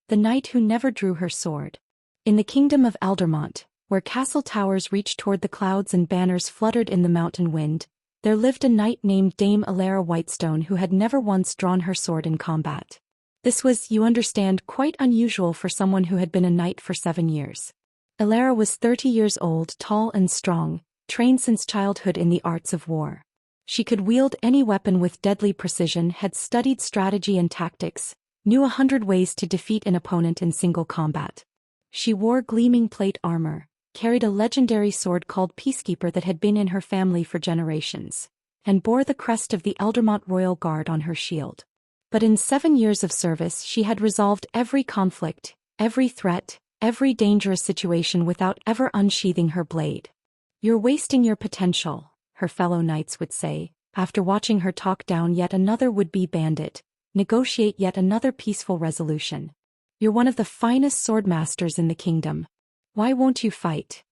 the knight who never drew her sword. In the kingdom of Aldermont, where castle towers reached toward the clouds and banners fluttered in the mountain wind, there lived a knight named Dame Alara Whitestone who had never once drawn her sword in combat. This was, you understand, quite unusual for someone who had been a knight for 7 years. Alara was 30 years old, tall and strong, trained since childhood in the arts of war. She could wield any weapon with deadly precision, had studied strategy and tactics, knew 100 ways to defeat an opponent in single combat. She wore gleaming plate armor, carried a legendary sword called Peacekeeper that had been in her family for generations, and bore the crest of the Aldermont Royal Guard on her shield. But in 7 years of service she had resolved every conflict, every threat, every dangerous situation without ever unsheathing her blade. "You're wasting your potential," her fellow knights would say, after watching her talk down yet another would-be bandit, negotiate yet another peaceful resolution. "You're one of the finest swordmasters in the kingdom. Why won't you fight?"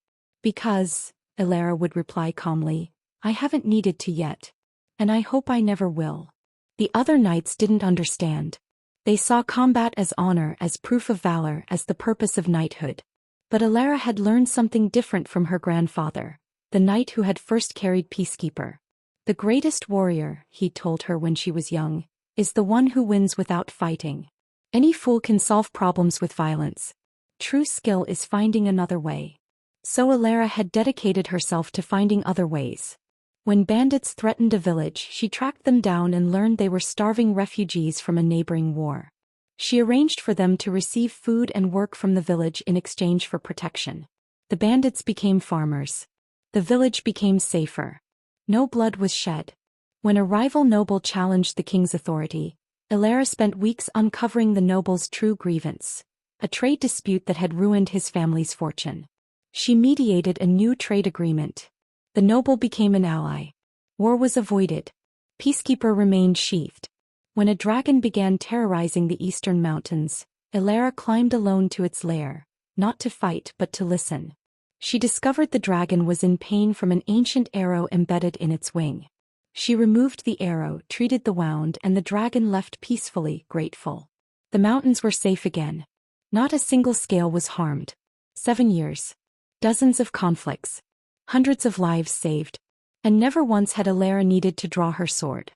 "Because," Alara would reply calmly, "I haven't needed to yet. And I hope I never will." The other knights didn't understand. They saw combat as honor, as proof of valor, as the purpose of knighthood. But Alara had learned something different from her grandfather, the knight who had first carried Peacekeeper. "The greatest warrior," he told her when she was young, "is the one who wins without fighting. Any fool can solve problems with violence. True skill is finding another way." So Alara had dedicated herself to finding other ways. When bandits threatened a village, she tracked them down and learned they were starving refugees from a neighboring war. She arranged for them to receive food and work from the village in exchange for protection. The bandits became farmers. The village became safer. No blood was shed. When a rival noble challenged the king's authority, Alara spent weeks uncovering the noble's true grievance, a trade dispute that had ruined his family's fortune. She mediated a new trade agreement. The noble became an ally. War was avoided. Peacekeeper remained sheathed. When a dragon began terrorizing the eastern mountains, Alara climbed alone to its lair, not to fight but to listen. She discovered the dragon was in pain from an ancient arrow embedded in its wing. She removed the arrow, treated the wound, and the dragon left peacefully, grateful. The mountains were safe again. Not a single scale was harmed. 7 years. Dozens of conflicts. Hundreds of lives saved. And never once had Alara needed to draw her sword.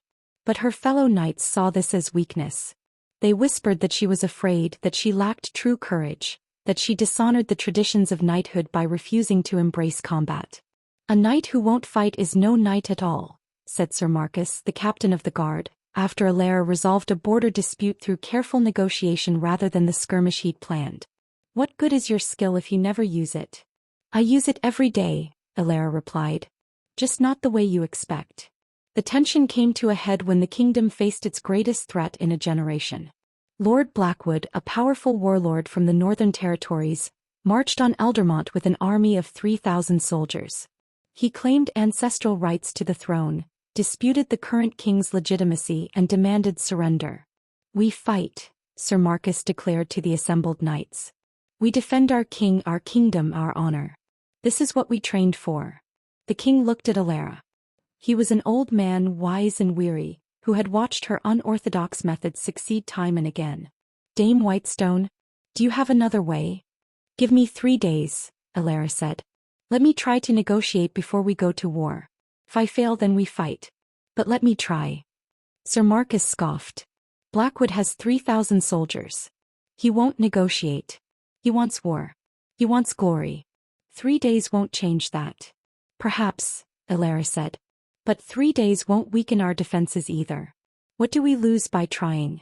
But her fellow knights saw this as weakness. They whispered that she was afraid, that she lacked true courage, that she dishonored the traditions of knighthood by refusing to embrace combat. "A knight who won't fight is no knight at all," said Sir Marcus, the captain of the guard, after Alara resolved a border dispute through careful negotiation rather than the skirmish he'd planned. "What good is your skill if you never use it?" "I use it every day," Alara replied. "Just not the way you expect." The tension came to a head when the kingdom faced its greatest threat in a generation. Lord Blackwood, a powerful warlord from the Northern Territories, marched on Aldermont with an army of 3,000 soldiers. He claimed ancestral rights to the throne, disputed the current king's legitimacy, and demanded surrender. "We fight," Sir Marcus declared to the assembled knights. "We defend our king, our kingdom, our honor. This is what we trained for." The king looked at Alara. He was an old man, wise and weary, who had watched her unorthodox methods succeed time and again. "Dame Whitestone, do you have another way?" "Give me 3 days," Alara said. "Let me try to negotiate before we go to war. If I fail, then we fight. But let me try." Sir Marcus scoffed. "Blackwood has 3,000 soldiers. He won't negotiate. He wants war. He wants glory. 3 days won't change that." "Perhaps," Alara said. "But 3 days won't weaken our defenses either. What do we lose by trying?"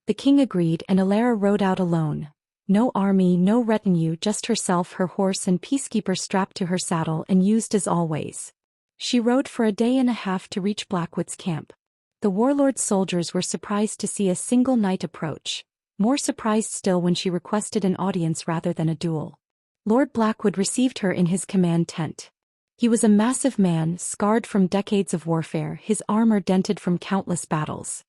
The king agreed, and Alara rode out alone. No army, no retinue, just herself, her horse, and Peacekeeper strapped to her saddle and used as always. She rode for a day and a half to reach Blackwood's camp. The warlord's soldiers were surprised to see a single knight approach, more surprised still when she requested an audience rather than a duel. Lord Blackwood received her in his command tent. He was a massive man, scarred from decades of warfare, his armor dented from countless battles.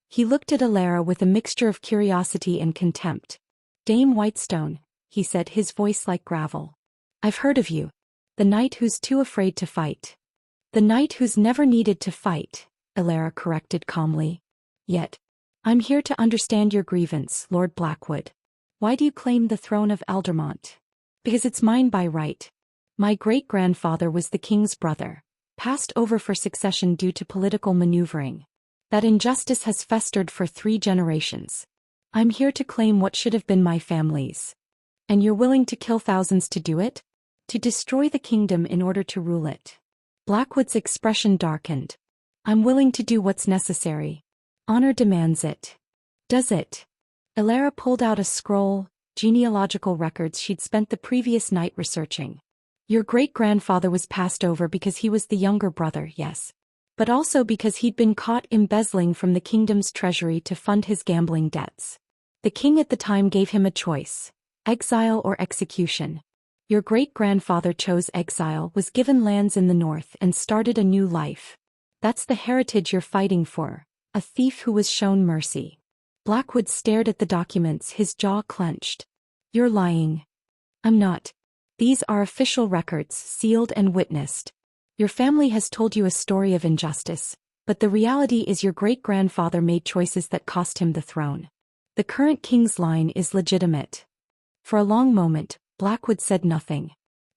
He looked at Alara with a mixture of curiosity and contempt. "Dame Whitestone," he said, his voice like gravel. "I've heard of you. The knight who's too afraid to fight." "The knight who's never needed to fight," Alara corrected calmly. "Yet, I'm here to understand your grievance, Lord Blackwood. Why do you claim the throne of Aldermont? Because it's mine by right. My great-grandfather was the king's brother, passed over for succession due to political maneuvering. That injustice has festered for 3 generations. I'm here to claim what should have been my family's. And you're willing to kill thousands to do it? To destroy the kingdom in order to rule it? Blackwood's expression darkened. I'm willing to do what's necessary. Honor demands it. Does it? Elara pulled out a scroll, genealogical records she'd spent the previous night researching. Your great-grandfather was passed over because he was the younger brother, yes. But also because he'd been caught embezzling from the kingdom's treasury to fund his gambling debts. The king at the time gave him a choice: exile or execution. Your great-grandfather chose exile, was given lands in the north, and started a new life. That's the heritage you're fighting for, a thief who was shown mercy. Blackwood stared at the documents, his jaw clenched. You're lying. I'm not. These are official records, sealed and witnessed. Your family has told you a story of injustice, but the reality is your great-grandfather made choices that cost him the throne. The current king's line is legitimate. For a long moment, Blackwood said nothing.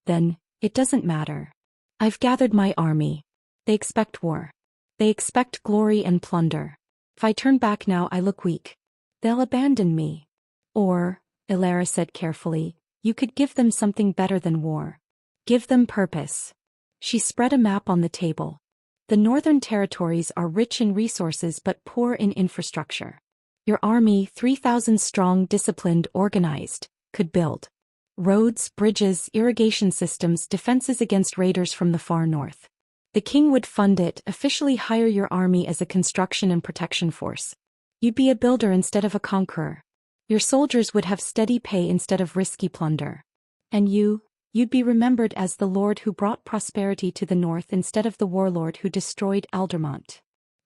Then, it doesn't matter. I've gathered my army. They expect war. They expect glory and plunder. If I turn back now, I look weak. They'll abandon me. Or, Elara said carefully, you could give them something better than war. Give them purpose. She spread a map on the table. The northern territories are rich in resources but poor in infrastructure. Your army, 3,000 strong, disciplined, organized, could build roads, bridges, irrigation systems, defenses against raiders from the far north. The king would fund it, officially hire your army as a construction and protection force. You'd be a builder instead of a conqueror. Your soldiers would have steady pay instead of risky plunder. And you'd be remembered as the lord who brought prosperity to the north instead of the warlord who destroyed Aldermont.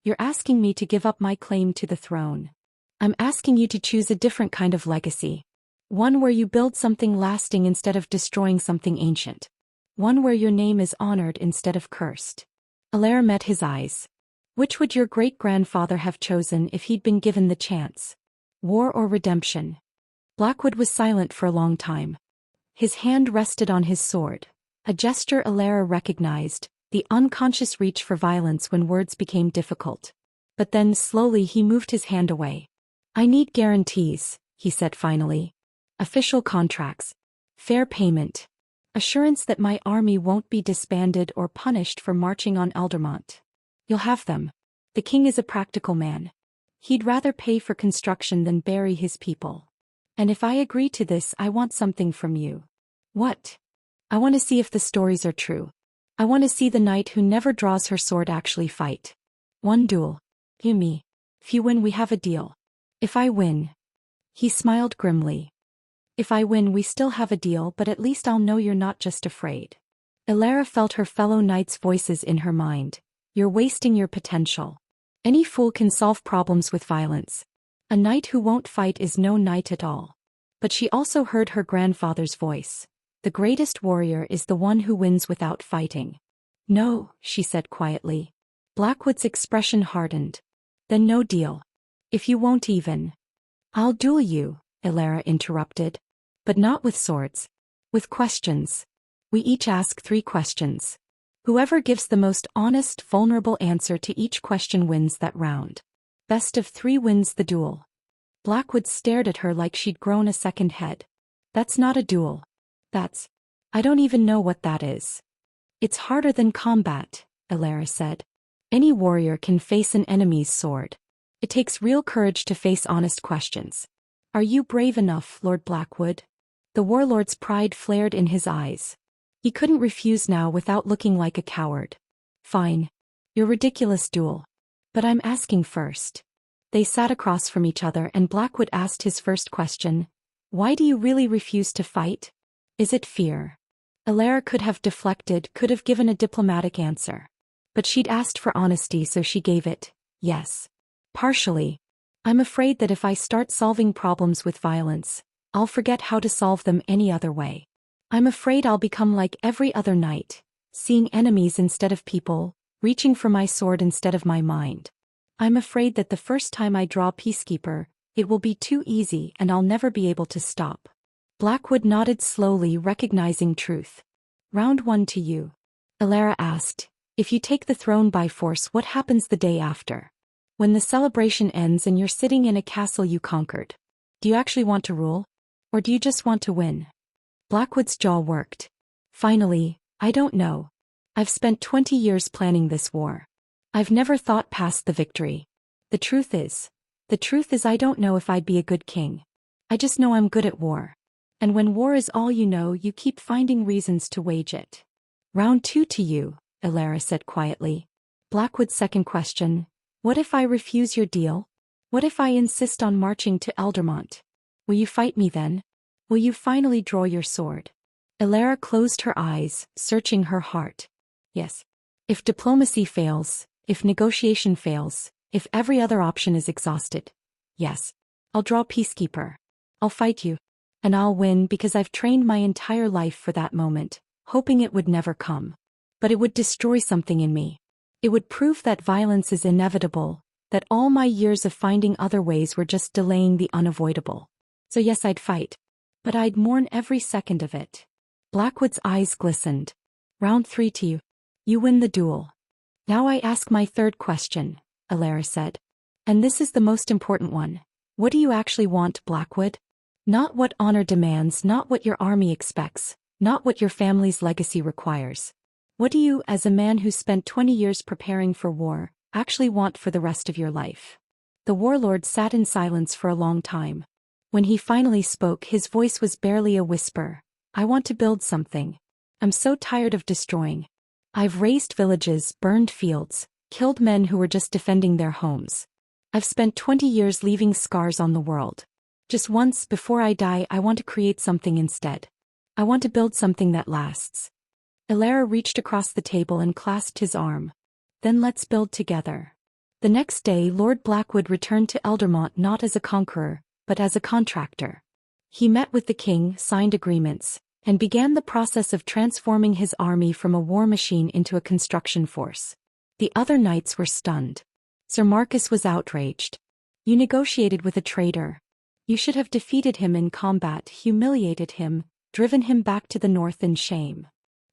You're asking me to give up my claim to the throne. I'm asking you to choose a different kind of legacy. One where you build something lasting instead of destroying something ancient. One where your name is honored instead of cursed. Elara met his eyes. Which would your great-grandfather have chosen if he'd been given the chance? War or redemption? Blackwood was silent for a long time. His hand rested on his sword, a gesture Elara recognized, the unconscious reach for violence when words became difficult. But then slowly he moved his hand away. I need guarantees, he said finally. Official contracts. Fair payment. Assurance that my army won't be disbanded or punished for marching on Aldermont. You'll have them. The king is a practical man. He'd rather pay for construction than bury his people. And if I agree to this, I want something from you. What? I want to see if the stories are true. I want to see the knight who never draws her sword actually fight. One duel. You me. If you win, we have a deal. If I win. He smiled grimly. If I win, we still have a deal, but at least I'll know you're not just afraid. Elara felt her fellow knights' voices in her mind. You're wasting your potential. Any fool can solve problems with violence. A knight who won't fight is no knight at all. But she also heard her grandfather's voice. The greatest warrior is the one who wins without fighting. No, she said quietly. Blackwood's expression hardened. Then no deal. If you won't even. I'll duel you, Elara interrupted. But not with swords. With questions. We each ask 3 questions. Whoever gives the most honest, vulnerable answer to each question wins that round. Best of 3 wins the duel. Blackwood stared at her like she'd grown a second head. That's not a duel. I don't even know what that is. It's harder than combat, Elara said. Any warrior can face an enemy's sword. It takes real courage to face honest questions. Are you brave enough, Lord Blackwood? The warlord's pride flared in his eyes. He couldn't refuse now without looking like a coward. Fine. Your ridiculous duel. But I'm asking first. They sat across from each other and Blackwood asked his first question. Why do you really refuse to fight? Is it fear? Elara could have deflected, could have given a diplomatic answer. But she'd asked for honesty, so she gave it. Yes. Partially. I'm afraid that if I start solving problems with violence, I'll forget how to solve them any other way. I'm afraid I'll become like every other knight, seeing enemies instead of people, reaching for my sword instead of my mind. I'm afraid that the first time I draw peacekeeper, It will be too easy and I'll never be able to stop. Blackwood nodded slowly, recognizing truth. Round 1 to you. Alara asked, if you take the throne by force, what happens the day after? When the celebration ends and you're sitting in a castle you conquered. Do you actually want to rule? Or do you just want to win? Blackwood's jaw worked. Finally, I don't know. I've spent 20 years planning this war. I've never thought past the victory. The truth is I don't know if I'd be a good king. I just know I'm good at war. And when war is all you know, you keep finding reasons to wage it. Round 2 to you, Alara said quietly. Blackwood's second question, what if I refuse your deal? What if I insist on marching to Eldermont? Will you fight me then? Will you finally draw your sword? Alara closed her eyes, searching her heart. Yes. If diplomacy fails, if negotiation fails, if every other option is exhausted, yes. I'll draw peacekeeper. I'll fight you. And I'll win because I've trained my entire life for that moment, hoping it would never come. But it would destroy something in me. It would prove that violence is inevitable, that all my years of finding other ways were just delaying the unavoidable. So yes, I'd fight. But I'd mourn every second of it. Blackwood's eyes glistened. Round 3 to you. You win the duel. Now I ask my third question, Alara said. And this is the most important one. What do you actually want, Blackwood? Not what honor demands, not what your army expects, not what your family's legacy requires. What do you, as a man who spent 20 years preparing for war, actually want for the rest of your life? The warlord sat in silence for a long time. When he finally spoke, his voice was barely a whisper. I want to build something. I'm so tired of destroying. I've razed villages, burned fields, killed men who were just defending their homes. I've spent 20 years leaving scars on the world. Just once, before I die, I want to create something instead. I want to build something that lasts. Alara reached across the table and clasped his arm. Then let's build together. The next day, Lord Blackwood returned to Eldermont not as a conqueror, but as a contractor. He met with the king, signed agreements, and began the process of transforming his army from a war machine into a construction force. The other knights were stunned. Sir Marcus was outraged. You negotiated with a traitor. You should have defeated him in combat, humiliated him, driven him back to the north in shame.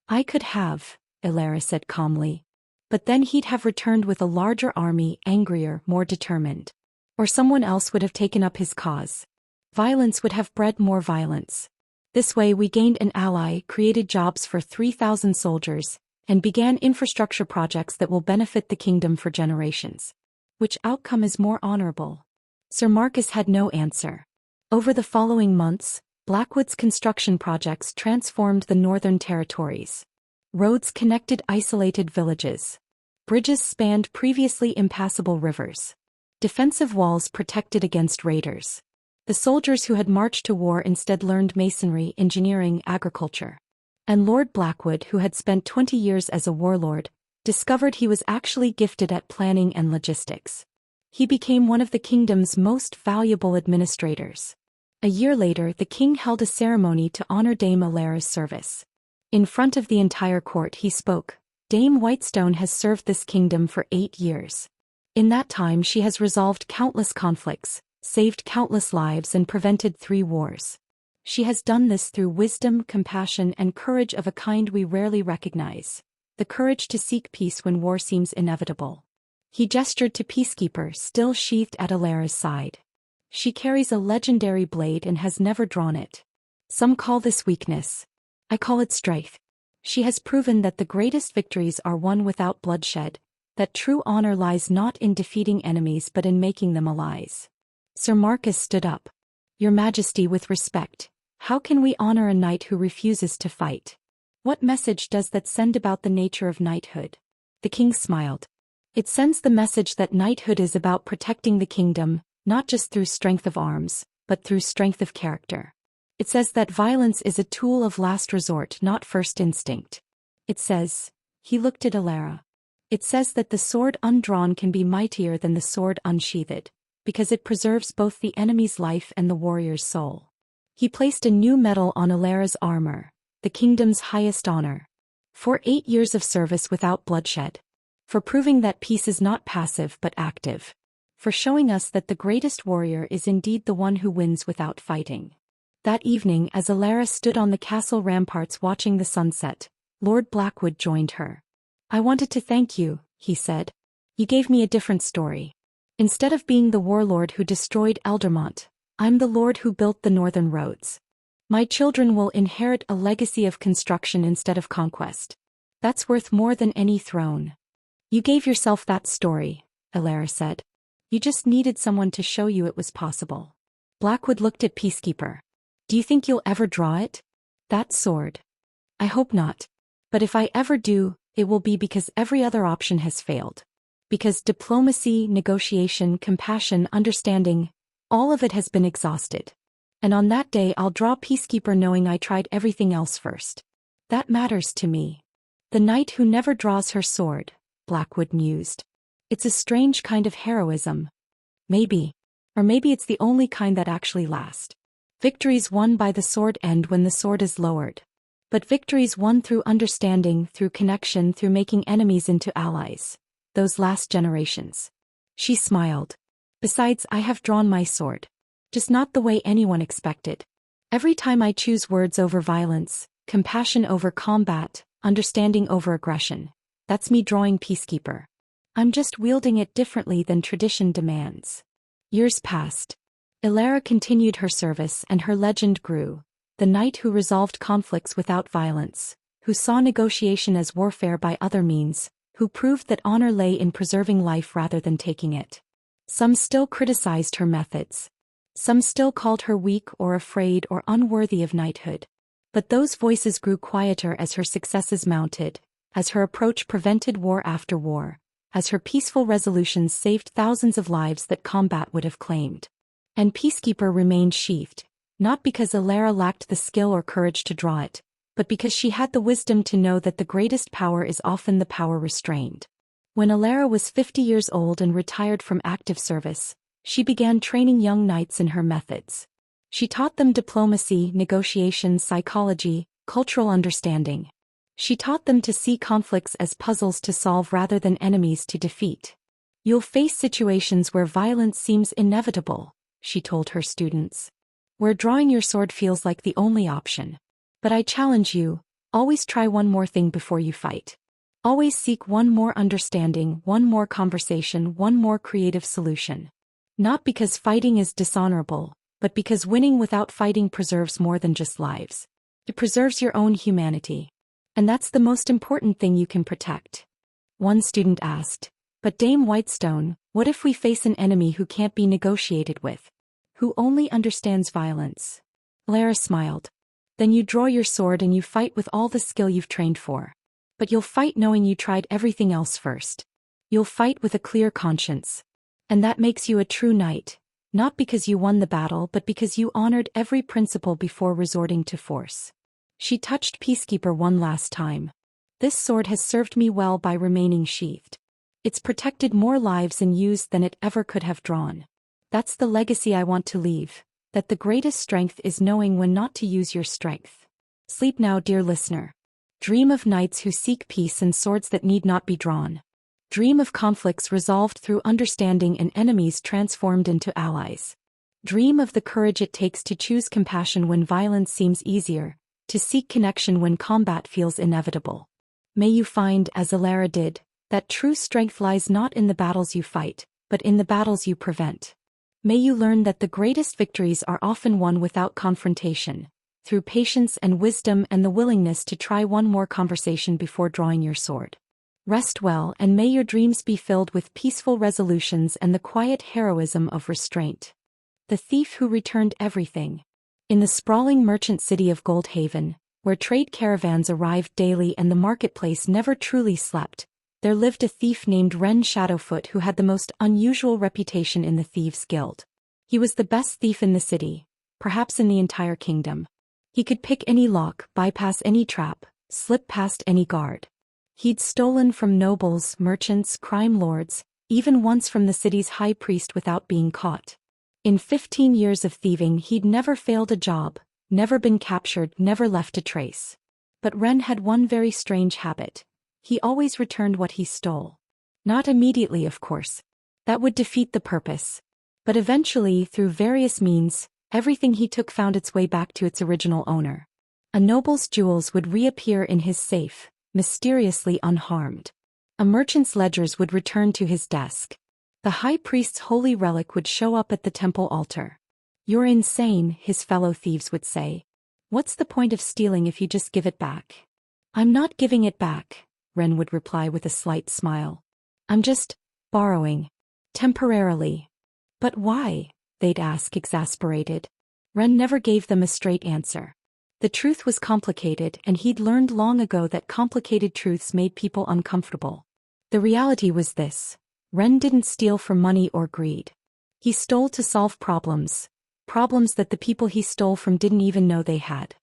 I could have, Alara said calmly. But then he'd have returned with a larger army, angrier, more determined. Or someone else would have taken up his cause. Violence would have bred more violence. This way we gained an ally, created jobs for 3,000 soldiers, and began infrastructure projects that will benefit the kingdom for generations. Which outcome is more honorable? Sir Marcus had no answer. Over the following months, Blackwood's construction projects transformed the northern territories. Roads connected isolated villages. Bridges spanned previously impassable rivers. Defensive walls protected against raiders. The soldiers who had marched to war instead learned masonry, engineering, agriculture. And Lord Blackwood, who had spent 20 years as a warlord, discovered he was actually gifted at planning and logistics. He became one of the kingdom's most valuable administrators. A year later, the king held a ceremony to honor Dame Alara's service. In front of the entire court he spoke. Dame Whitestone has served this kingdom for 8 years. In that time she has resolved countless conflicts, saved countless lives and prevented 3 wars. She has done this through wisdom, compassion and courage of a kind we rarely recognize. The courage to seek peace when war seems inevitable. He gestured to Peacekeeper, still sheathed at Alara's side. She carries a legendary blade and has never drawn it. Some call this weakness. I call it strength. She has proven that the greatest victories are won without bloodshed, that true honor lies not in defeating enemies but in making them allies. Sir Marcus stood up. Your Majesty, with respect, how can we honor a knight who refuses to fight? What message does that send about the nature of knighthood? The king smiled. It sends the message that knighthood is about protecting the kingdom, not just through strength of arms, but through strength of character. It says that violence is a tool of last resort, not first instinct. It says, he looked at Alara. It says that the sword undrawn can be mightier than the sword unsheathed, because it preserves both the enemy's life and the warrior's soul. He placed a new medal on Alara's armor, the kingdom's highest honor. For 8 years of service without bloodshed. For proving that peace is not passive but active. for showing us that the greatest warrior is indeed the one who wins without fighting. That evening, as Alara stood on the castle ramparts watching the sunset, Lord Blackwood joined her. "I wanted to thank you," he said. "You gave me a different story. Instead of being the warlord who destroyed Aldermont, I'm the lord who built the northern roads. My children will inherit a legacy of construction instead of conquest. That's worth more than any throne." "You gave yourself that story," Alara said. "You just needed someone to show you it was possible." Blackwood looked at Peacekeeper. "Do you think you'll ever draw it? That sword?" "I hope not. But if I ever do, it will be because every other option has failed. Because diplomacy, negotiation, compassion, understanding, all of it has been exhausted. And on that day I'll draw Peacekeeper knowing I tried everything else first. That matters to me." "The knight who never draws her sword," Blackwood mused. "It's a strange kind of heroism. Maybe. Or maybe it's the only kind that actually lasts. Victories won by the sword end when the sword is lowered. But victories won through understanding, through connection, through making enemies into allies. Those last generations." She smiled. "Besides, I have drawn my sword. Just not the way anyone expected. Every time I choose words over violence, compassion over combat, understanding over aggression, that's me drawing Peacekeeper. I'm just wielding it differently than tradition demands." Years passed. Alara continued her service and her legend grew. The knight who resolved conflicts without violence, who saw negotiation as warfare by other means, who proved that honor lay in preserving life rather than taking it. Some still criticized her methods. Some still called her weak or afraid or unworthy of knighthood. But those voices grew quieter as her successes mounted, as her approach prevented war after war, as her peaceful resolutions saved thousands of lives that combat would have claimed. And Peacekeeper remained sheathed, not because Alara lacked the skill or courage to draw it, but because she had the wisdom to know that the greatest power is often the power restrained. When Alara was 50 years old and retired from active service, she began training young knights in her methods. She taught them diplomacy, negotiation, psychology, cultural understanding. She taught them to see conflicts as puzzles to solve rather than enemies to defeat. "You'll face situations where violence seems inevitable," she told her students. "Where drawing your sword feels like the only option. But I challenge you, always try one more thing before you fight. Always seek one more understanding, one more conversation, one more creative solution. Not because fighting is dishonorable, but because winning without fighting preserves more than just lives. It preserves your own humanity. And that's the most important thing you can protect." One student asked, "But Dame Whitestone, what if we face an enemy who can't be negotiated with? Who only understands violence?" Alara smiled. "Then you draw your sword and you fight with all the skill you've trained for. But you'll fight knowing you tried everything else first. You'll fight with a clear conscience. And that makes you a true knight, not because you won the battle but because you honored every principle before resorting to force." She touched Peacekeeper one last time. "This sword has served me well by remaining sheathed. It's protected more lives and used than it ever could have drawn. That's the legacy I want to leave, that the greatest strength is knowing when not to use your strength. Sleep now, dear listener. Dream of knights who seek peace and swords that need not be drawn. Dream of conflicts resolved through understanding and enemies transformed into allies. Dream of the courage it takes to choose compassion when violence seems easier, to seek connection when combat feels inevitable. May you find, as Alara did, that true strength lies not in the battles you fight, but in the battles you prevent. May you learn that the greatest victories are often won without confrontation, through patience and wisdom and the willingness to try one more conversation before drawing your sword. Rest well, and may your dreams be filled with peaceful resolutions and the quiet heroism of restraint." The thief who returned everything. In the sprawling merchant city of Goldhaven, where trade caravans arrived daily and the marketplace never truly slept, there lived a thief named Ren Shadowfoot who had the most unusual reputation in the Thieves' Guild. He was the best thief in the city, perhaps in the entire kingdom. He could pick any lock, bypass any trap, slip past any guard. He'd stolen from nobles, merchants, crime lords, even once from the city's high priest without being caught. In 15 years of thieving he'd never failed a job, never been captured, never left a trace. But Ren had one very strange habit. He always returned what he stole. Not immediately, of course. That would defeat the purpose. But eventually, through various means, everything he took found its way back to its original owner. A noble's jewels would reappear in his safe, mysteriously unharmed. A merchant's ledgers would return to his desk. The high priest's holy relic would show up at the temple altar. "You're insane," his fellow thieves would say. "What's the point of stealing if you just give it back?" "I'm not giving it back," Ren would reply with a slight smile. "I'm just borrowing. Temporarily." "But why?" they'd ask, exasperated. Ren never gave them a straight answer. The truth was complicated, and he'd learned long ago that complicated truths made people uncomfortable. The reality was this: Ren didn't steal for money or greed. He stole to solve problems that the people he stole from didn't even know they had.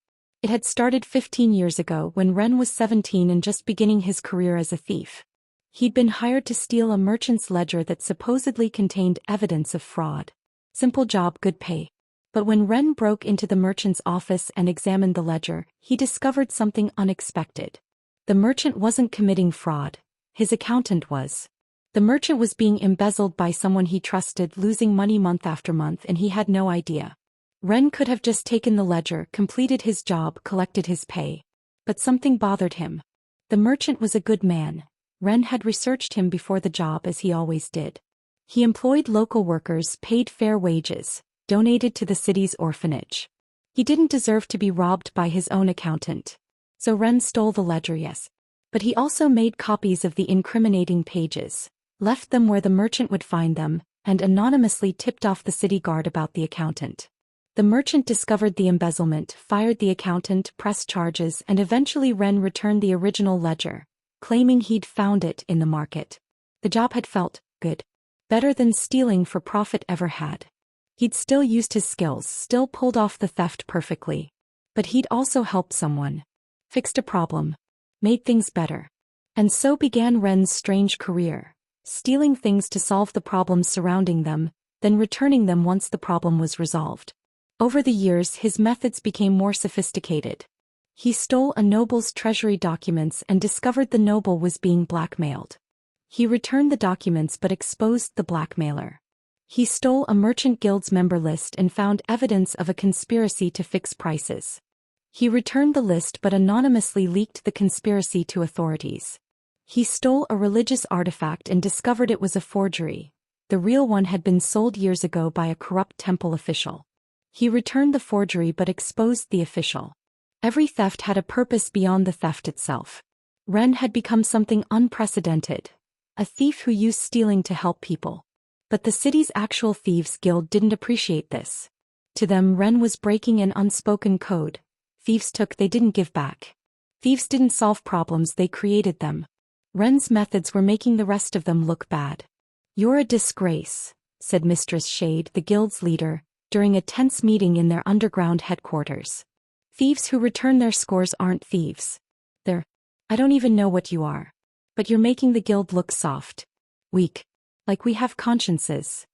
It had started 15 years ago when Ren was 17 and just beginning his career as a thief. He'd been hired to steal a merchant's ledger that supposedly contained evidence of fraud. Simple job, good pay. But when Ren broke into the merchant's office and examined the ledger, he discovered something unexpected. The merchant wasn't committing fraud. His accountant was. The merchant was being embezzled by someone he trusted, losing money month after month, and he had no idea. Ren could have just taken the ledger, completed his job, collected his pay. But something bothered him. The merchant was a good man. Ren had researched him before the job, as he always did. He employed local workers, paid fair wages, donated to the city's orphanage. He didn't deserve to be robbed by his own accountant. So Ren stole the ledger, yes. But he also made copies of the incriminating pages, left them where the merchant would find them, and anonymously tipped off the city guard about the accountant. The merchant discovered the embezzlement, fired the accountant, pressed charges, and eventually Ren returned the original ledger, claiming he'd found it in the market. The job had felt good. Better than stealing for profit ever had. He'd still used his skills, still pulled off the theft perfectly. But he'd also helped someone. Fixed a problem. Made things better. And so began Ren's strange career, stealing things to solve the problems surrounding them, then returning them once the problem was resolved. Over the years, his methods became more sophisticated. He stole a noble's treasury documents and discovered the noble was being blackmailed. He returned the documents but exposed the blackmailer. He stole a merchant guild's member list and found evidence of a conspiracy to fix prices. He returned the list but anonymously leaked the conspiracy to authorities. He stole a religious artifact and discovered it was a forgery. The real one had been sold years ago by a corrupt temple official. He returned the forgery but exposed the official. Every theft had a purpose beyond the theft itself. Ren had become something unprecedented. A thief who used stealing to help people. But the city's actual thieves guild didn't appreciate this. To them, Ren was breaking an unspoken code. Thieves took, they didn't give back. Thieves didn't solve problems, they created them. Ren's methods were making the rest of them look bad. "You're a disgrace," said Mistress Shade, the guild's leader, during a tense meeting in their underground headquarters. "Thieves who return their scores aren't thieves. I don't even know what you are. But you're making the guild look soft. Weak. Like we have consciences."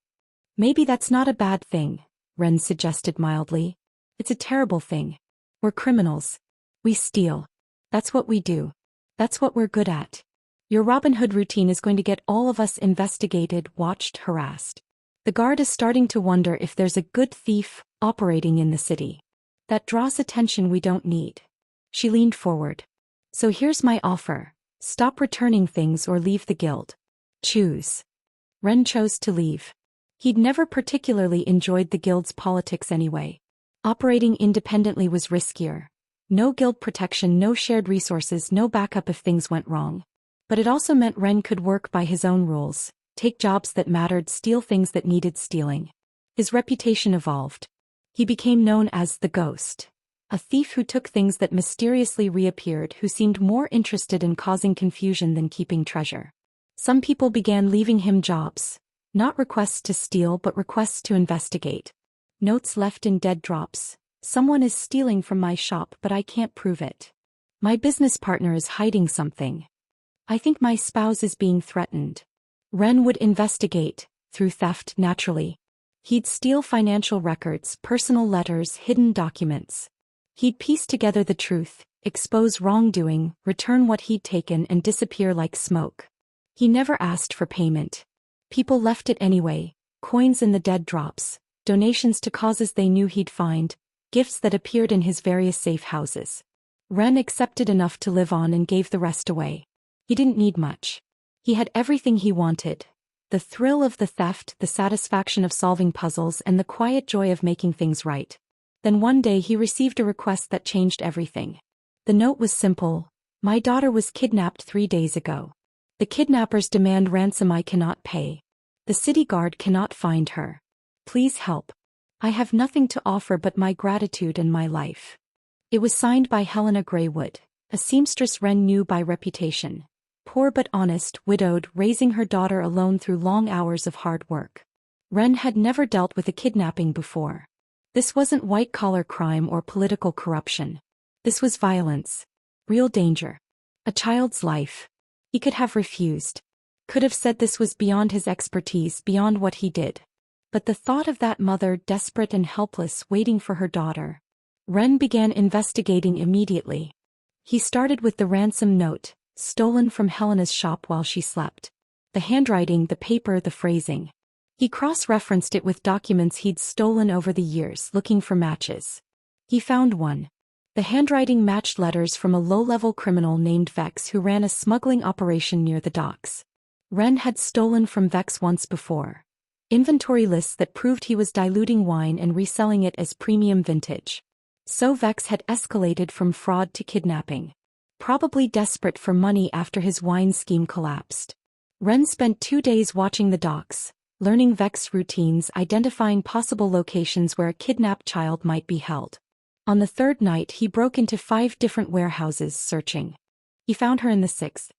"Maybe that's not a bad thing," Ren suggested mildly. "It's a terrible thing. We're criminals. We steal. That's what we do. That's what we're good at. Your Robin Hood routine is going to get all of us investigated, watched, harassed. The guard is starting to wonder if there's a good thief operating in the city. That draws attention we don't need." She leaned forward. "So here's my offer. Stop returning things or leave the guild. Choose." Ren chose to leave. He'd never particularly enjoyed the guild's politics anyway. Operating independently was riskier. No guild protection, no shared resources, no backup if things went wrong. But it also meant Ren could work by his own rules, take jobs that mattered, steal things that needed stealing. His reputation evolved. He became known as the Ghost, a thief who took things that mysteriously reappeared, who seemed more interested in causing confusion than keeping treasure. Some people began leaving him jobs, not requests to steal but requests to investigate. Notes left in dead drops. "Someone is stealing from my shop but I can't prove it. My business partner is hiding something. I think my spouse is being threatened." Ren would investigate, through theft naturally. He'd steal financial records, personal letters, hidden documents. He'd piece together the truth, expose wrongdoing, return what he'd taken and disappear like smoke. He never asked for payment. People left it anyway, coins in the dead drops, donations to causes they knew he'd find, gifts that appeared in his various safe houses. Ren accepted enough to live on and gave the rest away. He didn't need much. He had everything he wanted. The thrill of the theft, the satisfaction of solving puzzles, and the quiet joy of making things right. Then one day he received a request that changed everything. The note was simple. My daughter was kidnapped 3 days ago. The kidnappers demand ransom I cannot pay. The city guard cannot find her. Please help. I have nothing to offer but my gratitude and my life. It was signed by Helena Greywood, a seamstress Ren knew by reputation. Poor but honest, widowed, raising her daughter alone through long hours of hard work. Ren had never dealt with a kidnapping before. This wasn't white-collar crime or political corruption. This was violence. Real danger. A child's life. He could have refused. Could have said this was beyond his expertise, beyond what he did. But the thought of that mother, desperate and helpless, waiting for her daughter. Ren began investigating immediately. He started with the ransom note, stolen from Helena's shop while she slept. The handwriting, the paper, the phrasing. He cross-referenced it with documents he'd stolen over the years, looking for matches. He found one. The handwriting matched letters from a low-level criminal named Vex who ran a smuggling operation near the docks. Ren had stolen from Vex once before. Inventory lists that proved he was diluting wine and reselling it as premium vintage. So Vex had escalated from fraud to kidnapping. Probably desperate for money after his wine scheme collapsed. Ren spent 2 days watching the docks, learning Vex routines, identifying possible locations where a kidnapped child might be held. On the 3rd night he broke into 5 different warehouses searching. He found her in the 6th.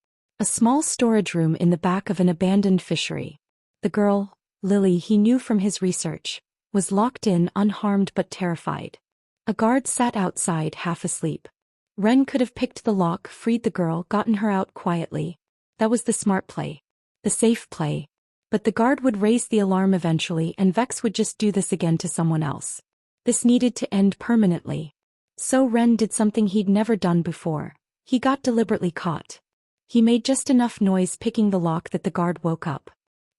A small storage room in the back of an abandoned fishery. The girl, Lily, he knew from his research, was locked in, unharmed but terrified. A guard sat outside, half asleep. Ren could have picked the lock, freed the girl, gotten her out quietly. That was the smart play. The safe play. But the guard would raise the alarm eventually and Vex would just do this again to someone else. This needed to end permanently. So Ren did something he'd never done before. He got deliberately caught. He made just enough noise picking the lock that the guard woke up.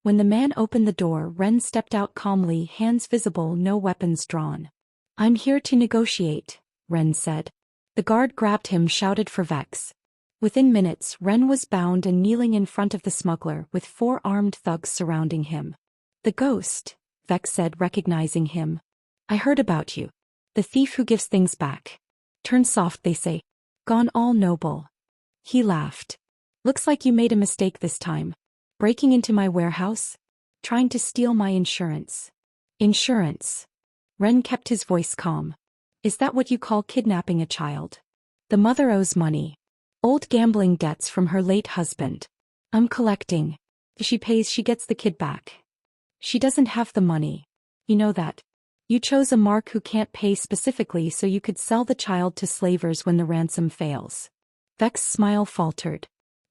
When the man opened the door, Ren stepped out calmly, hands visible, no weapons drawn. "I'm here to negotiate," Ren said. The guard grabbed him, shouted for Vex. Within minutes, Ren was bound and kneeling in front of the smuggler with 4 armed thugs surrounding him. "The ghost," Vex said, recognizing him. "I heard about you. The thief who gives things back. Turn soft, they say. Gone all noble." He laughed. "Looks like you made a mistake this time. Breaking into my warehouse? Trying to steal my insurance." "Insurance?" Ren kept his voice calm. "Is that what you call kidnapping a child? The mother owes money. Old gambling debts from her late husband. I'm collecting. If she pays, she gets the kid back. She doesn't have the money. You know that. You chose a mark who can't pay specifically so you could sell the child to slavers when the ransom fails." Vex's smile faltered.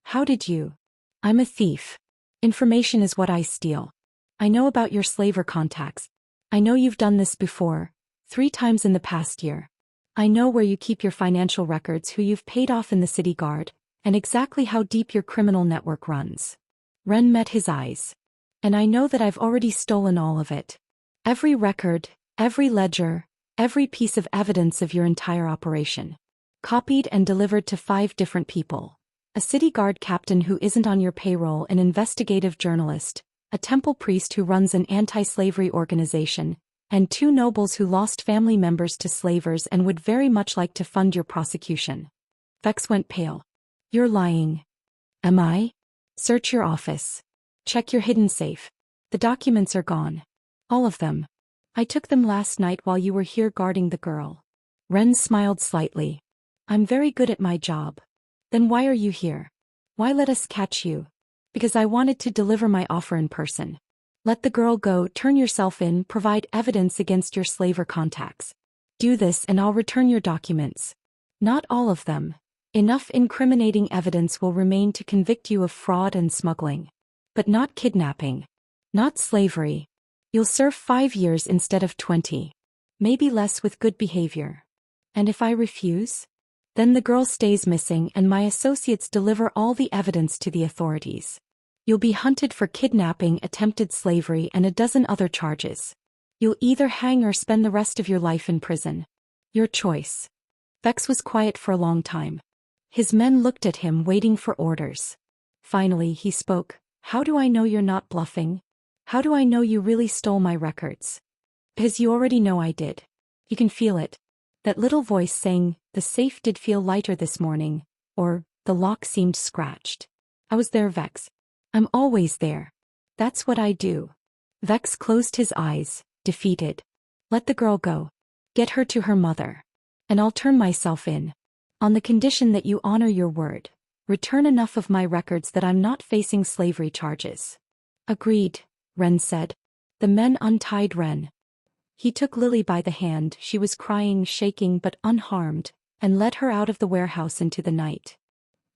"How did you?" "I'm a thief. Information is what I steal. I know about your slaver contacts. I know you've done this before, 3 times in the past year. I know where you keep your financial records, who you've paid off in the city guard, and exactly how deep your criminal network runs." Ren met his eyes. "And I know that I've already stolen all of it. Every record, every ledger, every piece of evidence of your entire operation. Copied and delivered to 5 different people. A city guard captain who isn't on your payroll, an investigative journalist, a temple priest who runs an anti-slavery organization, and 2 nobles who lost family members to slavers and would very much like to fund your prosecution." Vex went pale. "You're lying." "Am I?" "Search your office. Check your hidden safe. The documents are gone. All of them. I took them last night while you were here guarding the girl." Ren smiled slightly. "I'm very good at my job. Then why are you here? Why let us catch you?" "Because I wanted to deliver my offer in person. Let the girl go, turn yourself in, provide evidence against your slaver contacts. Do this and I'll return your documents. Not all of them. Enough incriminating evidence will remain to convict you of fraud and smuggling. But not kidnapping. Not slavery. You'll serve 5 years instead of 20. Maybe less with good behavior. And if I refuse? Then the girl stays missing and my associates deliver all the evidence to the authorities. You'll be hunted for kidnapping, attempted slavery, and a dozen other charges. You'll either hang or spend the rest of your life in prison. Your choice. Vex was quiet for a long time. His men looked at him, waiting for orders. Finally, he spoke. How do I know you're not bluffing? How do I know you really stole my records? Because you already know I did. You can feel it. That little voice saying, the safe did feel lighter this morning, or, the lock seemed scratched. I was there, Vex. I'm always there. That's what I do. Vex closed his eyes, defeated. Let the girl go. Get her to her mother. And I'll turn myself in. On the condition that you honor your word. Return enough of my records that I'm not facing slavery charges. Agreed, Ren said. The men untied Ren. He took Lily by the hand, she was crying, shaking but unharmed, and led her out of the warehouse into the night.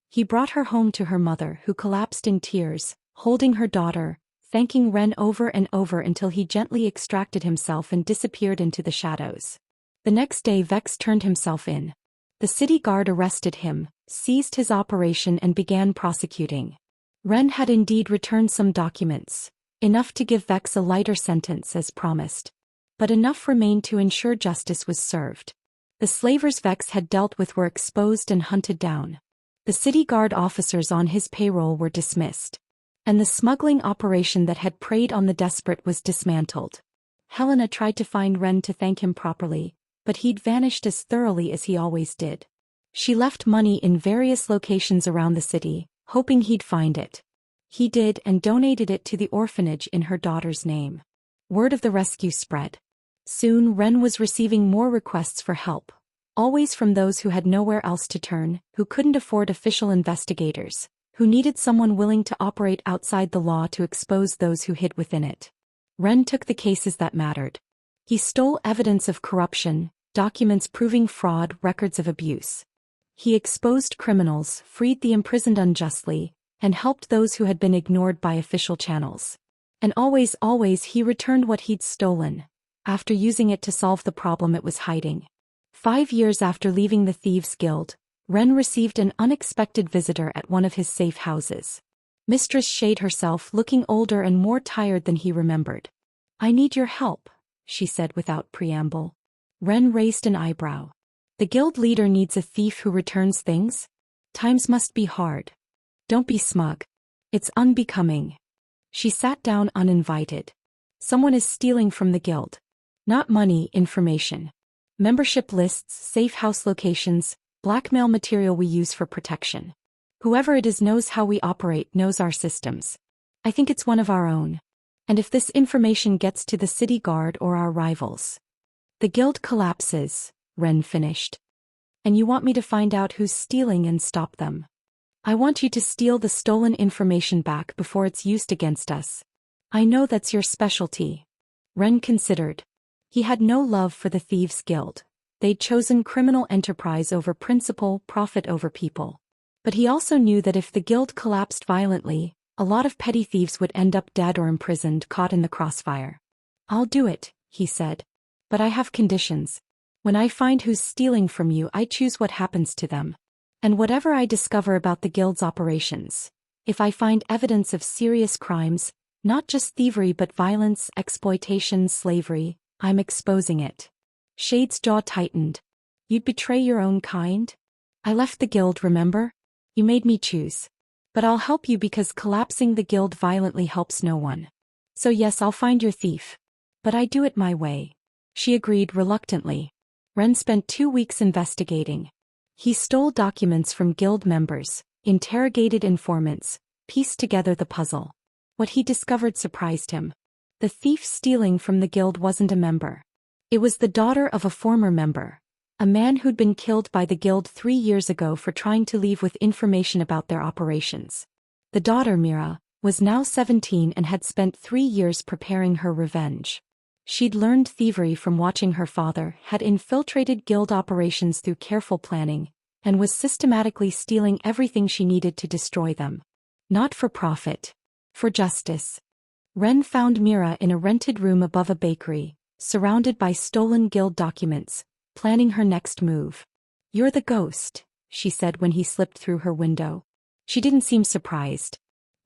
He brought her home to her mother, who collapsed in tears, holding her daughter, thanking Ren over and over until he gently extracted himself and disappeared into the shadows. The next day Vex turned himself in. The city guard arrested him, seized his operation and began prosecuting. Ren had indeed returned some documents, enough to give Vex a lighter sentence as promised. But enough remained to ensure justice was served. The slavers Vex had dealt with were exposed and hunted down. The city guard officers on his payroll were dismissed. And the smuggling operation that had preyed on the desperate was dismantled. Helena tried to find Ren to thank him properly, but he'd vanished as thoroughly as he always did. She left money in various locations around the city, hoping he'd find it. He did and donated it to the orphanage in her daughter's name. Word of the rescue spread. Soon Ren was receiving more requests for help, always from those who had nowhere else to turn, who couldn't afford official investigators, who needed someone willing to operate outside the law to expose those who hid within it. Ren took the cases that mattered. He stole evidence of corruption, documents proving fraud, records of abuse. He exposed criminals, freed the imprisoned unjustly, and helped those who had been ignored by official channels. And always he returned what he'd stolen, after using it to solve the problem it was hiding. 5 years after leaving the Thieves' Guild, Ren received an unexpected visitor at one of his safe houses. Mistress Shade herself, looking older and more tired than he remembered. "I need your help," she said without preamble. Ren raised an eyebrow. "The guild leader needs a thief who returns things? Times must be hard. Don't be smug. It's unbecoming." She sat down uninvited. "Someone is stealing from the guild. Not money, information. Membership lists, safe house locations, blackmail material we use for protection. Whoever it is knows how we operate, knows our systems. I think it's one of our own. And if this information gets to the city guard or our rivals, the guild collapses," Ren finished. "And you want me to find out who's stealing and stop them? I want you to steal the stolen information back before it's used against us. I know that's your specialty." Ren considered. He had no love for the Thieves' Guild. They'd chosen criminal enterprise over principle, profit over people. But he also knew that if the guild collapsed violently, a lot of petty thieves would end up dead or imprisoned, caught in the crossfire. "I'll do it," he said. "But I have conditions. When I find who's stealing from you, I choose what happens to them. And whatever I discover about the guild's operations, if I find evidence of serious crimes, not just thievery but violence, exploitation, slavery, I'm exposing it." Shade's jaw tightened. "You'd betray your own kind? I left the guild, remember? You made me choose. But I'll help you because collapsing the guild violently helps no one. So yes, I'll find your thief. But I do it my way." She agreed reluctantly. Ren spent 2 weeks investigating. He stole documents from guild members, interrogated informants, pieced together the puzzle. What he discovered surprised him. The thief stealing from the guild wasn't a member. It was the daughter of a former member, a man who'd been killed by the guild 3 years ago for trying to leave with information about their operations. The daughter, Mira, was now 17 and had spent 3 years preparing her revenge. She'd learned thievery from watching her father, had infiltrated guild operations through careful planning, and was systematically stealing everything she needed to destroy them. Not for profit. For justice. Ren found Mira in a rented room above a bakery, surrounded by stolen guild documents, planning her next move. "You're the ghost," she said when he slipped through her window. She didn't seem surprised.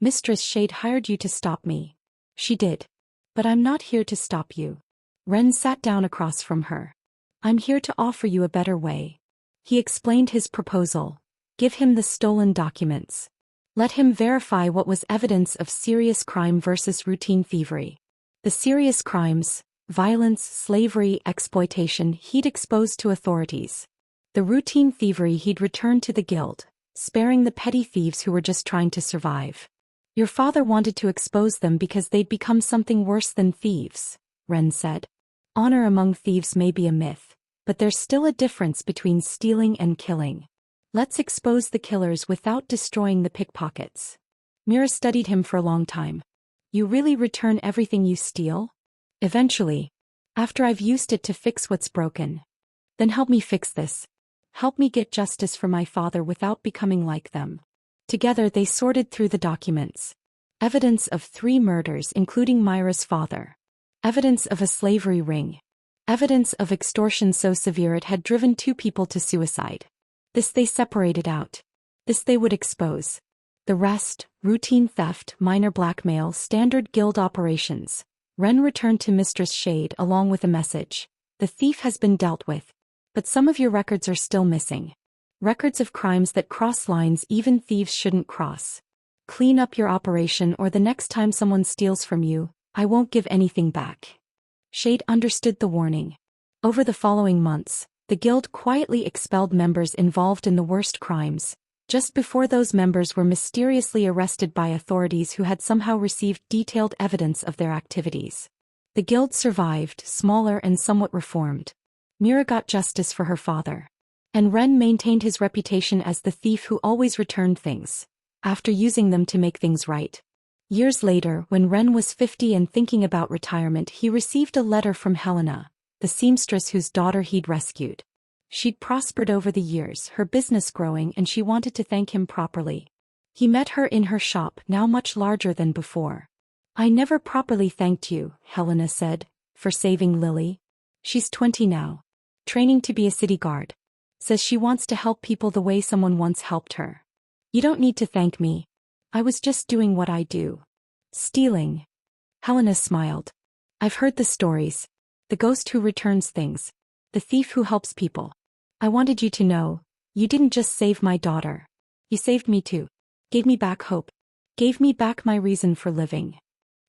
Mistress Shade hired you to stop me. She did. But I'm not here to stop you. Ren sat down across from her. I'm here to offer you a better way. He explained his proposal. Give him the stolen documents. Let him verify what was evidence of serious crime versus routine thievery. The serious crimes, violence, slavery, exploitation, he'd expose to authorities. The routine thievery he'd return to the guild, sparing the petty thieves who were just trying to survive. Your father wanted to expose them because they'd become something worse than thieves, Ren said. Honor among thieves may be a myth, but there's still a difference between stealing and killing. Let's expose the killers without destroying the pickpockets. Mira studied him for a long time. You really return everything you steal? Eventually. After I've used it to fix what's broken. Then help me fix this. Help me get justice for my father without becoming like them. Together they sorted through the documents. Evidence of 3 murders including Myra's father. Evidence of a slavery ring. Evidence of extortion so severe it had driven 2 people to suicide. This they separated out. This they would expose. The rest, routine theft, minor blackmail, standard guild operations. Ren returned to Mistress Shade along with a message. The thief has been dealt with. But some of your records are still missing. Records of crimes that cross lines even thieves shouldn't cross. Clean up your operation or the next time someone steals from you, I won't give anything back. Shade understood the warning. Over the following months, the guild quietly expelled members involved in the worst crimes, just before those members were mysteriously arrested by authorities who had somehow received detailed evidence of their activities. The guild survived, smaller and somewhat reformed. Mira got justice for her father. And Ren maintained his reputation as the thief who always returned things, after using them to make things right. Years later, when Ren was 50 and thinking about retirement, he received a letter from Helena, the seamstress whose daughter he'd rescued. She'd prospered over the years, her business growing, and she wanted to thank him properly. He met her in her shop, now much larger than before. I never properly thanked you, Helena said, for saving Lily. She's 20 now. Training to be a city guard. Says she wants to help people the way someone once helped her. You don't need to thank me. I was just doing what I do. Stealing. Helena smiled. I've heard the stories. The ghost who returns things. The thief who helps people. I wanted you to know, you didn't just save my daughter. You saved me too. Gave me back hope. Gave me back my reason for living.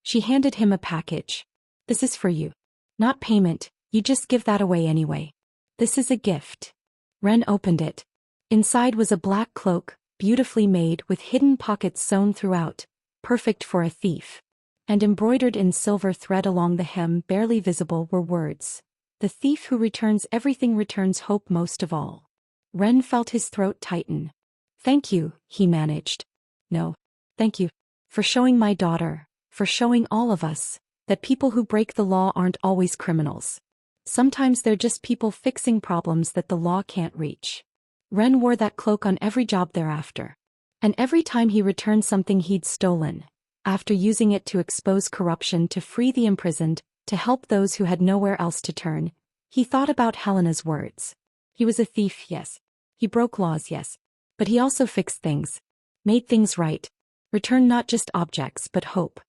She handed him a package. This is for you. Not payment, you just give that away anyway. This is a gift. Ren opened it. Inside was a black cloak, beautifully made with hidden pockets sewn throughout, perfect for a thief. And embroidered in silver thread along the hem, barely visible, were words. The thief who returns everything returns hope most of all. Ren felt his throat tighten. Thank you, he managed. No. Thank you. For showing my daughter, for showing all of us, that people who break the law aren't always criminals. Sometimes they're just people fixing problems that the law can't reach. Ren wore that cloak on every job thereafter. And every time he returned something he'd stolen, after using it to expose corruption, to free the imprisoned, to help those who had nowhere else to turn, he thought about Helena's words. He was a thief, yes. He broke laws, yes. But he also fixed things. Made things right. Returned not just objects but hope.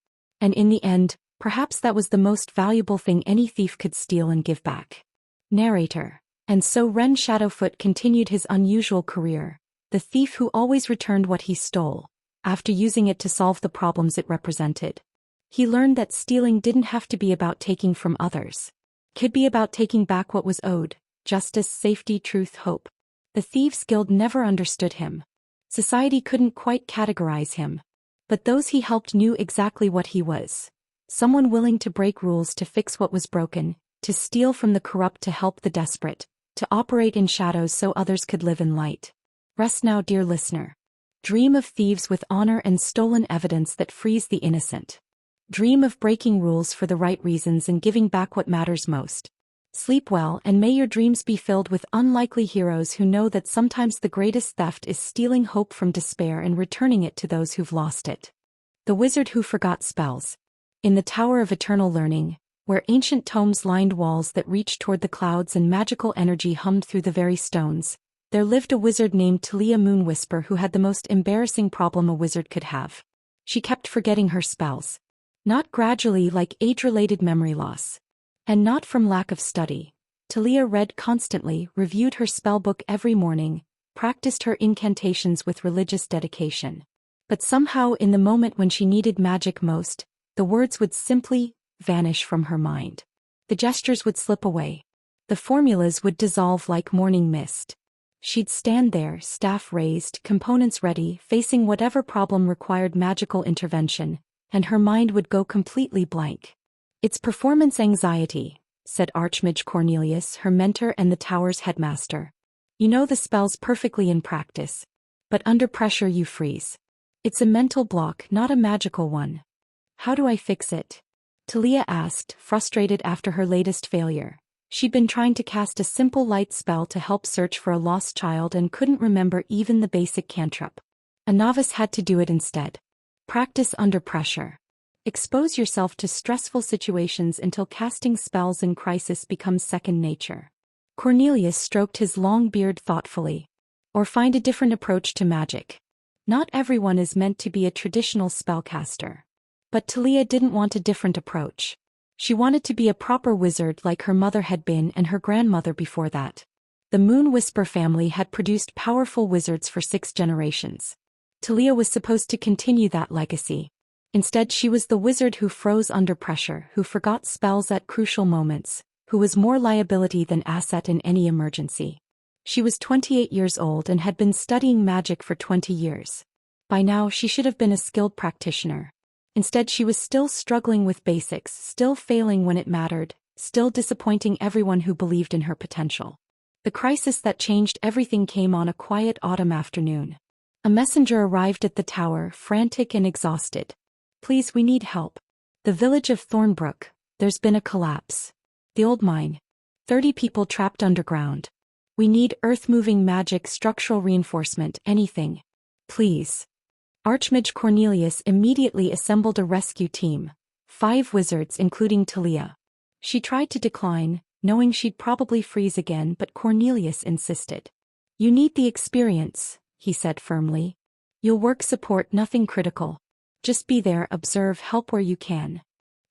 And in the end, perhaps that was the most valuable thing any thief could steal and give back. Narrator. And so Ren Shadowfoot continued his unusual career, the thief who always returned what he stole, after using it to solve the problems it represented. He learned that stealing didn't have to be about taking from others. It could be about taking back what was owed, justice, safety, truth, hope. The Thieves' Guild never understood him. Society couldn't quite categorize him. But those he helped knew exactly what he was. Someone willing to break rules to fix what was broken, to steal from the corrupt to help the desperate, to operate in shadows so others could live in light. Rest now, dear listener. Dream of thieves with honor and stolen evidence that frees the innocent. Dream of breaking rules for the right reasons and giving back what matters most. Sleep well, and may your dreams be filled with unlikely heroes who know that sometimes the greatest theft is stealing hope from despair and returning it to those who've lost it. The Wizard Who Forgot Spells. In the Tower of Eternal Learning, where ancient tomes lined walls that reached toward the clouds and magical energy hummed through the very stones, there lived a wizard named Talia Moonwhisper who had the most embarrassing problem a wizard could have. She kept forgetting her spells. Not gradually like age-related memory loss. And not from lack of study. Talia read constantly, reviewed her spellbook every morning, practiced her incantations with religious dedication. But somehow in the moment when she needed magic most, the words would simply vanish from her mind. The gestures would slip away. The formulas would dissolve like morning mist. She'd stand there, staff raised, components ready, facing whatever problem required magical intervention, and her mind would go completely blank. "It's performance anxiety," said Archmage Cornelius, her mentor and the tower's headmaster. "You know the spells perfectly in practice. But under pressure you freeze. It's a mental block, not a magical one." "How do I fix it?" Talia asked, frustrated after her latest failure. She'd been trying to cast a simple light spell to help search for a lost child and couldn't remember even the basic cantrip. A novice had to do it instead. Practice under pressure. Expose yourself to stressful situations until casting spells in crisis becomes second nature. Cornelius stroked his long beard thoughtfully. Or find a different approach to magic. Not everyone is meant to be a traditional spellcaster. But Talia didn't want a different approach. She wanted to be a proper wizard like her mother had been and her grandmother before that. The Moon Whisper family had produced powerful wizards for 6 generations. Talia was supposed to continue that legacy. Instead, she was the wizard who froze under pressure, who forgot spells at crucial moments, who was more liability than asset in any emergency. She was 28 years old and had been studying magic for 20 years. By now, she should have been a skilled practitioner. Instead, she was still struggling with basics, still failing when it mattered, still disappointing everyone who believed in her potential. The crisis that changed everything came on a quiet autumn afternoon. A messenger arrived at the tower, frantic and exhausted. "Please, we need help. The village of Thornbrook, there's been a collapse. The old mine. 30 people trapped underground. We need earth-moving magic, structural reinforcement, anything. Please." Archmage Cornelius immediately assembled a rescue team. 5 wizards including Talia. She tried to decline, knowing she'd probably freeze again, but Cornelius insisted. "You need the experience," he said firmly. "You'll work support, nothing critical. Just be there, observe, help where you can."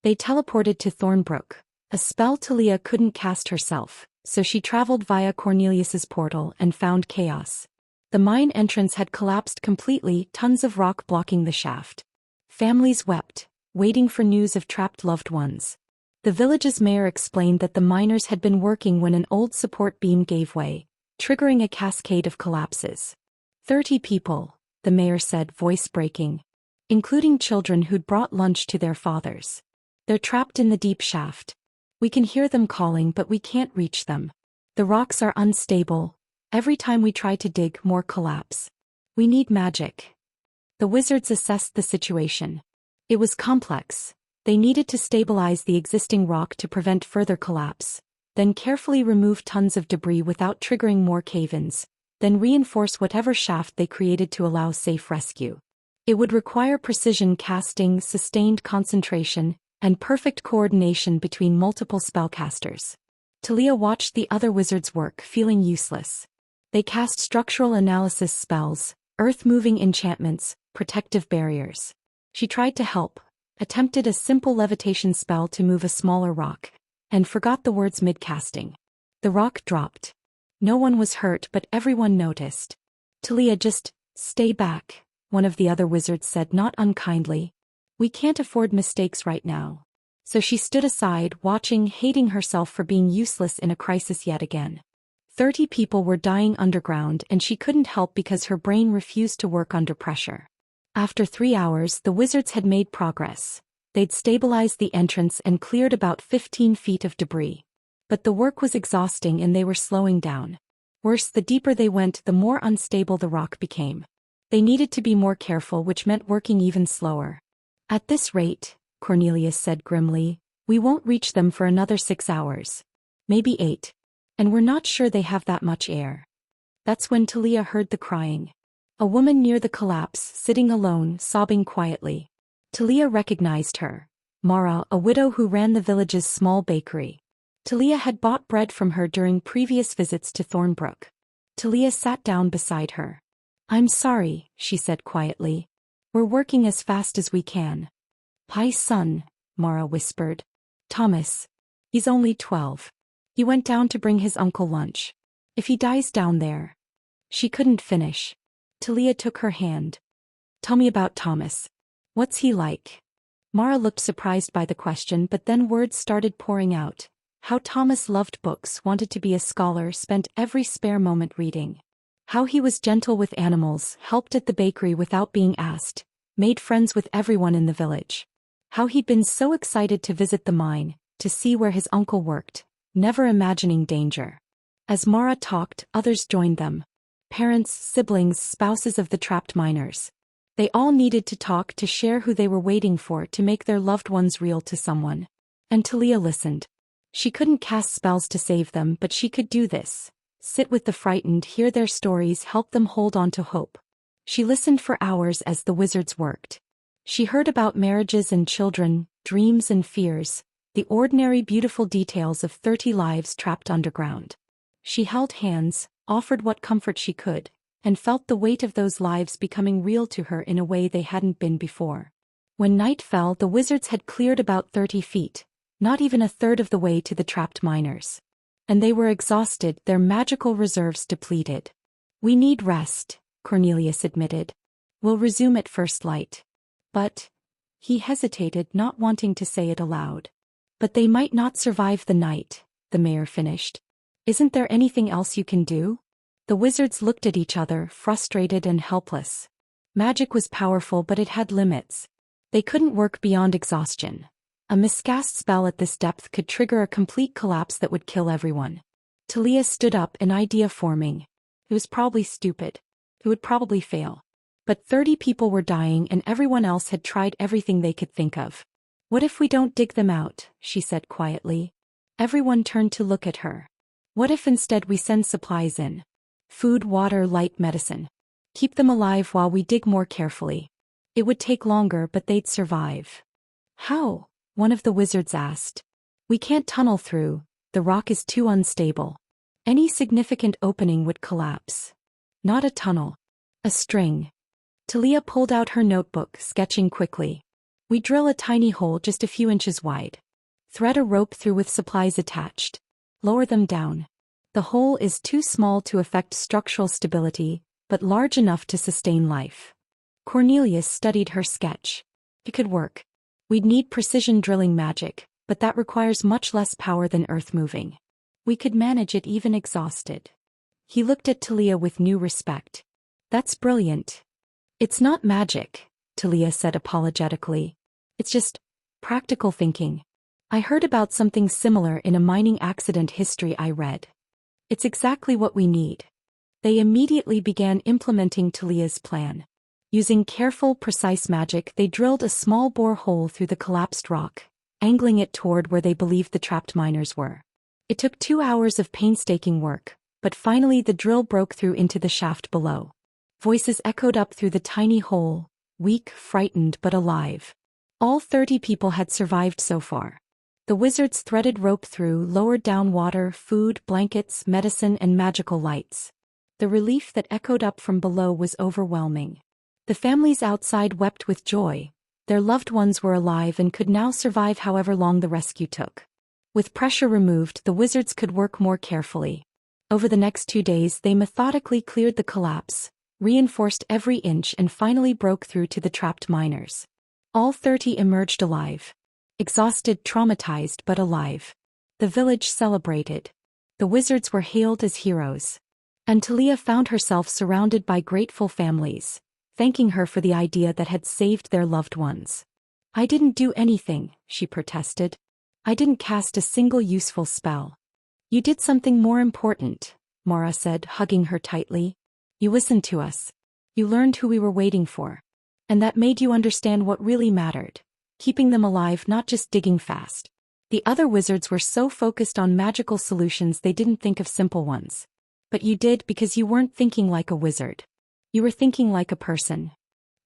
They teleported to Thornbrook, a spell Talia couldn't cast herself, so she traveled via Cornelius's portal and found chaos. The mine entrance had collapsed completely, tons of rock blocking the shaft. Families wept, waiting for news of trapped loved ones. The village's mayor explained that the miners had been working when an old support beam gave way, triggering a cascade of collapses. 30 people, the mayor said, voice breaking. Including children who'd brought lunch to their fathers. "They're trapped in the deep shaft. We can hear them calling, but we can't reach them. The rocks are unstable. Every time we try to dig, more collapse. We need magic." The wizards assessed the situation. It was complex. They needed to stabilize the existing rock to prevent further collapse, then carefully remove tons of debris without triggering more cave-ins, then reinforce whatever shaft they created to allow safe rescue. It would require precision casting, sustained concentration, and perfect coordination between multiple spellcasters. Talia watched the other wizards work, feeling useless. They cast structural analysis spells, earth-moving enchantments, protective barriers. She tried to help, attempted a simple levitation spell to move a smaller rock, and forgot the words mid-casting. The rock dropped. No one was hurt, but everyone noticed. "Talia, just stay back," one of the other wizards said, not unkindly. "We can't afford mistakes right now." So she stood aside, watching, hating herself for being useless in a crisis yet again. 30 people were dying underground and she couldn't help because her brain refused to work under pressure. After 3 hours, the wizards had made progress. They'd stabilized the entrance and cleared about 15 feet of debris. But the work was exhausting and they were slowing down. Worse, the deeper they went, the more unstable the rock became. They needed to be more careful, which meant working even slower. "At this rate," Cornelius said grimly, "we won't reach them for another 6 hours. Maybe 8. And we're not sure they have that much air." That's when Talia heard the crying. A woman near the collapse, sitting alone, sobbing quietly. Talia recognized her. Mara, a widow who ran the village's small bakery. Talia had bought bread from her during previous visits to Thornbrook. Talia sat down beside her. "I'm sorry," she said quietly. We're working as fast as we can. Pie's son, Mara whispered. Thomas. He's only 12. He went down to bring his uncle lunch. If he dies down there. She couldn't finish. Talia took her hand. Tell me about Thomas. What's he like? Mara looked surprised by the question, but then words started pouring out. How Thomas loved books, wanted to be a scholar, spent every spare moment reading. How he was gentle with animals, helped at the bakery without being asked, made friends with everyone in the village. How he'd been so excited to visit the mine, to see where his uncle worked, never imagining danger. As Mara talked, others joined them. Parents, siblings, spouses of the trapped miners. They all needed to talk, to share who they were waiting for, to make their loved ones real to someone. And Talia listened. She couldn't cast spells to save them, but she could do this. Sit with the frightened, hear their stories, help them hold on to hope. She listened for hours as the wizards worked. She heard about marriages and children, dreams and fears, the ordinary beautiful details of 30 lives trapped underground. She held hands, offered what comfort she could, and felt the weight of those lives becoming real to her in a way they hadn't been before. When night fell, the wizards had cleared about 30 feet, not even a third of the way to the trapped miners. And they were exhausted, their magical reserves depleted. We need rest, Cornelius admitted. We'll resume at first light. But, he hesitated, not wanting to say it aloud. But they might not survive the night, the mayor finished. Isn't there anything else you can do? The wizards looked at each other, frustrated and helpless. Magic was powerful, but it had limits. They couldn't work beyond exhaustion. A miscast spell at this depth could trigger a complete collapse that would kill everyone. Talia stood up, an idea forming. It was probably stupid. It would probably fail. But 30 people were dying and everyone else had tried everything they could think of. What if we don't dig them out? She said quietly. Everyone turned to look at her. What if instead we send supplies in? Food, water, light, medicine. Keep them alive while we dig more carefully. It would take longer, but they'd survive. How? One of the wizards asked. We can't tunnel through, the rock is too unstable. Any significant opening would collapse. Not a tunnel. A string. Talia pulled out her notebook, sketching quickly. We drill a tiny hole just a few inches wide. Thread a rope through with supplies attached. Lower them down. The hole is too small to affect structural stability, but large enough to sustain life. Cornelius studied her sketch. It could work. We'd need precision drilling magic, but that requires much less power than earth moving. We could manage it even exhausted. He looked at Talia with new respect. That's brilliant. It's not magic, Talia said apologetically. It's just practical thinking. I heard about something similar in a mining accident history I read. It's exactly what we need. They immediately began implementing Talia's plan. Using careful, precise magic, they drilled a small bore hole through the collapsed rock, angling it toward where they believed the trapped miners were. It took 2 hours of painstaking work, but finally the drill broke through into the shaft below. Voices echoed up through the tiny hole, weak, frightened but alive. All 30 people had survived so far. The wizards threaded rope through, lowered down water, food, blankets, medicine, and magical lights. The relief that echoed up from below was overwhelming. The families outside wept with joy. Their loved ones were alive and could now survive however long the rescue took. With pressure removed, the wizards could work more carefully. Over the next 2 days, they methodically cleared the collapse, reinforced every inch, and finally broke through to the trapped miners. All 30 emerged alive. Exhausted, traumatized, but alive. The village celebrated. The wizards were hailed as heroes. And Talia found herself surrounded by grateful families, thanking her for the idea that had saved their loved ones. I didn't do anything, she protested. I didn't cast a single useful spell. You did something more important, Mara said, hugging her tightly. You listened to us. You learned who we were waiting for. And that made you understand what really mattered. Keeping them alive, not just digging fast. The other wizards were so focused on magical solutions they didn't think of simple ones. But you did because you weren't thinking like a wizard. You were thinking like a person.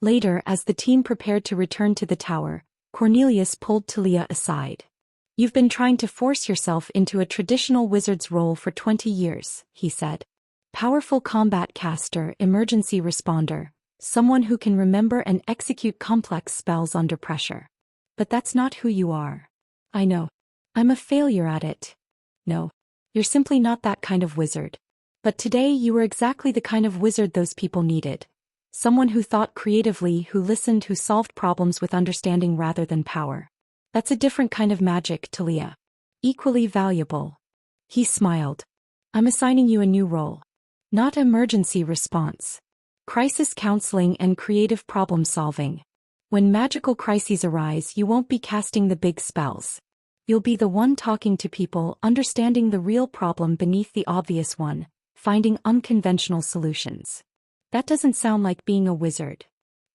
Later, as the team prepared to return to the tower, Cornelius pulled Talia aside. You've been trying to force yourself into a traditional wizard's role for 20 years, he said. Powerful combat caster, emergency responder, Someone who can remember and execute complex spells under pressure. But that's not who you are. I know. I'm a failure at it. No. You're simply not that kind of wizard. But today you were exactly the kind of wizard those people needed. Someone who thought creatively, who listened, who solved problems with understanding rather than power. That's a different kind of magic, Talia. Equally valuable. He smiled. I'm assigning you a new role. Not emergency response. Crisis counseling and creative problem solving. When magical crises arise, you won't be casting the big spells. You'll be the one talking to people, understanding the real problem beneath the obvious one, finding unconventional solutions. That doesn't sound like being a wizard.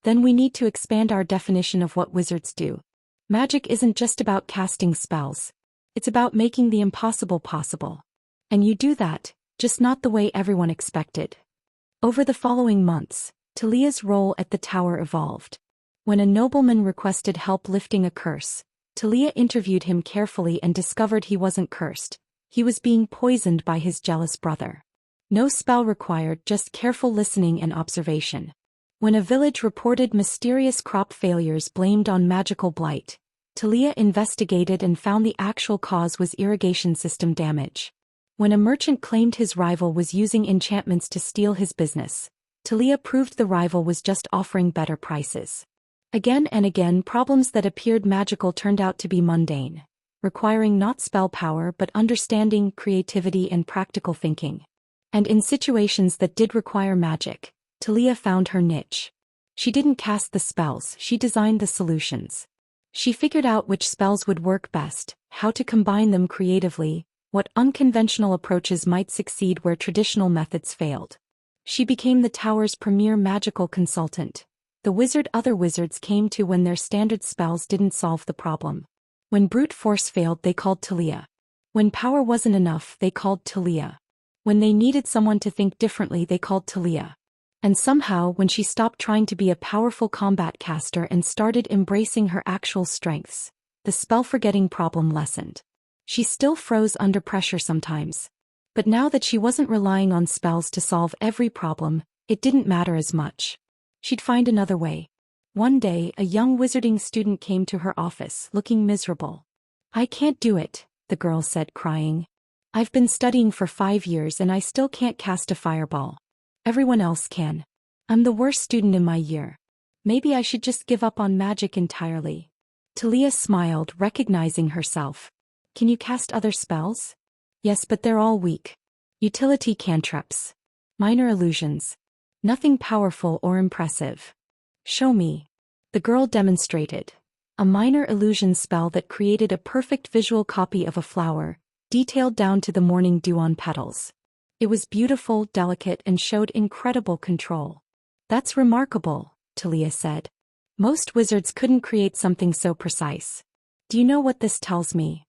Then we need to expand our definition of what wizards do. Magic isn't just about casting spells. It's about making the impossible possible. And you do that, just not the way everyone expected. Over the following months, Talia's role at the tower evolved. When a nobleman requested help lifting a curse, Talia interviewed him carefully and discovered he wasn't cursed. He was being poisoned by his jealous brother. No spell required, just careful listening and observation. When a village reported mysterious crop failures blamed on magical blight, Talia investigated and found the actual cause was irrigation system damage. When a merchant claimed his rival was using enchantments to steal his business, Talia proved the rival was just offering better prices. Again and again, problems that appeared magical turned out to be mundane, requiring not spell power but understanding, creativity, and practical thinking. And in situations that did require magic, Talia found her niche. She didn't cast the spells, she designed the solutions. She figured out which spells would work best, how to combine them creatively, what unconventional approaches might succeed where traditional methods failed. She became the tower's premier magical consultant, the wizard other wizards came to when their standard spells didn't solve the problem. When brute force failed, they called Talia. When power wasn't enough, they called Talia. When they needed someone to think differently, they called Talia. And somehow, when she stopped trying to be a powerful combat caster and started embracing her actual strengths, the spell-forgetting problem lessened. She still froze under pressure sometimes. But now that she wasn't relying on spells to solve every problem, it didn't matter as much. She'd find another way. One day, a young wizarding student came to her office, looking miserable. I can't do it, the girl said, crying. I've been studying for 5 years and I still can't cast a fireball. Everyone else can. I'm the worst student in my year. Maybe I should just give up on magic entirely. Talia smiled, recognizing herself. Can you cast other spells? Yes, but they're all weak. Utility cantrips. Minor illusions. Nothing powerful or impressive. Show me. The girl demonstrated. A minor illusion spell that created a perfect visual copy of a flower, detailed down to the morning dew on petals. It was beautiful, delicate, and showed incredible control. That's remarkable, Talia said. Most wizards couldn't create something so precise. Do you know what this tells me?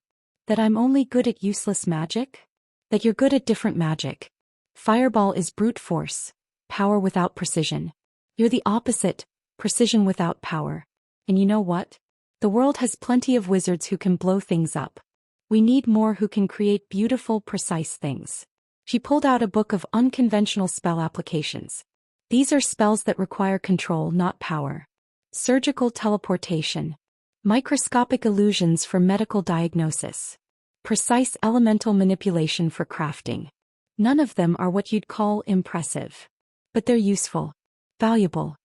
That I'm only good at useless magic? That you're good at different magic. Fireball is brute force, power without precision. You're the opposite, precision without power. And you know what? The world has plenty of wizards who can blow things up. We need more who can create beautiful, precise things. She pulled out a book of unconventional spell applications. These are spells that require control, not power. Surgical teleportation. Microscopic illusions for medical diagnosis. Precise elemental manipulation for crafting. None of them are what you'd call impressive. But they're useful, valuable,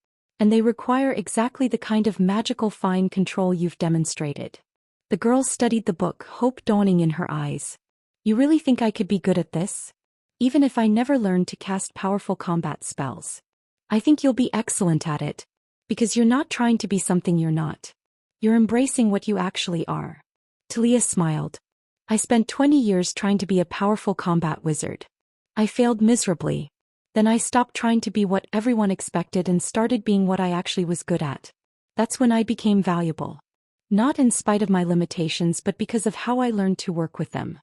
and they require exactly the kind of magical fine control you've demonstrated. The girl studied the book, hope dawning in her eyes. You really think I could be good at this? Even if I never learned to cast powerful combat spells. I think you'll be excellent at it, because you're not trying to be something you're not. You're embracing what you actually are. Talia smiled. I spent 20 years trying to be a powerful combat wizard. I failed miserably. Then I stopped trying to be what everyone expected and started being what I actually was good at. That's when I became valuable. Not in spite of my limitations but because of how I learned to work with them.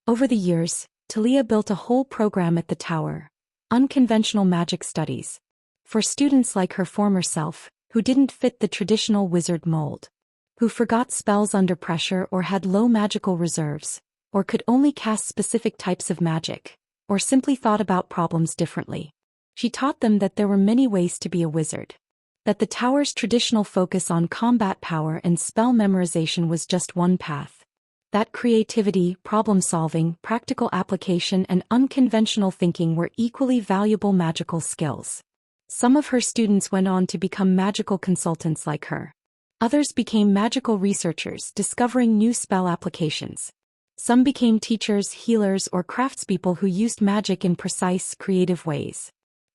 Over the years, Talia built a whole program at the tower. Unconventional magic studies. For students like her former self, who didn't fit the traditional wizard mold. Who forgot spells under pressure or had low magical reserves, or could only cast specific types of magic, or simply thought about problems differently. She taught them that there were many ways to be a wizard. That the tower's traditional focus on combat power and spell memorization was just one path. That creativity, problem-solving, practical application and unconventional thinking were equally valuable magical skills. Some of her students went on to become magical consultants like her. Others became magical researchers, discovering new spell applications. Some became teachers, healers, or craftspeople who used magic in precise, creative ways.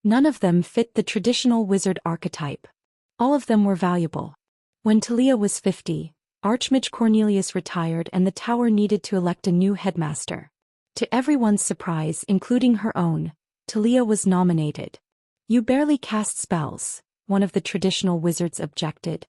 None of them fit the traditional wizard archetype. All of them were valuable. When Talia was 50, Archmage Cornelius retired and the tower needed to elect a new headmaster. To everyone's surprise, including her own, Talia was nominated. "You barely cast spells," one of the traditional wizards objected.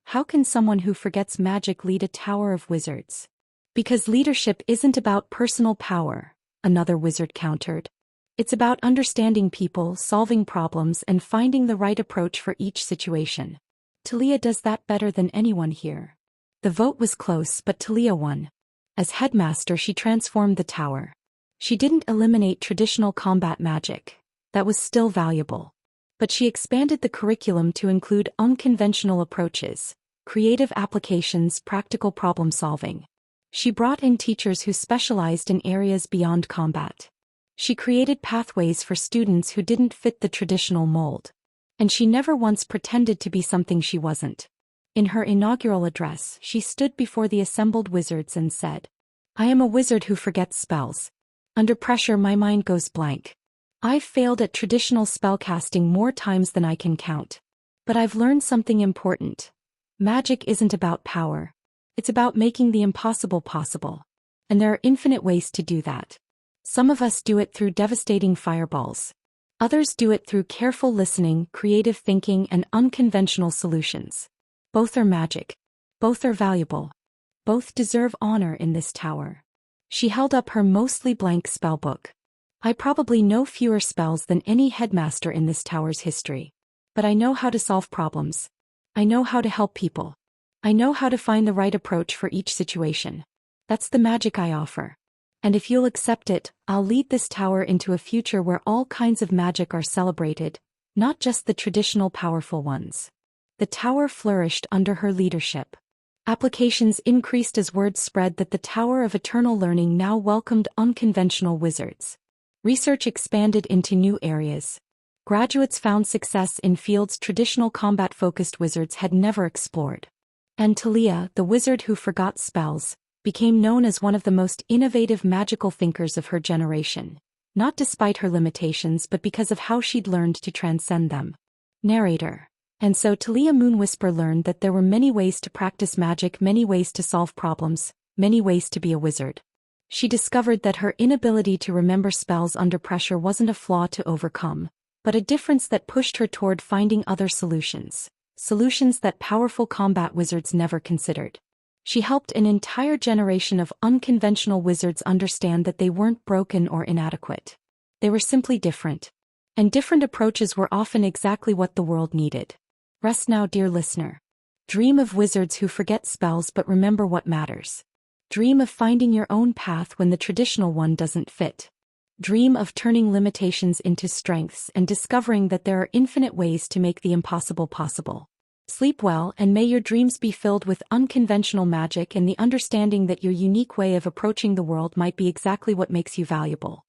"How can someone who forgets magic lead a tower of wizards?" "Because leadership isn't about personal power," another wizard countered. "It's about understanding people, solving problems, and finding the right approach for each situation. Talia does that better than anyone here." The vote was close, but Talia won. As headmaster, she transformed the tower. She didn't eliminate traditional combat magic. That was still valuable. But she expanded the curriculum to include unconventional approaches, creative applications, practical problem solving. She brought in teachers who specialized in areas beyond combat. She created pathways for students who didn't fit the traditional mold. And she never once pretended to be something she wasn't. In her inaugural address, she stood before the assembled wizards and said, "I am a wizard who forgets spells. Under pressure, my mind goes blank. I've failed at traditional spellcasting more times than I can count. But I've learned something important. Magic isn't about power. It's about making the impossible possible. And there are infinite ways to do that. Some of us do it through devastating fireballs. Others do it through careful listening, creative thinking, and unconventional solutions. Both are magic. Both are valuable. Both deserve honor in this tower." She held up her mostly blank spellbook. "I probably know fewer spells than any headmaster in this tower's history. But I know how to solve problems. I know how to help people. I know how to find the right approach for each situation. That's the magic I offer. And if you'll accept it, I'll lead this tower into a future where all kinds of magic are celebrated, not just the traditional powerful ones." The tower flourished under her leadership. Applications increased as word spread that the Tower of Eternal Learning now welcomed unconventional wizards. Research expanded into new areas. Graduates found success in fields traditional combat-focused wizards had never explored. And Talia, the wizard who forgot spells, became known as one of the most innovative magical thinkers of her generation, not despite her limitations but because of how she'd learned to transcend them. Narrator. And so Talia Moonwhisper learned that there were many ways to practice magic, many ways to solve problems, many ways to be a wizard. She discovered that her inability to remember spells under pressure wasn't a flaw to overcome, but a difference that pushed her toward finding other solutions. Solutions that powerful combat wizards never considered. She helped an entire generation of unconventional wizards understand that they weren't broken or inadequate. They were simply different. And different approaches were often exactly what the world needed. Rest now, dear listener. Dream of wizards who forget spells but remember what matters. Dream of finding your own path when the traditional one doesn't fit. Dream of turning limitations into strengths and discovering that there are infinite ways to make the impossible possible. Sleep well, and may your dreams be filled with unconventional magic and the understanding that your unique way of approaching the world might be exactly what makes you valuable.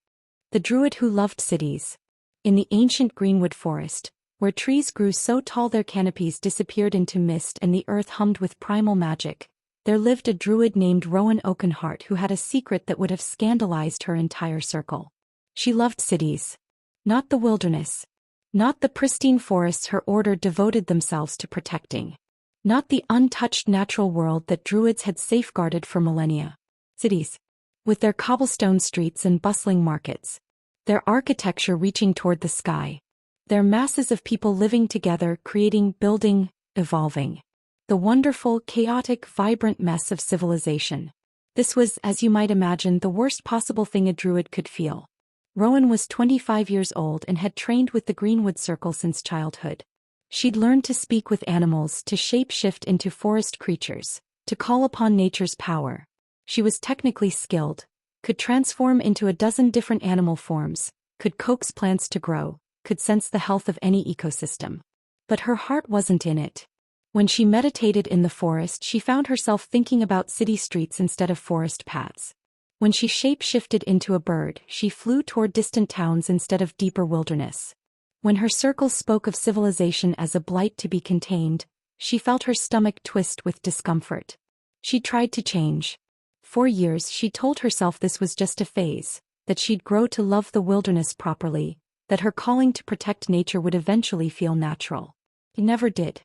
The Druid who loved cities. In the ancient greenwood forest, where trees grew so tall their canopies disappeared into mist and the earth hummed with primal magic, there lived a druid named Rowan Oakenheart who had a secret that would have scandalized her entire circle. She loved cities. Not the wilderness. Not the pristine forests her order devoted themselves to protecting. Not the untouched natural world that druids had safeguarded for millennia. Cities. With their cobblestone streets and bustling markets. Their architecture reaching toward the sky. Their masses of people living together, creating, building, evolving. The wonderful, chaotic, vibrant mess of civilization. This was, as you might imagine, the worst possible thing a druid could feel. Rowan was 25 years old and had trained with the Greenwood Circle since childhood. She'd learned to speak with animals, to shape-shift into forest creatures, to call upon nature's power. She was technically skilled, could transform into a dozen different animal forms, could coax plants to grow, could sense the health of any ecosystem. But her heart wasn't in it. When she meditated in the forest, she found herself thinking about city streets instead of forest paths. When she shape-shifted into a bird, she flew toward distant towns instead of deeper wilderness. When her circle spoke of civilization as a blight to be contained, she felt her stomach twist with discomfort. She tried to change. For years she told herself this was just a phase, that she'd grow to love the wilderness properly, that her calling to protect nature would eventually feel natural. It never did.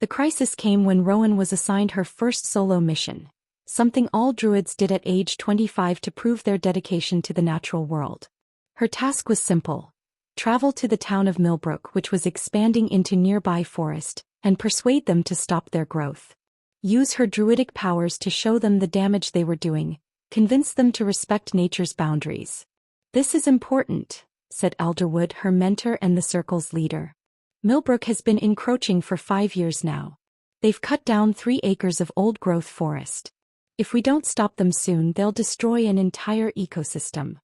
The crisis came when Rowan was assigned her first solo mission, something all druids did at age 25 to prove their dedication to the natural world. Her task was simple: travel to the town of Millbrook, which was expanding into nearby forest, and persuade them to stop their growth. Use her druidic powers to show them the damage they were doing, convince them to respect nature's boundaries. "This is important," said Elderwood, her mentor and the circle's leader. "Millbrook has been encroaching for 5 years now. They've cut down 3 acres of old-growth forest. If we don't stop them soon, they'll destroy an entire ecosystem."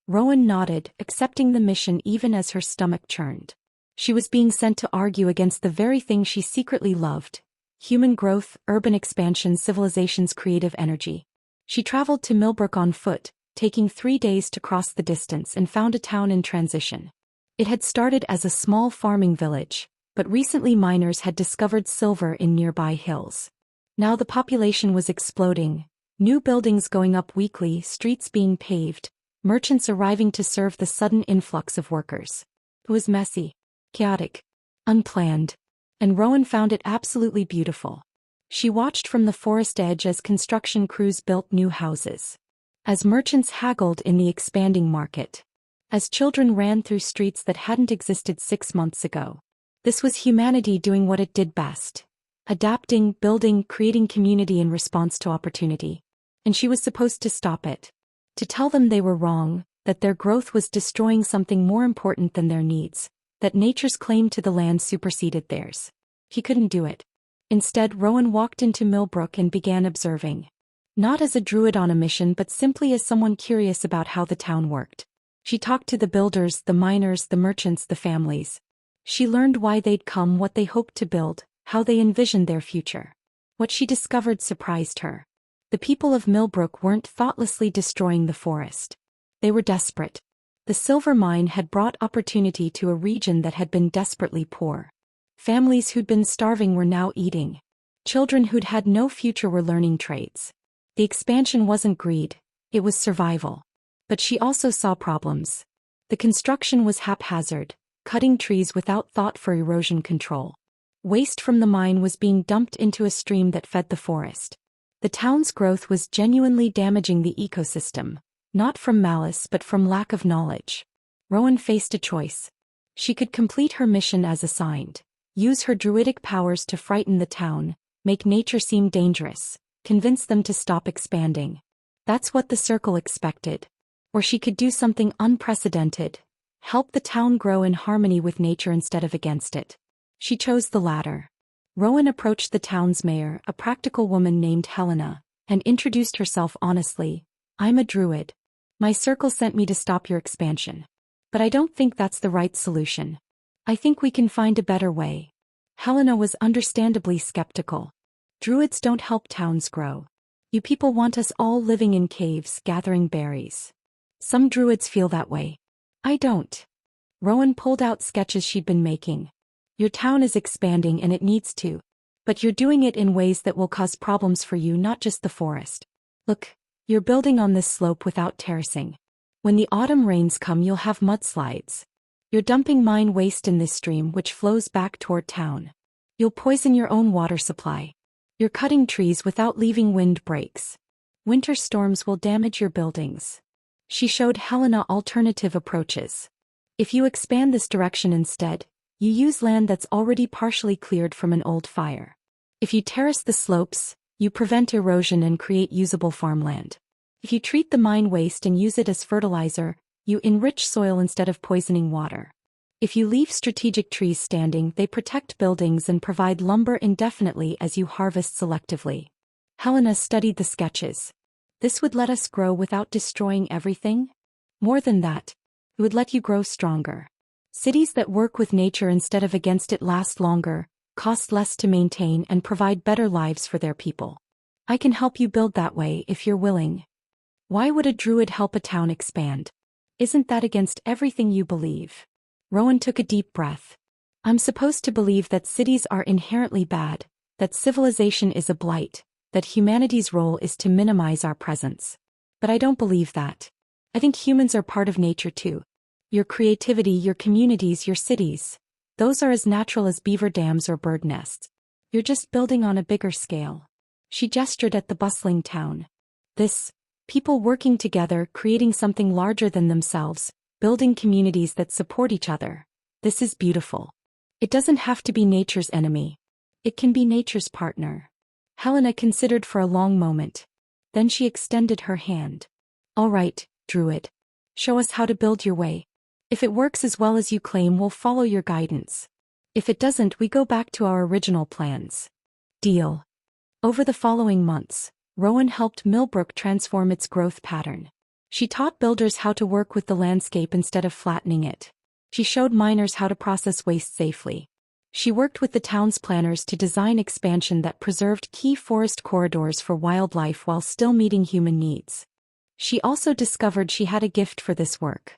Rowan nodded, accepting the mission even as her stomach churned. She was being sent to argue against the very thing she secretly loved: human growth, urban expansion, civilization's creative energy. She traveled to Millbrook on foot, taking 3 days to cross the distance, and found a town in transition. It had started as a small farming village, but recently miners had discovered silver in nearby hills. Now the population was exploding, new buildings going up weekly, streets being paved, merchants arriving to serve the sudden influx of workers. It was messy, chaotic, unplanned, and Rowan found it absolutely beautiful. She watched from the forest edge as construction crews built new houses, as merchants haggled in the expanding market, as children ran through streets that hadn't existed 6 months ago. This was humanity doing what it did best: adapting, building, creating community in response to opportunity. And she was supposed to stop it. To tell them they were wrong, that their growth was destroying something more important than their needs, that nature's claim to the land superseded theirs. He couldn't do it. Instead, Rowan walked into Millbrook and began observing. Not as a druid on a mission, but simply as someone curious about how the town worked. She talked to the builders, the miners, the merchants, the families. She learned why they'd come, what they hoped to build, how they envisioned their future. What she discovered surprised her. The people of Millbrook weren't thoughtlessly destroying the forest. They were desperate. The silver mine had brought opportunity to a region that had been desperately poor. Families who'd been starving were now eating. Children who'd had no future were learning trades. The expansion wasn't greed, it was survival. But she also saw problems. The construction was haphazard, cutting trees without thought for erosion control. Waste from the mine was being dumped into a stream that fed the forest. The town's growth was genuinely damaging the ecosystem, not from malice but from lack of knowledge. Rowan faced a choice. She could complete her mission as assigned, use her druidic powers to frighten the town, make nature seem dangerous, convince them to stop expanding. That's what the circle expected. Or she could do something unprecedented, help the town grow in harmony with nature instead of against it. She chose the latter. Rowan approached the town's mayor, a practical woman named Helena, and introduced herself honestly. "I'm a druid. My circle sent me to stop your expansion. But I don't think that's the right solution. I think we can find a better way." Helena was understandably skeptical. "Druids don't help towns grow. You people want us all living in caves, gathering berries. Some druids feel that way. I don't." Rowan pulled out sketches she'd been making. "Your town is expanding and it needs to. But you're doing it in ways that will cause problems for you, not just the forest. Look, you're building on this slope without terracing. When the autumn rains come, you'll have mudslides. You're dumping mine waste in this stream which flows back toward town. You'll poison your own water supply. You're cutting trees without leaving wind breaks. Winter storms will damage your buildings." She showed Helena alternative approaches. "If you expand this direction instead, you use land that's already partially cleared from an old fire. If you terrace the slopes, you prevent erosion and create usable farmland. If you treat the mine waste and use it as fertilizer, you enrich soil instead of poisoning water. If you leave strategic trees standing, they protect buildings and provide lumber indefinitely as you harvest selectively." Helena studied the sketches. "This would let us grow without destroying everything? More than that, it would let you grow stronger. Cities that work with nature instead of against it last longer, cost less to maintain, and provide better lives for their people. I can help you build that way if you're willing. Why would a druid help a town expand? Isn't that against everything you believe? Rowan took a deep breath. I'm supposed to believe that cities are inherently bad, that civilization is a blight, that humanity's role is to minimize our presence. But I don't believe that. I think humans are part of nature too. Your creativity, your communities, your cities. Those are as natural as beaver dams or bird nests. You're just building on a bigger scale. She gestured at the bustling town. People working together, creating something larger than themselves, building communities that support each other. This is beautiful. It doesn't have to be nature's enemy. It can be nature's partner. Helena considered for a long moment. Then she extended her hand. All right, Druid. Show us how to build your way. If it works as well as you claim, we'll follow your guidance. If it doesn't, we go back to our original plans. Deal. Over the following months, Rowan helped Millbrook transform its growth pattern. She taught builders how to work with the landscape instead of flattening it. She showed miners how to process waste safely. She worked with the town's planners to design expansion that preserved key forest corridors for wildlife while still meeting human needs. She also discovered she had a gift for this work.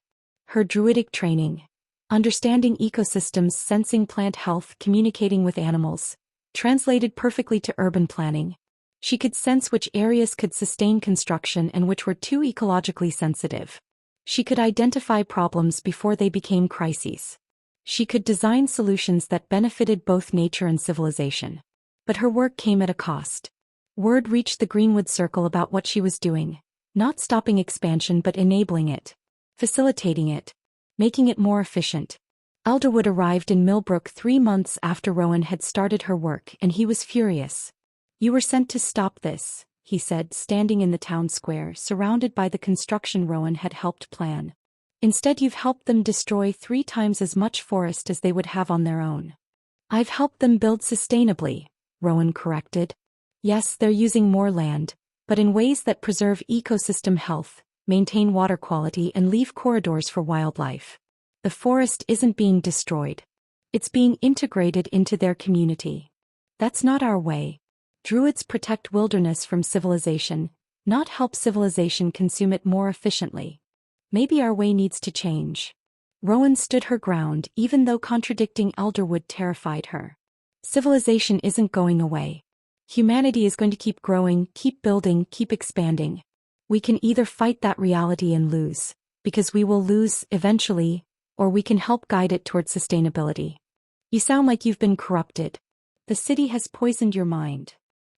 Her druidic training, understanding ecosystems, sensing plant health, communicating with animals, translated perfectly to urban planning. She could sense which areas could sustain construction and which were too ecologically sensitive. She could identify problems before they became crises. She could design solutions that benefited both nature and civilization. But her work came at a cost. Word reached the Greenwood Circle about what she was doing, not stopping expansion but enabling it, facilitating it, making it more efficient. Elderwood arrived in Millbrook 3 months after Rowan had started her work, and he was furious. You were sent to stop this, he said, standing in the town square, surrounded by the construction Rowan had helped plan. Instead, you've helped them destroy 3 times as much forest as they would have on their own. I've helped them build sustainably, Rowan corrected. Yes, they're using more land, but in ways that preserve ecosystem health, maintain water quality, and leave corridors for wildlife. The forest isn't being destroyed. It's being integrated into their community. That's not our way. Druids protect wilderness from civilization, not help civilization consume it more efficiently. Maybe our way needs to change. Rowan stood her ground even though contradicting Elderwood terrified her. Civilization isn't going away. Humanity is going to keep growing, keep building, keep expanding. We can either fight that reality and lose, because we will lose eventually, or we can help guide it toward sustainability. You sound like you've been corrupted. The city has poisoned your mind.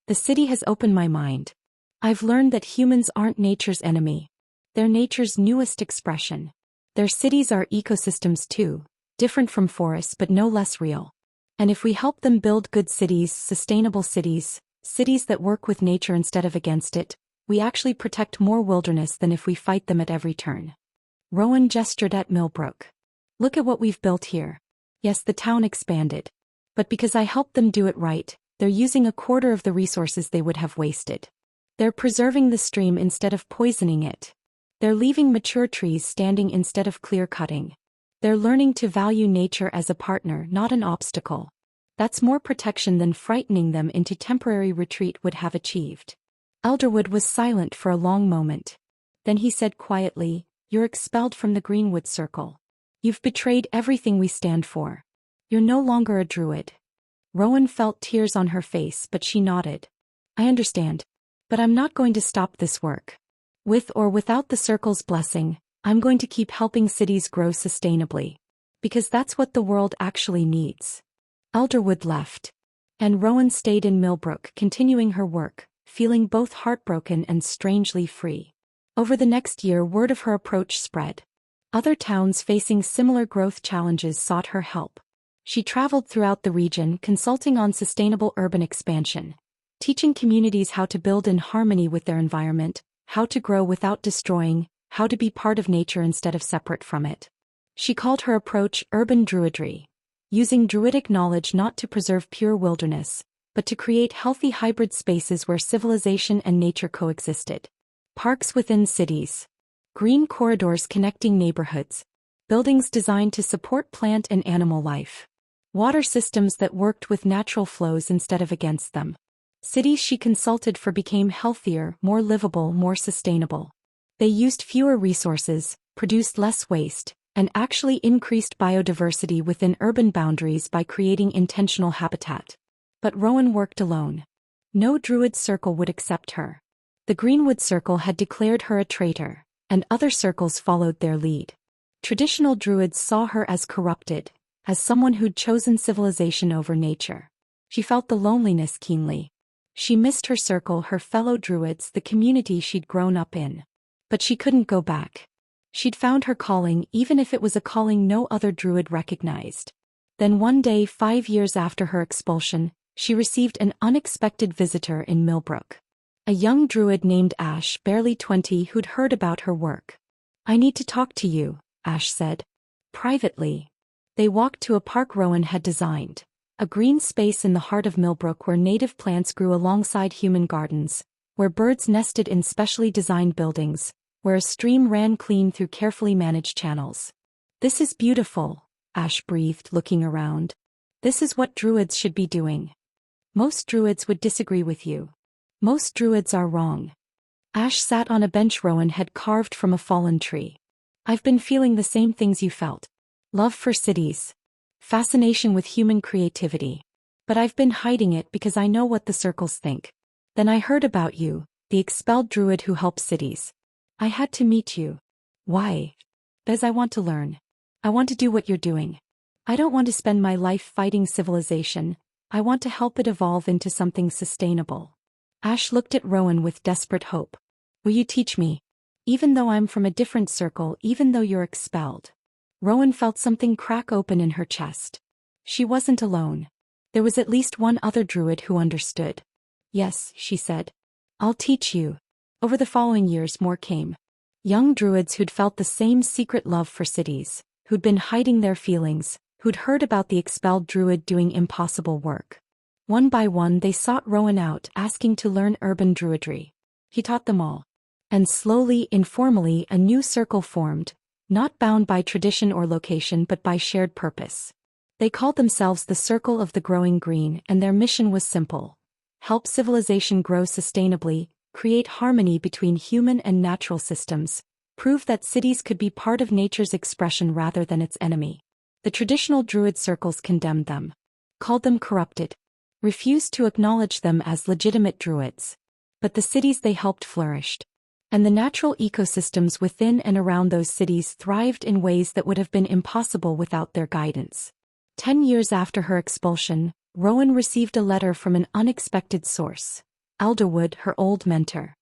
The city has opened my mind. I've learned that humans aren't nature's enemy. They're nature's newest expression. Their cities are ecosystems too, different from forests but no less real. And if we help them build good cities, sustainable cities, cities that work with nature instead of against it, we actually protect more wilderness than if we fight them at every turn. Rowan gestured at Millbrook. Look at what we've built here. Yes, the town expanded. But because I helped them do it right, they're using 1/4 of the resources they would have wasted. They're preserving the stream instead of poisoning it. They're leaving mature trees standing instead of clear-cutting. They're learning to value nature as a partner, not an obstacle. That's more protection than frightening them into temporary retreat would have achieved. Elderwood was silent for a long moment. Then he said quietly, "You're expelled from the Greenwood Circle. You've betrayed everything we stand for. You're no longer a druid." Rowan felt tears on her face, but she nodded. "I understand. But I'm not going to stop this work. With or without the Circle's blessing, I'm going to keep helping cities grow sustainably. Because that's what the world actually needs." Elderwood left. And Rowan stayed in Millbrook, continuing her work, feeling both heartbroken and strangely free. Over the next year, word of her approach spread. Other towns facing similar growth challenges sought her help. She traveled throughout the region, consulting on sustainable urban expansion, teaching communities how to build in harmony with their environment, how to grow without destroying, how to be part of nature instead of separate from it. She called her approach urban druidry, using druidic knowledge not to preserve pure wilderness, but to create healthy hybrid spaces where civilization and nature coexisted. Parks within cities. Green corridors connecting neighborhoods. buildings designed to support plant and animal life, water systems that worked with natural flows instead of against them. Cities she consulted for became healthier, more livable, more sustainable. They used fewer resources, produced less waste, and actually increased biodiversity within urban boundaries by creating intentional habitat. But Rowan worked alone. No Druid circle would accept her. The Greenwood Circle had declared her a traitor, and other circles followed their lead. Traditional Druids saw her as corrupted, as someone who'd chosen civilization over nature. She felt the loneliness keenly. She missed her circle, her fellow Druids, the community she'd grown up in. But she couldn't go back. She'd found her calling, even if it was a calling no other Druid recognized. Then one day, 5 years after her expulsion, she received an unexpected visitor in Millbrook. A young Druid named Ash, barely 20, who'd heard about her work. "I need to talk to you," Ash said. Privately. They walked to a park Rowan had designed. A green space in the heart of Millbrook where native plants grew alongside human gardens, where birds nested in specially designed buildings, where a stream ran clean through carefully managed channels. "This is beautiful," Ash breathed, looking around. "This is what Druids should be doing. Most Druids would disagree with you. Most Druids are wrong." Ash sat on a bench Rowan had carved from a fallen tree. "I've been feeling the same things you felt. Love for cities. Fascination with human creativity. But I've been hiding it because I know what the circles think. Then I heard about you, the expelled Druid who helps cities. I had to meet you." "Why?" "Because I want to learn. I want to do what you're doing. I don't want to spend my life fighting civilization. I want to help it evolve into something sustainable." Ash looked at Rowan with desperate hope. "Will you teach me? Even though I'm from a different circle, even though you're expelled." Rowan felt something crack open in her chest. She wasn't alone. There was at least one other Druid who understood. "Yes," she said. "I'll teach you." Over the following years more came. Young Druids who'd felt the same secret love for cities, who'd been hiding their feelings, who'd heard about the expelled Druid doing impossible work. One by one they sought Rowan out, asking to learn urban Druidry. He taught them all. And slowly, informally, a new circle formed, not bound by tradition or location but by shared purpose. They called themselves the Circle of the Growing Green, and their mission was simple: help civilization grow sustainably, create harmony between human and natural systems, prove that cities could be part of nature's expression rather than its enemy. The traditional Druid circles condemned them, called them corrupted, refused to acknowledge them as legitimate Druids. But the cities they helped flourished. And the natural ecosystems within and around those cities thrived in ways that would have been impossible without their guidance. 10 years after her expulsion, Rowan received a letter from an unexpected source: Elderwood, her old mentor.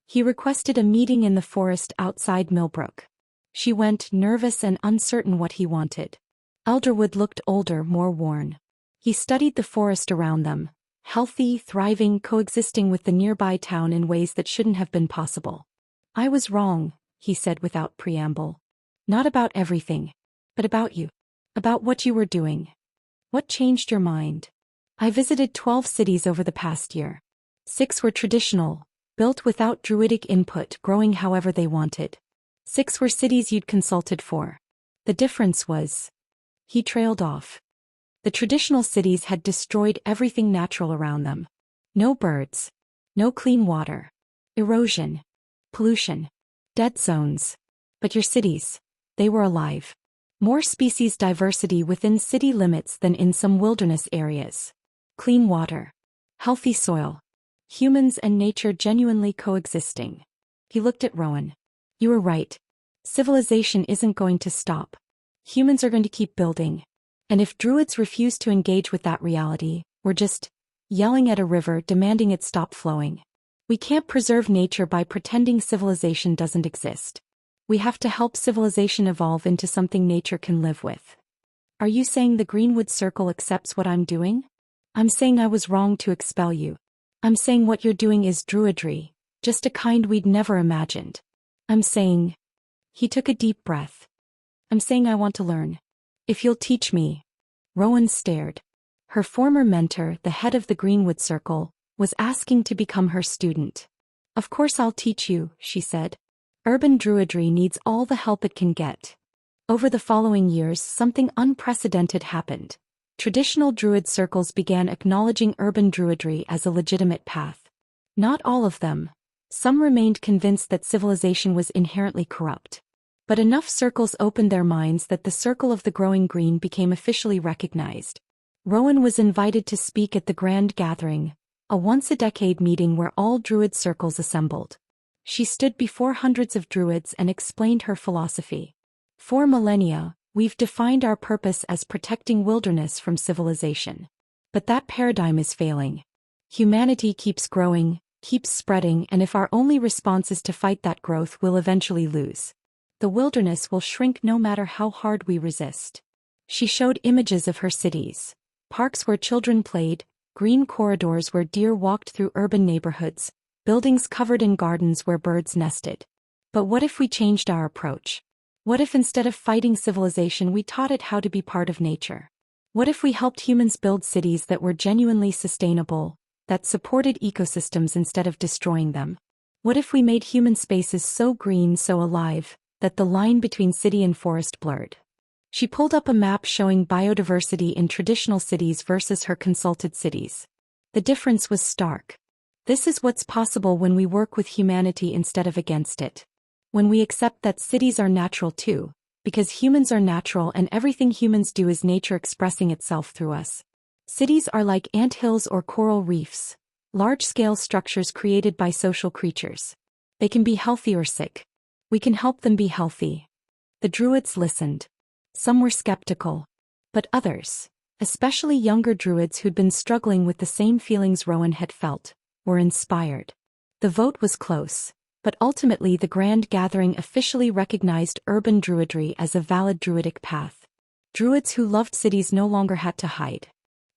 He requested a meeting in the forest outside Millbrook. She went, nervous and uncertain what he wanted. Elderwood looked older, more worn. He studied the forest around them, healthy, thriving, coexisting with the nearby town in ways that shouldn't have been possible. "I was wrong," he said without preamble. "Not about everything. But about you. About what you were doing. What changed your mind? I visited 12 cities over the past year. 6 were traditional, built without Druidic input, growing however they wanted. 6 were cities you'd consulted for. The difference was..." He trailed off. The traditional cities had destroyed everything natural around them. No birds. No clean water. Erosion. Pollution. Dead zones. But your cities, they were alive. More species diversity within city limits than in some wilderness areas. Clean water. Healthy soil. Humans and nature genuinely coexisting. He looked at Rowan. "You were right. Civilization isn't going to stop. Humans are going to keep building. And if Druids refuse to engage with that reality, we're just yelling at a river demanding it stop flowing. We can't preserve nature by pretending civilization doesn't exist. We have to help civilization evolve into something nature can live with." "Are you saying the Greenwood Circle accepts what I'm doing?" "I'm saying I was wrong to expel you. I'm saying what you're doing is Druidry, just a kind we'd never imagined. I'm saying..." He took a deep breath. "I'm saying I want to learn. If you'll teach me." Rowan stared. Her former mentor, the head of the Greenwood Circle, was asking to become her student. "Of course I'll teach you," she said. "Urban Druidry needs all the help it can get." Over the following years, something unprecedented happened. Traditional Druid circles began acknowledging urban Druidry as a legitimate path. Not all of them. Some remained convinced that civilization was inherently corrupt. But enough circles opened their minds that the Circle of the Growing Green became officially recognized. Rowan was invited to speak at the Grand Gathering, a once-a-decade meeting where all Druid circles assembled. She stood before hundreds of Druids and explained her philosophy. For millennia, we've defined our purpose as protecting wilderness from civilization. But that paradigm is failing. Humanity keeps growing, keeps spreading, and if our only response is to fight that growth, we'll eventually lose. The wilderness will shrink no matter how hard we resist. She showed images of her cities. Parks where children played, green corridors where deer walked through urban neighborhoods, buildings covered in gardens where birds nested. But what if we changed our approach? What if instead of fighting civilization we taught it how to be part of nature? What if we helped humans build cities that were genuinely sustainable, that supported ecosystems instead of destroying them? What if we made human spaces so green, so alive, that the line between city and forest blurred? She pulled up a map showing biodiversity in traditional cities versus her consulted cities. The difference was stark. This is what's possible when we work with humanity instead of against it. When we accept that cities are natural too, because humans are natural and everything humans do is nature expressing itself through us. Cities are like anthills or coral reefs, large-scale structures created by social creatures. They can be healthy or sick. We can help them be healthy. The Druids listened. Some were skeptical. But others, especially younger Druids who'd been struggling with the same feelings Rowan had felt, were inspired. The vote was close. But ultimately the Grand Gathering officially recognized urban Druidry as a valid Druidic path. Druids who loved cities no longer had to hide.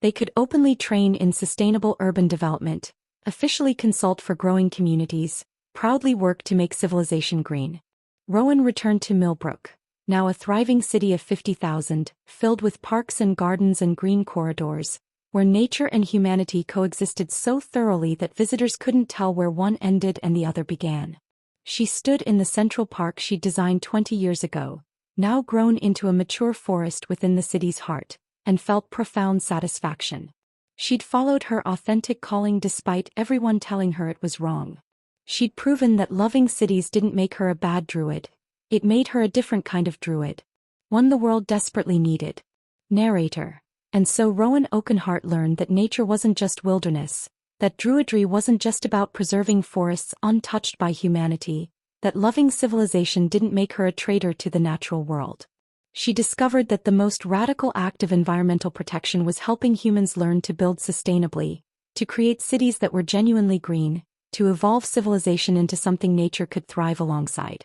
They could openly train in sustainable urban development, officially consult for growing communities, proudly work to make civilization green. Rowan returned to Millbrook, now a thriving city of 50,000, filled with parks and gardens and green corridors, where nature and humanity coexisted so thoroughly that visitors couldn't tell where one ended and the other began. She stood in the central park she'd designed 20 years ago, now grown into a mature forest within the city's heart, and felt profound satisfaction. She'd followed her authentic calling despite everyone telling her it was wrong. She'd proven that loving cities didn't make her a bad druid. It made her a different kind of druid. One the world desperately needed. Narrator. And so Rowan Oakenhart learned that nature wasn't just wilderness, that Druidry wasn't just about preserving forests untouched by humanity, that loving civilization didn't make her a traitor to the natural world. She discovered that the most radical act of environmental protection was helping humans learn to build sustainably, to create cities that were genuinely green, to evolve civilization into something nature could thrive alongside.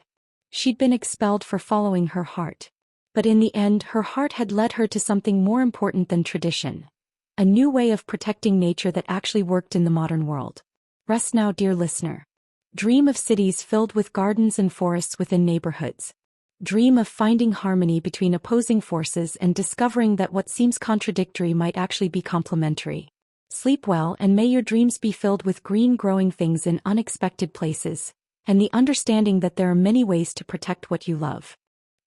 She'd been expelled for following her heart. But in the end, her heart had led her to something more important than tradition. A new way of protecting nature that actually worked in the modern world. Rest now, dear listener. Dream of cities filled with gardens and forests within neighborhoods. Dream of finding harmony between opposing forces and discovering that what seems contradictory might actually be complementary. Sleep well, and may your dreams be filled with green growing things in unexpected places, and the understanding that there are many ways to protect what you love.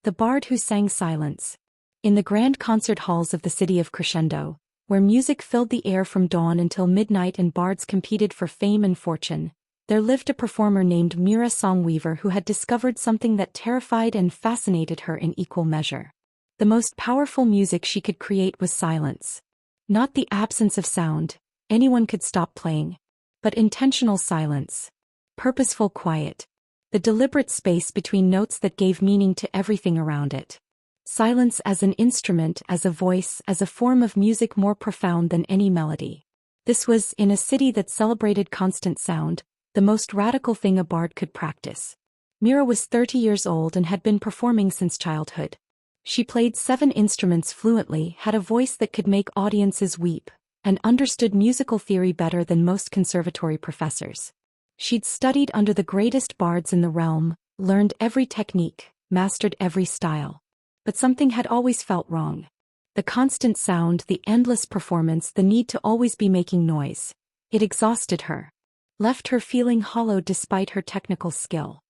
The Bard Who Sang Silence. In the grand concert halls of the city of Crescendo, where music filled the air from dawn until midnight and bards competed for fame and fortune, there lived a performer named Mira Songweaver who had discovered something that terrified and fascinated her in equal measure. The most powerful music she could create was silence. Not the absence of sound, anyone could stop playing, but intentional silence. Purposeful quiet. The deliberate space between notes that gave meaning to everything around it. Silence as an instrument, as a voice, as a form of music more profound than any melody. This was, in a city that celebrated constant sound, the most radical thing a bard could practice. Mira was 30 years old and had been performing since childhood. She played 7 instruments fluently, had a voice that could make audiences weep, and understood musical theory better than most conservatory professors. She'd studied under the greatest bards in the realm, learned every technique, mastered every style. But something had always felt wrong. The constant sound, the endless performance, the need to always be making noise. It exhausted her. Left her feeling hollow despite her technical skill.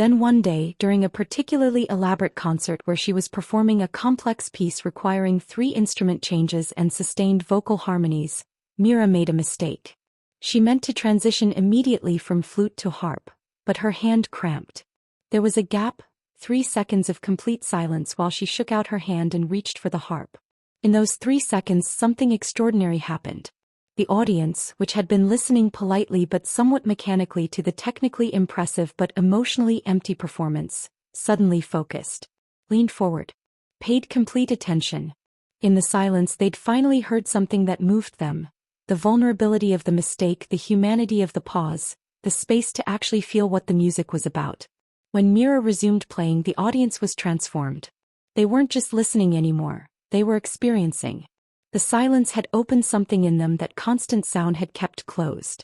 Then one day, during a particularly elaborate concert where she was performing a complex piece requiring 3 instrument changes and sustained vocal harmonies, Mira made a mistake. She meant to transition immediately from flute to harp, but her hand cramped. There was a gap, 3 seconds of complete silence while she shook out her hand and reached for the harp. In those 3 seconds, something extraordinary happened. The audience, which had been listening politely but somewhat mechanically to the technically impressive but emotionally empty performance, suddenly focused, leaned forward, paid complete attention. In the silence, they'd finally heard something that moved them: the vulnerability of the mistake, the humanity of the pause, the space to actually feel what the music was about. When Mira resumed playing, the audience was transformed. They weren't just listening anymore, they were experiencing. The silence had opened something in them that constant sound had kept closed.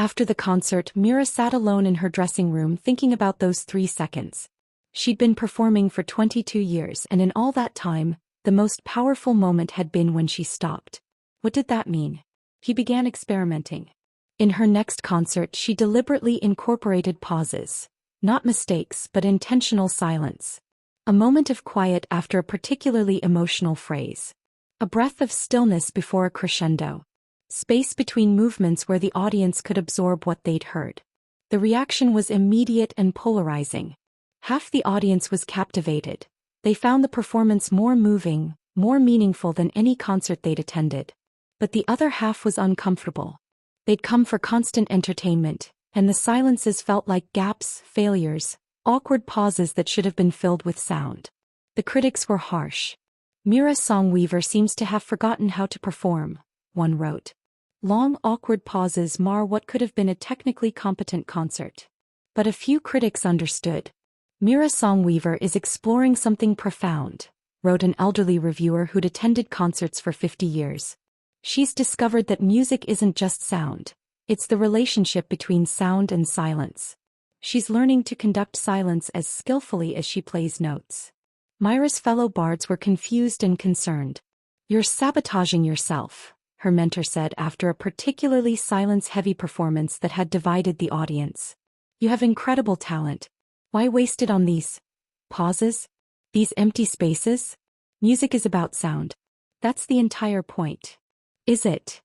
After the concert, Mira sat alone in her dressing room thinking about those 3 seconds. She'd been performing for 22 years, and in all that time, the most powerful moment had been when she stopped. What did that mean? She began experimenting. In her next concert, she deliberately incorporated pauses. Not mistakes, but intentional silence. A moment of quiet after a particularly emotional phrase. A breath of stillness before a crescendo. Space between movements where the audience could absorb what they'd heard. The reaction was immediate and polarizing. Half the audience was captivated. They found the performance more moving, more meaningful than any concert they'd attended. But the other half was uncomfortable. They'd come for constant entertainment, and the silences felt like gaps, failures, awkward pauses that should have been filled with sound. The critics were harsh. Mira Songweaver seems to have forgotten how to perform, one wrote. Long, awkward pauses mar what could have been a technically competent concert. But a few critics understood. Mira Songweaver is exploring something profound, wrote an elderly reviewer who'd attended concerts for 50 years. She's discovered that music isn't just sound. It's the relationship between sound and silence. She's learning to conduct silence as skillfully as she plays notes. Mira's fellow bards were confused and concerned. You're sabotaging yourself, her mentor said after a particularly silence-heavy performance that had divided the audience. You have incredible talent. Why waste it on these pauses? These empty spaces? Music is about sound. That's the entire point. Is it?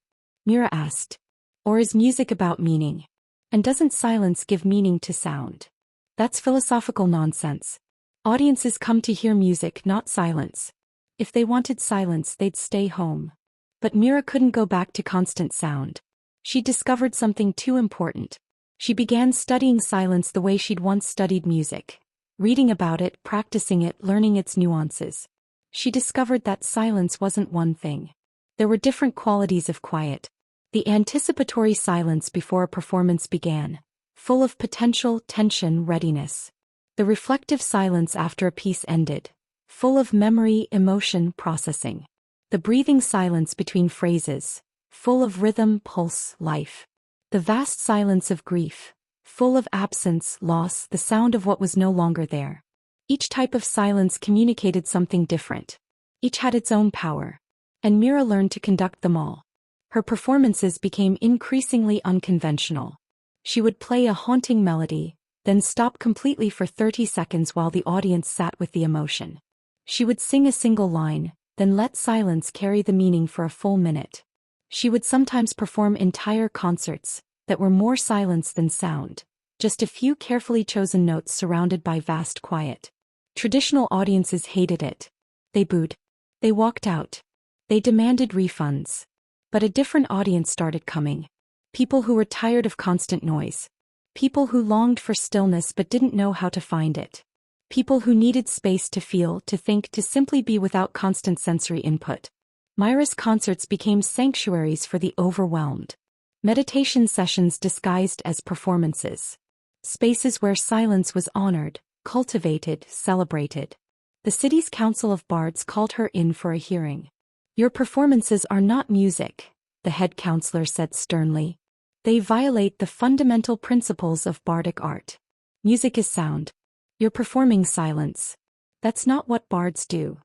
Mira asked. Or is music about meaning? And doesn't silence give meaning to sound? That's philosophical nonsense. Audiences come to hear music, not silence. If they wanted silence, they'd stay home. But Mira couldn't go back to constant sound. She discovered something too important. She began studying silence the way she'd once studied music. Reading about it, practicing it, learning its nuances. She discovered that silence wasn't one thing. There were different qualities of quiet. The anticipatory silence before a performance began, full of potential, tension, readiness. The reflective silence after a piece ended, full of memory, emotion, processing. The breathing silence between phrases, full of rhythm, pulse, life. The vast silence of grief, full of absence, loss, the sound of what was no longer there. Each type of silence communicated something different. Each had its own power. And Mira learned to conduct them all. Her performances became increasingly unconventional. She would play a haunting melody, then stop completely for 30 seconds while the audience sat with the emotion. She would sing a single line, then let silence carry the meaning for a full minute. She would sometimes perform entire concerts that were more silence than sound, just a few carefully chosen notes surrounded by vast quiet. Traditional audiences hated it. They booed. They walked out. They demanded refunds. But a different audience started coming. People who were tired of constant noise. People who longed for stillness but didn't know how to find it. People who needed space to feel, to think, to simply be without constant sensory input. Mira's concerts became sanctuaries for the overwhelmed. Meditation sessions disguised as performances. Spaces where silence was honored, cultivated, celebrated. The city's council of bards called her in for a hearing. Your performances are not music, the head counselor said sternly. They violate the fundamental principles of bardic art. Music is sound. You're performing silence. That's not what bards do.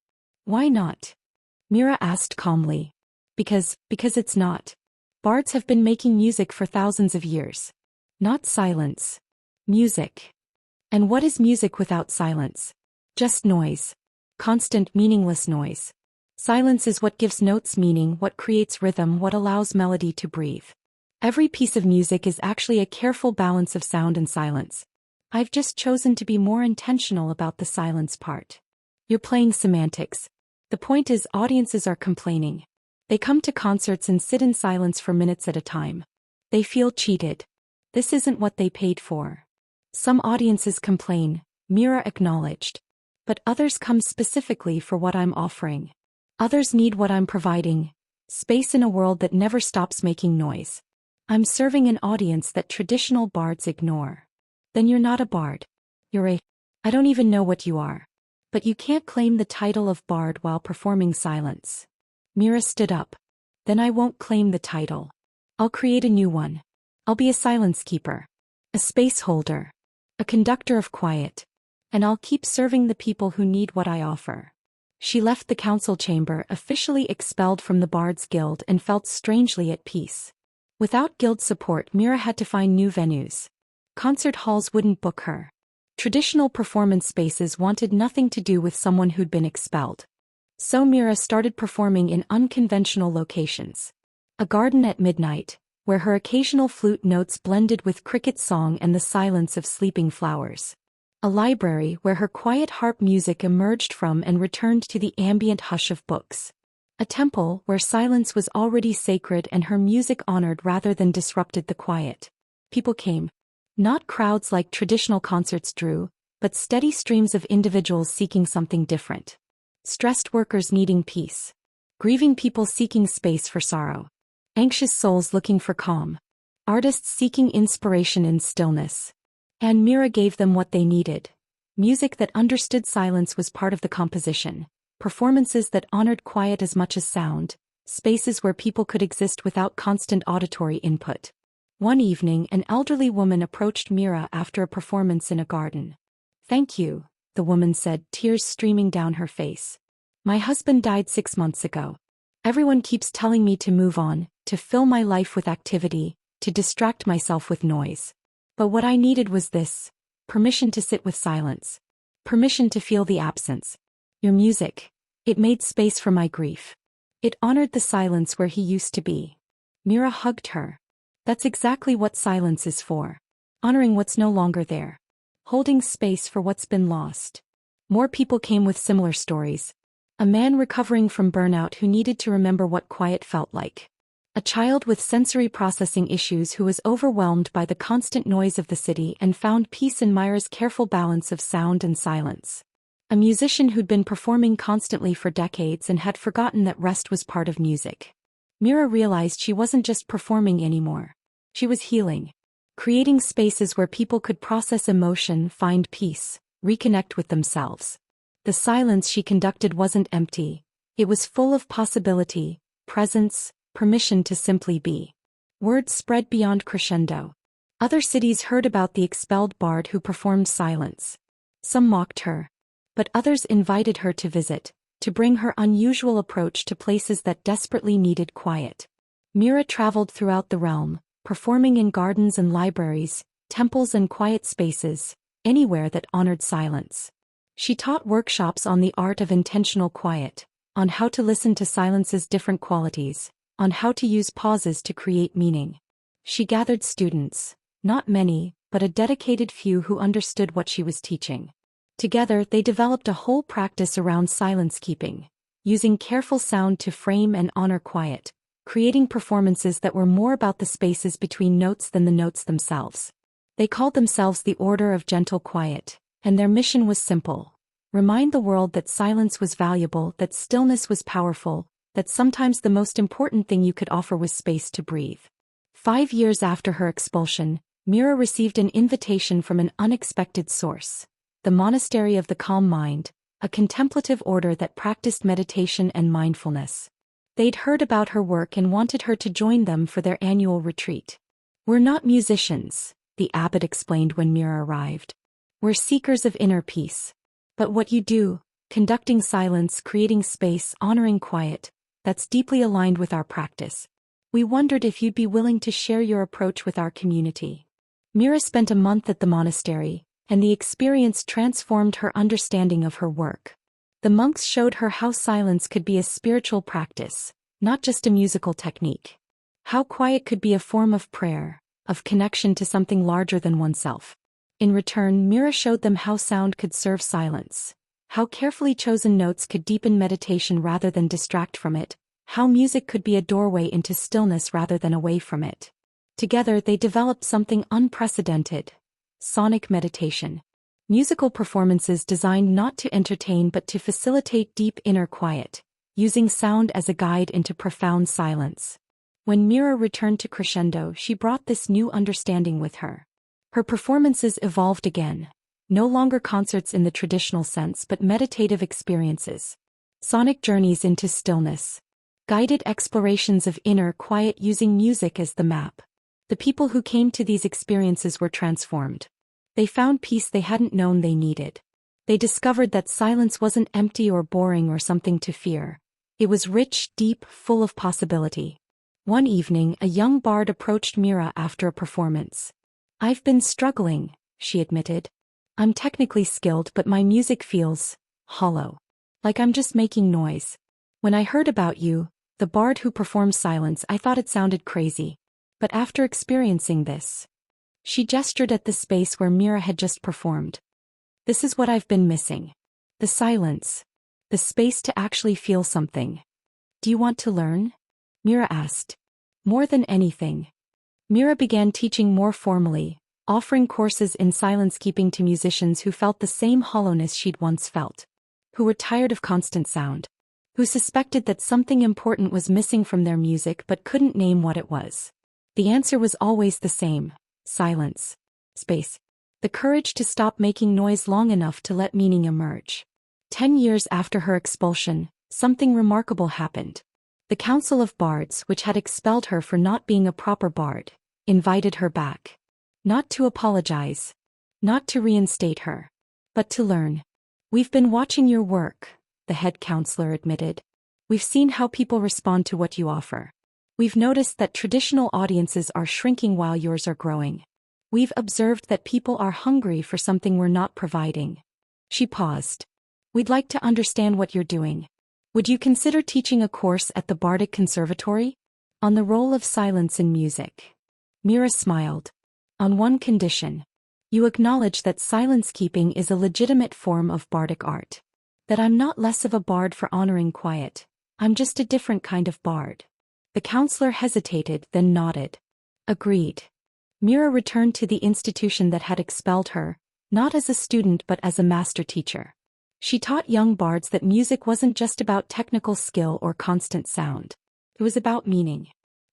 Why not? Mira asked calmly. Because it's not. Bards have been making music for thousands of years. Not silence. Music. And what is music without silence? Just noise. Constant, meaningless noise. Silence is what gives notes meaning, what creates rhythm, what allows melody to breathe. Every piece of music is actually a careful balance of sound and silence. I've just chosen to be more intentional about the silence part. You're playing semantics. The point is, audiences are complaining. They come to concerts and sit in silence for minutes at a time. They feel cheated. This isn't what they paid for. Some audiences complain, Mira acknowledged. But others come specifically for what I'm offering. Others need what I'm providing, space in a world that never stops making noise. I'm serving an audience that traditional bards ignore. Then you're not a bard. I don't even know what you are. But you can't claim the title of bard while performing silence. Mira stood up. Then I won't claim the title. I'll create a new one. I'll be a silence keeper. A space holder. A conductor of quiet. And I'll keep serving the people who need what I offer. She left the council chamber, officially expelled from the Bards Guild, and felt strangely at peace. Without guild support, Mira had to find new venues. Concert halls wouldn't book her. Traditional performance spaces wanted nothing to do with someone who'd been expelled. So Mira started performing in unconventional locations. A garden at midnight, where her occasional flute notes blended with cricket song and the silence of sleeping flowers. A library where her quiet harp music emerged from and returned to the ambient hush of books. A temple where silence was already sacred and her music honored rather than disrupted the quiet. People came. Not crowds like traditional concerts drew, but steady streams of individuals seeking something different. Stressed workers needing peace. Grieving people seeking space for sorrow. Anxious souls looking for calm. Artists seeking inspiration in stillness. And Mira gave them what they needed. Music that understood silence was part of the composition. Performances that honored quiet as much as sound. Spaces where people could exist without constant auditory input. One evening, an elderly woman approached Mira after a performance in a garden. "Thank you," the woman said, tears streaming down her face. "My husband died 6 months ago. Everyone keeps telling me to move on, to fill my life with activity, to distract myself with noise. But what I needed was this: permission to sit with silence. Permission to feel the absence. Your music. It made space for my grief. It honored the silence where he used to be." Mira hugged her. That's exactly what silence is for. Honoring what's no longer there. Holding space for what's been lost. More people came with similar stories. A man recovering from burnout who needed to remember what quiet felt like. A child with sensory processing issues who was overwhelmed by the constant noise of the city and found peace in Mira's careful balance of sound and silence. A musician who'd been performing constantly for decades and had forgotten that rest was part of music. Mira realized she wasn't just performing anymore. She was healing. Creating spaces where people could process emotion, find peace, reconnect with themselves. The silence she conducted wasn't empty. It was full of possibility, presence, permission to simply be. Word spread beyond crescendo. Other cities heard about the expelled bard who performed silence. Some mocked her. But others invited her to visit, to bring her unusual approach to places that desperately needed quiet. Mira traveled throughout the realm, performing in gardens and libraries, temples and quiet spaces, anywhere that honored silence. She taught workshops on the art of intentional quiet, on how to listen to silence's different qualities, on how to use pauses to create meaning. She gathered students, not many, but a dedicated few who understood what she was teaching. Together they developed a whole practice around silence keeping, using careful sound to frame and honor quiet, creating performances that were more about the spaces between notes than the notes themselves. They called themselves the Order of Gentle Quiet, and their mission was simple: remind the world that silence was valuable, that stillness was powerful, that sometimes the most important thing you could offer was space to breathe. 5 years after her expulsion, Mira received an invitation from an unexpected source: the Monastery of the Calm Mind, a contemplative order that practiced meditation and mindfulness. They'd heard about her work and wanted her to join them for their annual retreat. "We're not musicians," the abbot explained when Mira arrived. "We're seekers of inner peace. But what you do, conducting silence, creating space, honoring quiet, that's deeply aligned with our practice. We wondered if you'd be willing to share your approach with our community." Mira spent a month at the monastery, and the experience transformed her understanding of her work. The monks showed her how silence could be a spiritual practice, not just a musical technique. How quiet could be a form of prayer, of connection to something larger than oneself. In return, Mira showed them how sound could serve silence, how carefully chosen notes could deepen meditation rather than distract from it, how music could be a doorway into stillness rather than away from it. Together they developed something unprecedented: sonic meditation. Musical performances designed not to entertain but to facilitate deep inner quiet, using sound as a guide into profound silence. When Mira returned to Crescendo, she brought this new understanding with her. Her performances evolved again, no longer concerts in the traditional sense but meditative experiences. Sonic journeys into stillness. Guided explorations of inner quiet using music as the map. The people who came to these experiences were transformed. They found peace they hadn't known they needed. They discovered that silence wasn't empty or boring or something to fear. It was rich, deep, full of possibility. One evening, a young bard approached Mira after a performance. "I've been struggling," she admitted. "I'm technically skilled but my music feels hollow. Like I'm just making noise. When I heard about you, the bard who performs silence, I thought it sounded crazy. But after experiencing this..." She gestured at the space where Mira had just performed. "This is what I've been missing. The silence. The space to actually feel something. Do you want to learn?" Mira asked. More than anything. Mira began teaching more formally, offering courses in silence keeping to musicians who felt the same hollowness she'd once felt. Who were tired of constant sound. Who suspected that something important was missing from their music but couldn't name what it was. The answer was always the same: silence. Space. The courage to stop making noise long enough to let meaning emerge. 10 years after her expulsion, something remarkable happened. The Council of Bards, which had expelled her for not being a proper bard, invited her back. Not to apologize. Not to reinstate her. But to learn. "We've been watching your work," the head counselor admitted. "We've seen how people respond to what you offer. We've noticed that traditional audiences are shrinking while yours are growing. We've observed that people are hungry for something we're not providing." She paused. "We'd like to understand what you're doing. Would you consider teaching a course at the Bardic Conservatory? On the role of silence in music." Mira smiled. "On one condition. You acknowledge that silence keeping is a legitimate form of bardic art. That I'm not less of a bard for honoring quiet. I'm just a different kind of bard." The counselor hesitated, then nodded. "Agreed." Mira returned to the institution that had expelled her, not as a student but as a master teacher. She taught young bards that music wasn't just about technical skill or constant sound. It was about meaning.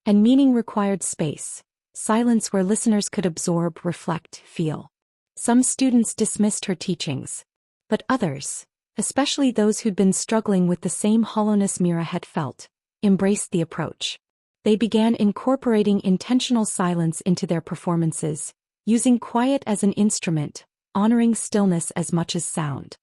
And meaning required space. Silence where listeners could absorb, reflect, feel. Some students dismissed her teachings. But others, especially those who'd been struggling with the same hollowness Mira had felt, embraced the approach. They began incorporating intentional silence into their performances, using quiet as an instrument, honoring stillness as much as sound.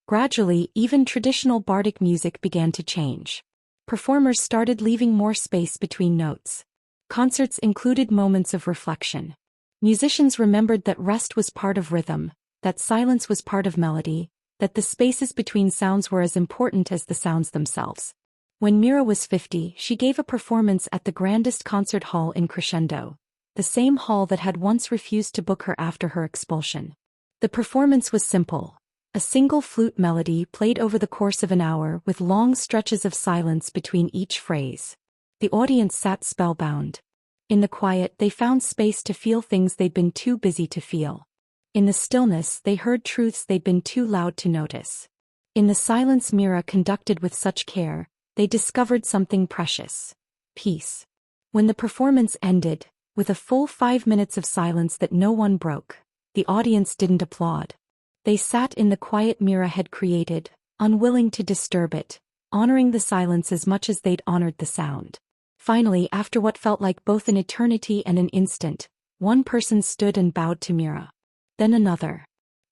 Gradually, even traditional bardic music began to change. Performers started leaving more space between notes. Concerts included moments of reflection. Musicians remembered that rest was part of rhythm, that silence was part of melody, that the spaces between sounds were as important as the sounds themselves. When Mira was 50, she gave a performance at the grandest concert hall in Crescendo, the same hall that had once refused to book her after her expulsion. The performance was simple. A single flute melody played over the course of an hour with long stretches of silence between each phrase. The audience sat spellbound. In the quiet, they found space to feel things they'd been too busy to feel. In the stillness, they heard truths they'd been too loud to notice. In the silence Mira conducted with such care, they discovered something precious: peace. When the performance ended, with a full 5 minutes of silence that no one broke, the audience didn't applaud. They sat in the quiet Mira had created, unwilling to disturb it, honoring the silence as much as they'd honored the sound. Finally, after what felt like both an eternity and an instant, one person stood and bowed to Mira. Then another.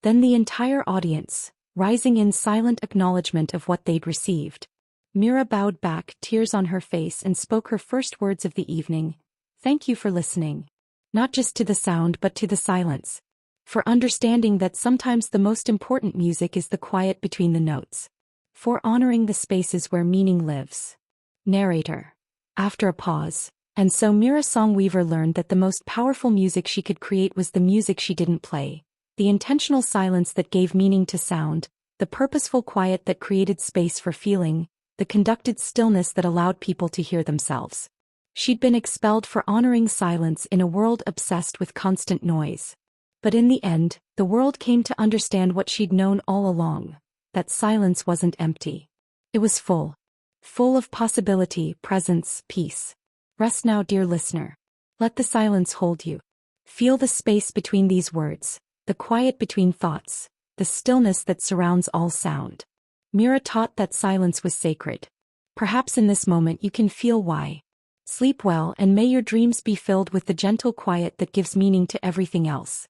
Then the entire audience, rising in silent acknowledgement of what they'd received. Mira bowed back, tears on her face, and spoke her first words of the evening. "Thank you for listening. Not just to the sound but to the silence. for understanding that sometimes the most important music is the quiet between the notes, for honoring the spaces where meaning lives. Narrator. After a pause, and so Mira Songweaver learned that the most powerful music she could create was the music she didn't play, the intentional silence that gave meaning to sound, the purposeful quiet that created space for feeling, the conducted stillness that allowed people to hear themselves. She'd been expelled for honoring silence in a world obsessed with constant noise. But in the end, the world came to understand what she'd known all along, that silence wasn't empty. It was full. Full of possibility, presence, peace. Rest now, dear listener. Let the silence hold you. Feel the space between these words, the quiet between thoughts, the stillness that surrounds all sound. Mira taught that silence was sacred. Perhaps in this moment you can feel why. Sleep well, and may your dreams be filled with the gentle quiet that gives meaning to everything else.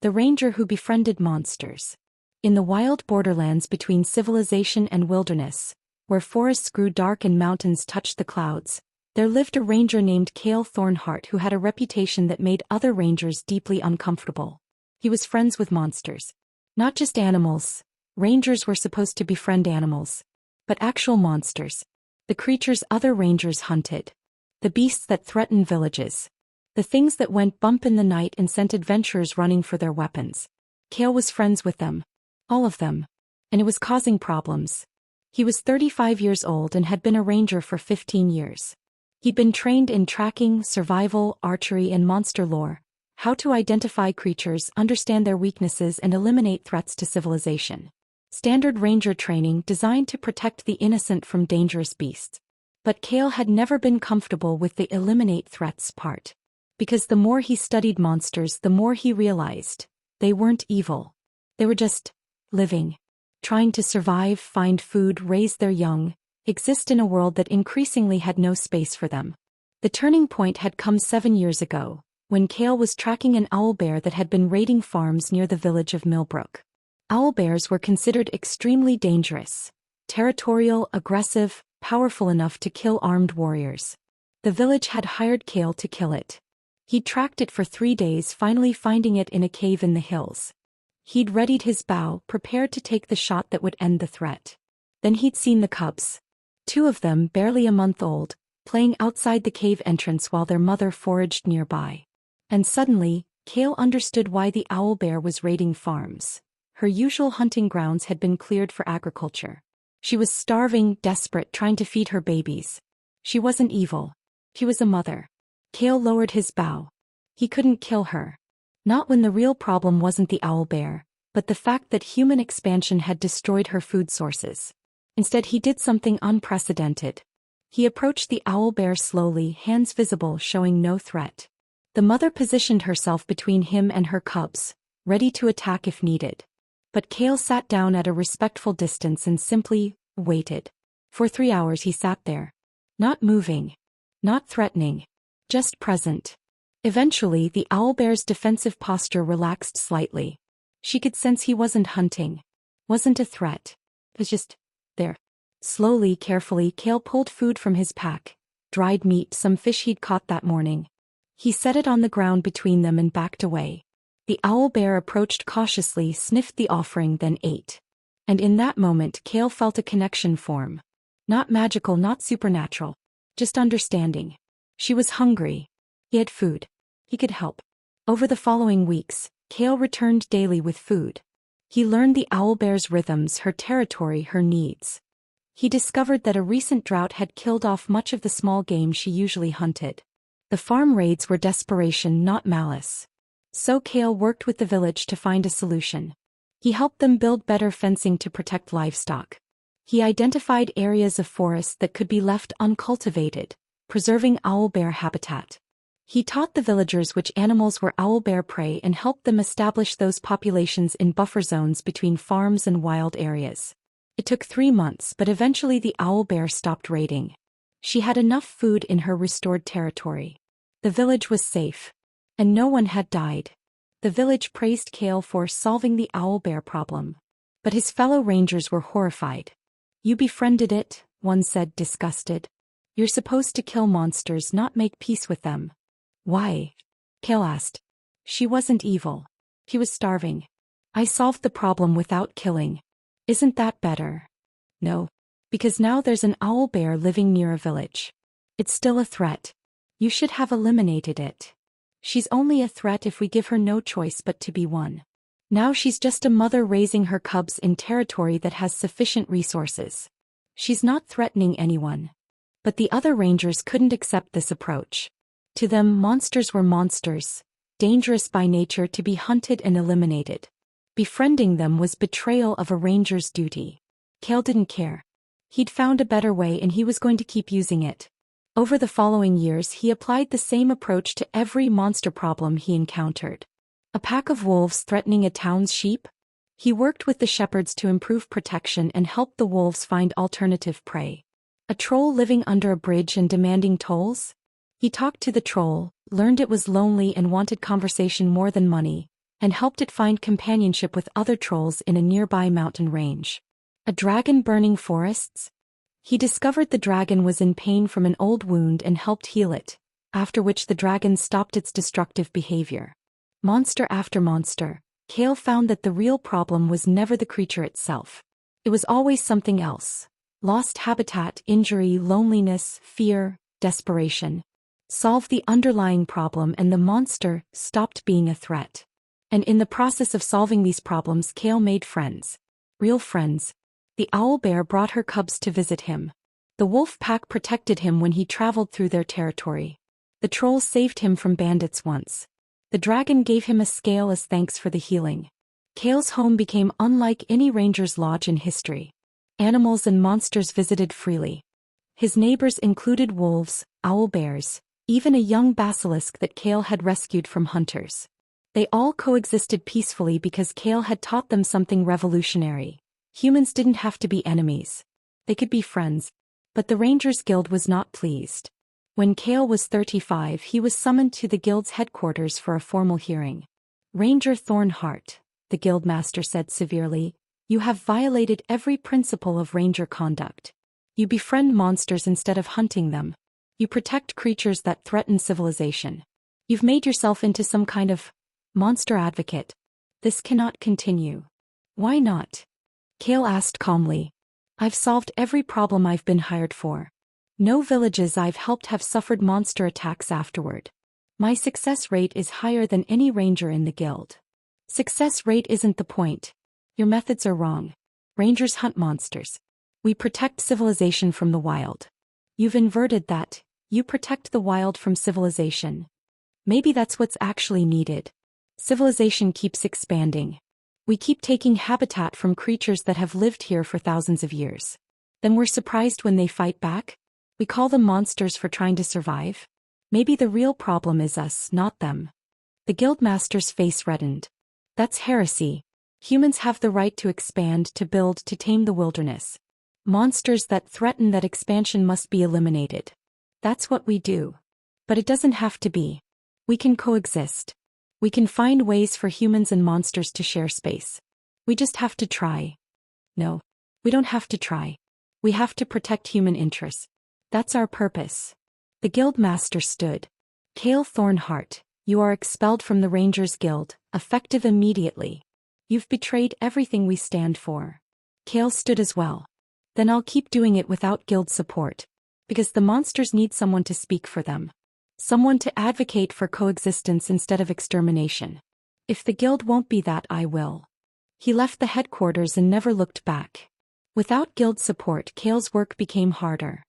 The ranger who befriended monsters. In the wild borderlands between civilization and wilderness, where forests grew dark and mountains touched the clouds, there lived a ranger named Cale Thornheart who had a reputation that made other rangers deeply uncomfortable. He was friends with monsters. Not just animals. Rangers were supposed to befriend animals. But actual monsters. The creatures other rangers hunted. The beasts that threatened villages. The things that went bump in the night and sent adventurers running for their weapons. Cale was friends with them. All of them. And it was causing problems. He was 35 years old and had been a ranger for 15 years. He'd been trained in tracking, survival, archery and monster lore, how to identify creatures, understand their weaknesses and eliminate threats to civilization. Standard ranger training designed to protect the innocent from dangerous beasts. But Cale had never been comfortable with the eliminate threats part. Because the more he studied monsters, the more he realized they weren't evil. They were just living. Trying to survive, find food, raise their young, exist in a world that increasingly had no space for them. The turning point had come 7 years ago, when Cale was tracking an owlbear that had been raiding farms near the village of Millbrook. Owlbears were considered extremely dangerous, territorial, aggressive, powerful enough to kill armed warriors. The village had hired Cale to kill it. He'd tracked it for 3 days, finally finding it in a cave in the hills. He'd readied his bow, prepared to take the shot that would end the threat. Then he'd seen the cubs. 2 of them, barely a month old, playing outside the cave entrance while their mother foraged nearby. And suddenly, Cale understood why the owlbear was raiding farms. Her usual hunting grounds had been cleared for agriculture. She was starving, desperate, trying to feed her babies. She wasn't evil. She was a mother. Cale lowered his bow. He couldn't kill her. Not when the real problem wasn't the owlbear, but the fact that human expansion had destroyed her food sources. Instead, he did something unprecedented. He approached the owlbear slowly, hands visible, showing no threat. The mother positioned herself between him and her cubs, ready to attack if needed. But Cale sat down at a respectful distance and simply waited. For 3 hours he sat there. Not moving. Not threatening. Just present. Eventually, the owlbear's defensive posture relaxed slightly. She could sense he wasn't hunting. Wasn't a threat. It was just there. Slowly, carefully, Cale pulled food from his pack. Dried meat, some fish he'd caught that morning. He set it on the ground between them and backed away. The owlbear approached cautiously, sniffed the offering, then ate. And in that moment, Cale felt a connection form. Not magical, not supernatural. Just understanding. She was hungry. He had food. He could help. Over the following weeks, Cale returned daily with food. He learned the owlbear's rhythms, her territory, her needs. He discovered that a recent drought had killed off much of the small game she usually hunted. The farm raids were desperation, not malice. So Cale worked with the village to find a solution. He helped them build better fencing to protect livestock. He identified areas of forest that could be left uncultivated, preserving owlbear habitat. He taught the villagers which animals were owlbear prey and helped them establish those populations in buffer zones between farms and wild areas. It took 3 months, but eventually the owlbear stopped raiding. She had enough food in her restored territory. The village was safe. And no one had died. The village praised Cale for solving the owlbear problem. But his fellow rangers were horrified. "You befriended it," one said, disgusted. "You're supposed to kill monsters, not make peace with them." "Why?" Cale asked. "She wasn't evil." He was starving. I solved the problem without killing. Isn't that better? No. Because now there's an owlbear living near a village. It's still a threat. You should have eliminated it. She's only a threat if we give her no choice but to be one. Now she's just a mother raising her cubs in territory that has sufficient resources. She's not threatening anyone. But the other rangers couldn't accept this approach. To them, monsters were monsters, dangerous by nature to be hunted and eliminated. Befriending them was betrayal of a ranger's duty. Kale didn't care. He'd found a better way and he was going to keep using it. Over the following years he applied the same approach to every monster problem he encountered. A pack of wolves threatening a town's sheep? He worked with the shepherds to improve protection and helped the wolves find alternative prey. A troll living under a bridge and demanding tolls? He talked to the troll, learned it was lonely and wanted conversation more than money, and helped it find companionship with other trolls in a nearby mountain range. A dragon burning forests? He discovered the dragon was in pain from an old wound and helped heal it, after which the dragon stopped its destructive behavior. Monster after monster, Kale found that the real problem was never the creature itself. It was always something else. Lost habitat, injury, loneliness, fear, desperation. Solve the underlying problem and the monster stopped being a threat. And in the process of solving these problems, Kale made friends. Real friends. The owlbear brought her cubs to visit him. The wolf pack protected him when he traveled through their territory. The troll saved him from bandits once. The dragon gave him a scale as thanks for the healing. Kale's home became unlike any ranger's lodge in history. Animals and monsters visited freely. His neighbors included wolves, owlbears, even a young basilisk that Kale had rescued from hunters. They all coexisted peacefully because Kale had taught them something revolutionary. Humans didn't have to be enemies. They could be friends. But the Rangers Guild was not pleased. When Kale was 35, he was summoned to the guild's headquarters for a formal hearing. Ranger Thornheart, the guildmaster said severely, you have violated every principle of ranger conduct. You befriend monsters instead of hunting them. You protect creatures that threaten civilization. You've made yourself into some kind of monster advocate. This cannot continue. Why not? Kale asked calmly. I've solved every problem I've been hired for. No villages I've helped have suffered monster attacks afterward. My success rate is higher than any ranger in the guild. Success rate isn't the point. Your methods are wrong. Rangers hunt monsters. We protect civilization from the wild. You've inverted that. You protect the wild from civilization. Maybe that's what's actually needed. Civilization keeps expanding. We keep taking habitat from creatures that have lived here for thousands of years. Then we're surprised when they fight back? We call them monsters for trying to survive? Maybe the real problem is us, not them. The guildmaster's face reddened. That's heresy. Humans have the right to expand, to build, to tame the wilderness. Monsters that threaten that expansion must be eliminated. That's what we do. But it doesn't have to be. We can coexist. We can find ways for humans and monsters to share space. We just have to try. No, we don't have to try. We have to protect human interests. That's our purpose. The guildmaster stood. Kale Thornheart, you are expelled from the Rangers Guild, effective immediately. You've betrayed everything we stand for. Kale stood as well. Then I'll keep doing it without guild support. Because the monsters need someone to speak for them. Someone to advocate for coexistence instead of extermination. If the guild won't be that, I will. He left the headquarters and never looked back. Without guild support, Kale's work became harder.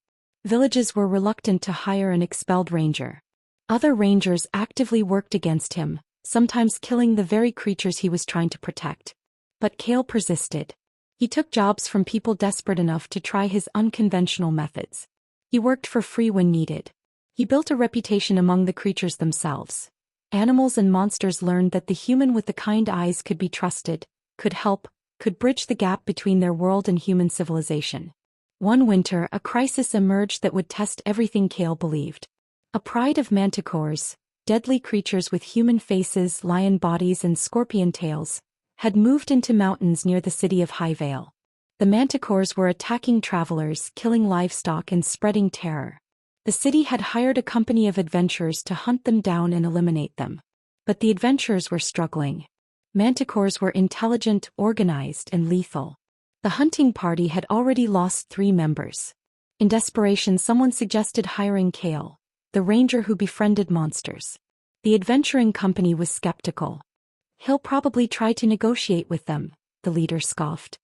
Villages were reluctant to hire an expelled ranger. Other rangers actively worked against him, sometimes killing the very creatures he was trying to protect. But Kale persisted. He took jobs from people desperate enough to try his unconventional methods. He worked for free when needed. He built a reputation among the creatures themselves. Animals and monsters learned that the human with the kind eyes could be trusted, could help, could bridge the gap between their world and human civilization. One winter, a crisis emerged that would test everything Kale believed. A pride of manticores, deadly creatures with human faces, lion bodies and scorpion tails, had moved into mountains near the city of Highvale. The manticores were attacking travelers, killing livestock and spreading terror. The city had hired a company of adventurers to hunt them down and eliminate them. But the adventurers were struggling. Manticores were intelligent, organized, and lethal. The hunting party had already lost 3 members. In desperation, someone suggested hiring Kale, the ranger who befriended monsters. The adventuring company was skeptical. "He'll probably try to negotiate with them," the leader scoffed.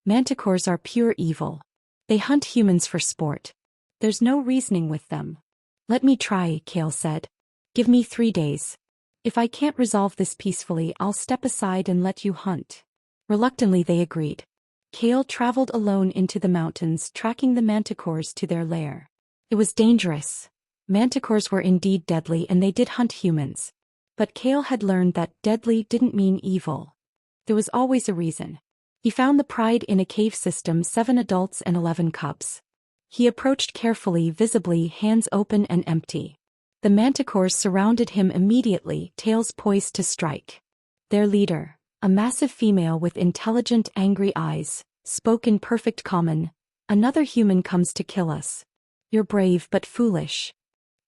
"Manticores are pure evil. They hunt humans for sport. There's no reasoning with them." "Let me try," Kale said. "Give me 3 days. If I can't resolve this peacefully, I'll step aside and let you hunt." Reluctantly they agreed. Kale traveled alone into the mountains, tracking the manticores to their lair. It was dangerous. Manticores were indeed deadly, and they did hunt humans. But Kale had learned that deadly didn't mean evil. There was always a reason. He found the pride in a cave system, 7 adults and 11 cubs. He approached carefully, visibly, hands open and empty. The manticores surrounded him immediately, tails poised to strike. Their leader, a massive female with intelligent, angry eyes, spoke in perfect common. "Another human comes to kill us. You're brave but foolish."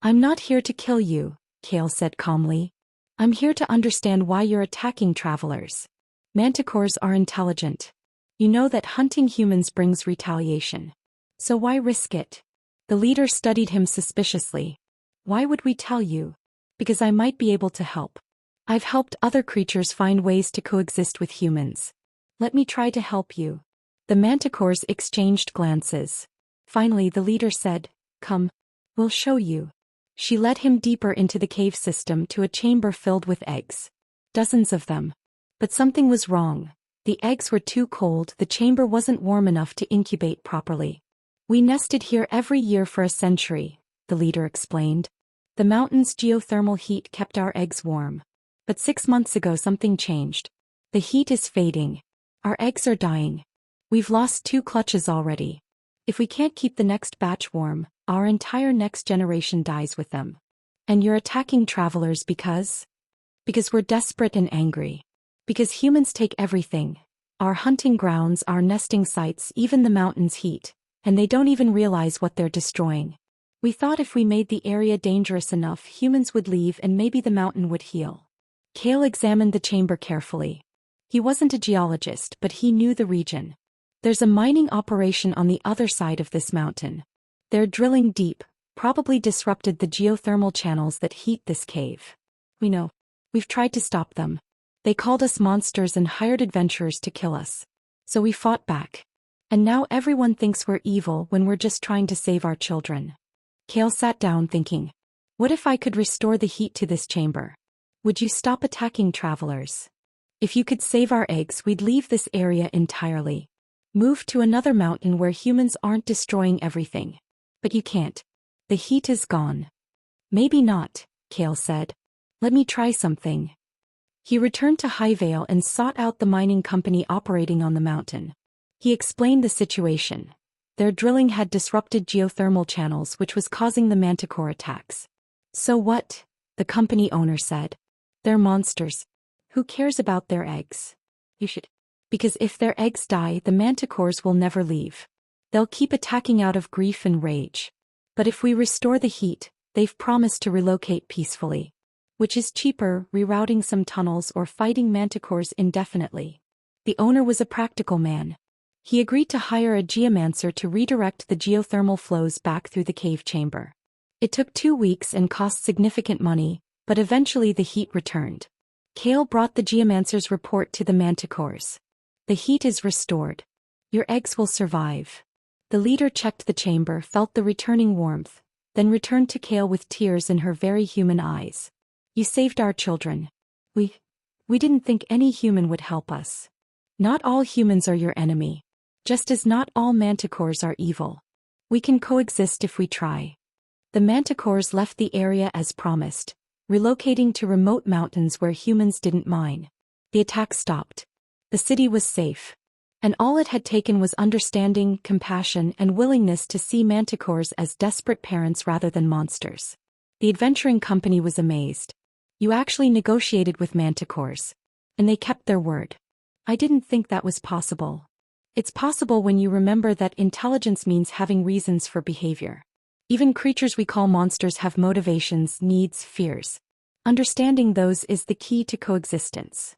"I'm not here to kill you," Kale said calmly. "I'm here to understand why you're attacking travelers. Manticores are intelligent. You know that hunting humans brings retaliation. So why risk it?" The leader studied him suspiciously. "Why would we tell you?" "Because I might be able to help. I've helped other creatures find ways to coexist with humans. Let me try to help you." The manticores exchanged glances. Finally the leader said, "Come. We'll show you." She led him deeper into the cave system, to a chamber filled with eggs. Dozens of them. But something was wrong. The eggs were too cold, the chamber wasn't warm enough to incubate properly. "We nested here every year for a century," the leader explained. "The mountain's geothermal heat kept our eggs warm. But 6 months ago something changed. The heat is fading. Our eggs are dying. We've lost 2 clutches already. If we can't keep the next batch warm, our entire next generation dies with them. And you're attacking travelers because? Because we're desperate and angry. Because humans take everything. Our hunting grounds, our nesting sites, even the mountain's heat. And they don't even realize what they're destroying. We thought if we made the area dangerous enough, humans would leave and maybe the mountain would heal." Kale examined the chamber carefully. He wasn't a geologist, but he knew the region. "There's a mining operation on the other side of this mountain. They're drilling deep, probably disrupted the geothermal channels that heat this cave. We know. We've tried to stop them. They called us monsters and hired adventurers to kill us. So we fought back. And now everyone thinks we're evil when we're just trying to save our children." Kale sat down thinking. What if I could restore the heat to this chamber? Would you stop attacking travelers? If you could save our eggs, we'd leave this area entirely. Move to another mountain where humans aren't destroying everything. But you can't. The heat is gone. Maybe not, Kale said. Let me try something. He returned to Highvale and sought out the mining company operating on the mountain. He explained the situation. Their drilling had disrupted geothermal channels, which was causing the manticore attacks. So what? The company owner said. They're monsters. Who cares about their eggs? You should. Because if their eggs die, the manticores will never leave. They'll keep attacking out of grief and rage. But if we restore the heat, they've promised to relocate peacefully. Which is cheaper, rerouting some tunnels or fighting manticores indefinitely. The owner was a practical man. He agreed to hire a geomancer to redirect the geothermal flows back through the cave chamber. It took 2 weeks and cost significant money, but eventually the heat returned. Kale brought the geomancer's report to the manticores. The heat is restored. Your eggs will survive. The leader checked the chamber, felt the returning warmth, then returned to Kale with tears in her very human eyes. You saved our children. We didn't think any human would help us. Not all humans are your enemy. Just as not all manticores are evil. We can coexist if we try. The manticores left the area as promised, relocating to remote mountains where humans didn't mine. The attack stopped. The city was safe. And all it had taken was understanding, compassion, and willingness to see manticores as desperate parents rather than monsters. The adventuring company was amazed. You actually negotiated with manticores. And they kept their word. I didn't think that was possible. It's possible when you remember that intelligence means having reasons for behavior. Even creatures we call monsters have motivations, needs, fears. Understanding those is the key to coexistence.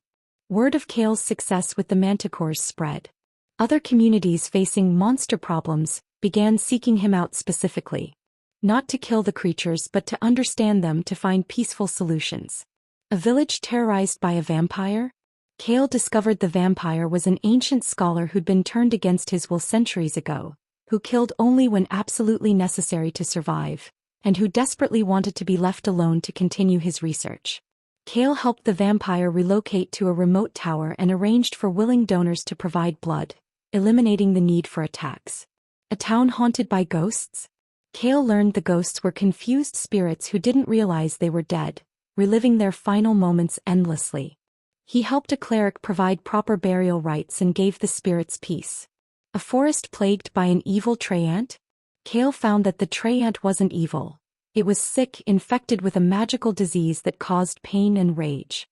Word of Kale's success with the manticores spread. Other communities facing monster problems began seeking him out specifically. Not to kill the creatures but to understand them, to find peaceful solutions. A village terrorized by a vampire? Kale discovered the vampire was an ancient scholar who'd been turned against his will centuries ago, who killed only when absolutely necessary to survive, and who desperately wanted to be left alone to continue his research. Kale helped the vampire relocate to a remote tower and arranged for willing donors to provide blood, eliminating the need for attacks. A town haunted by ghosts? Kale learned the ghosts were confused spirits who didn't realize they were dead, reliving their final moments endlessly. He helped a cleric provide proper burial rites and gave the spirits peace. A forest plagued by an evil tree ant? Kale found that the tree ant wasn't evil. It was sick, infected with a magical disease that caused pain and rage.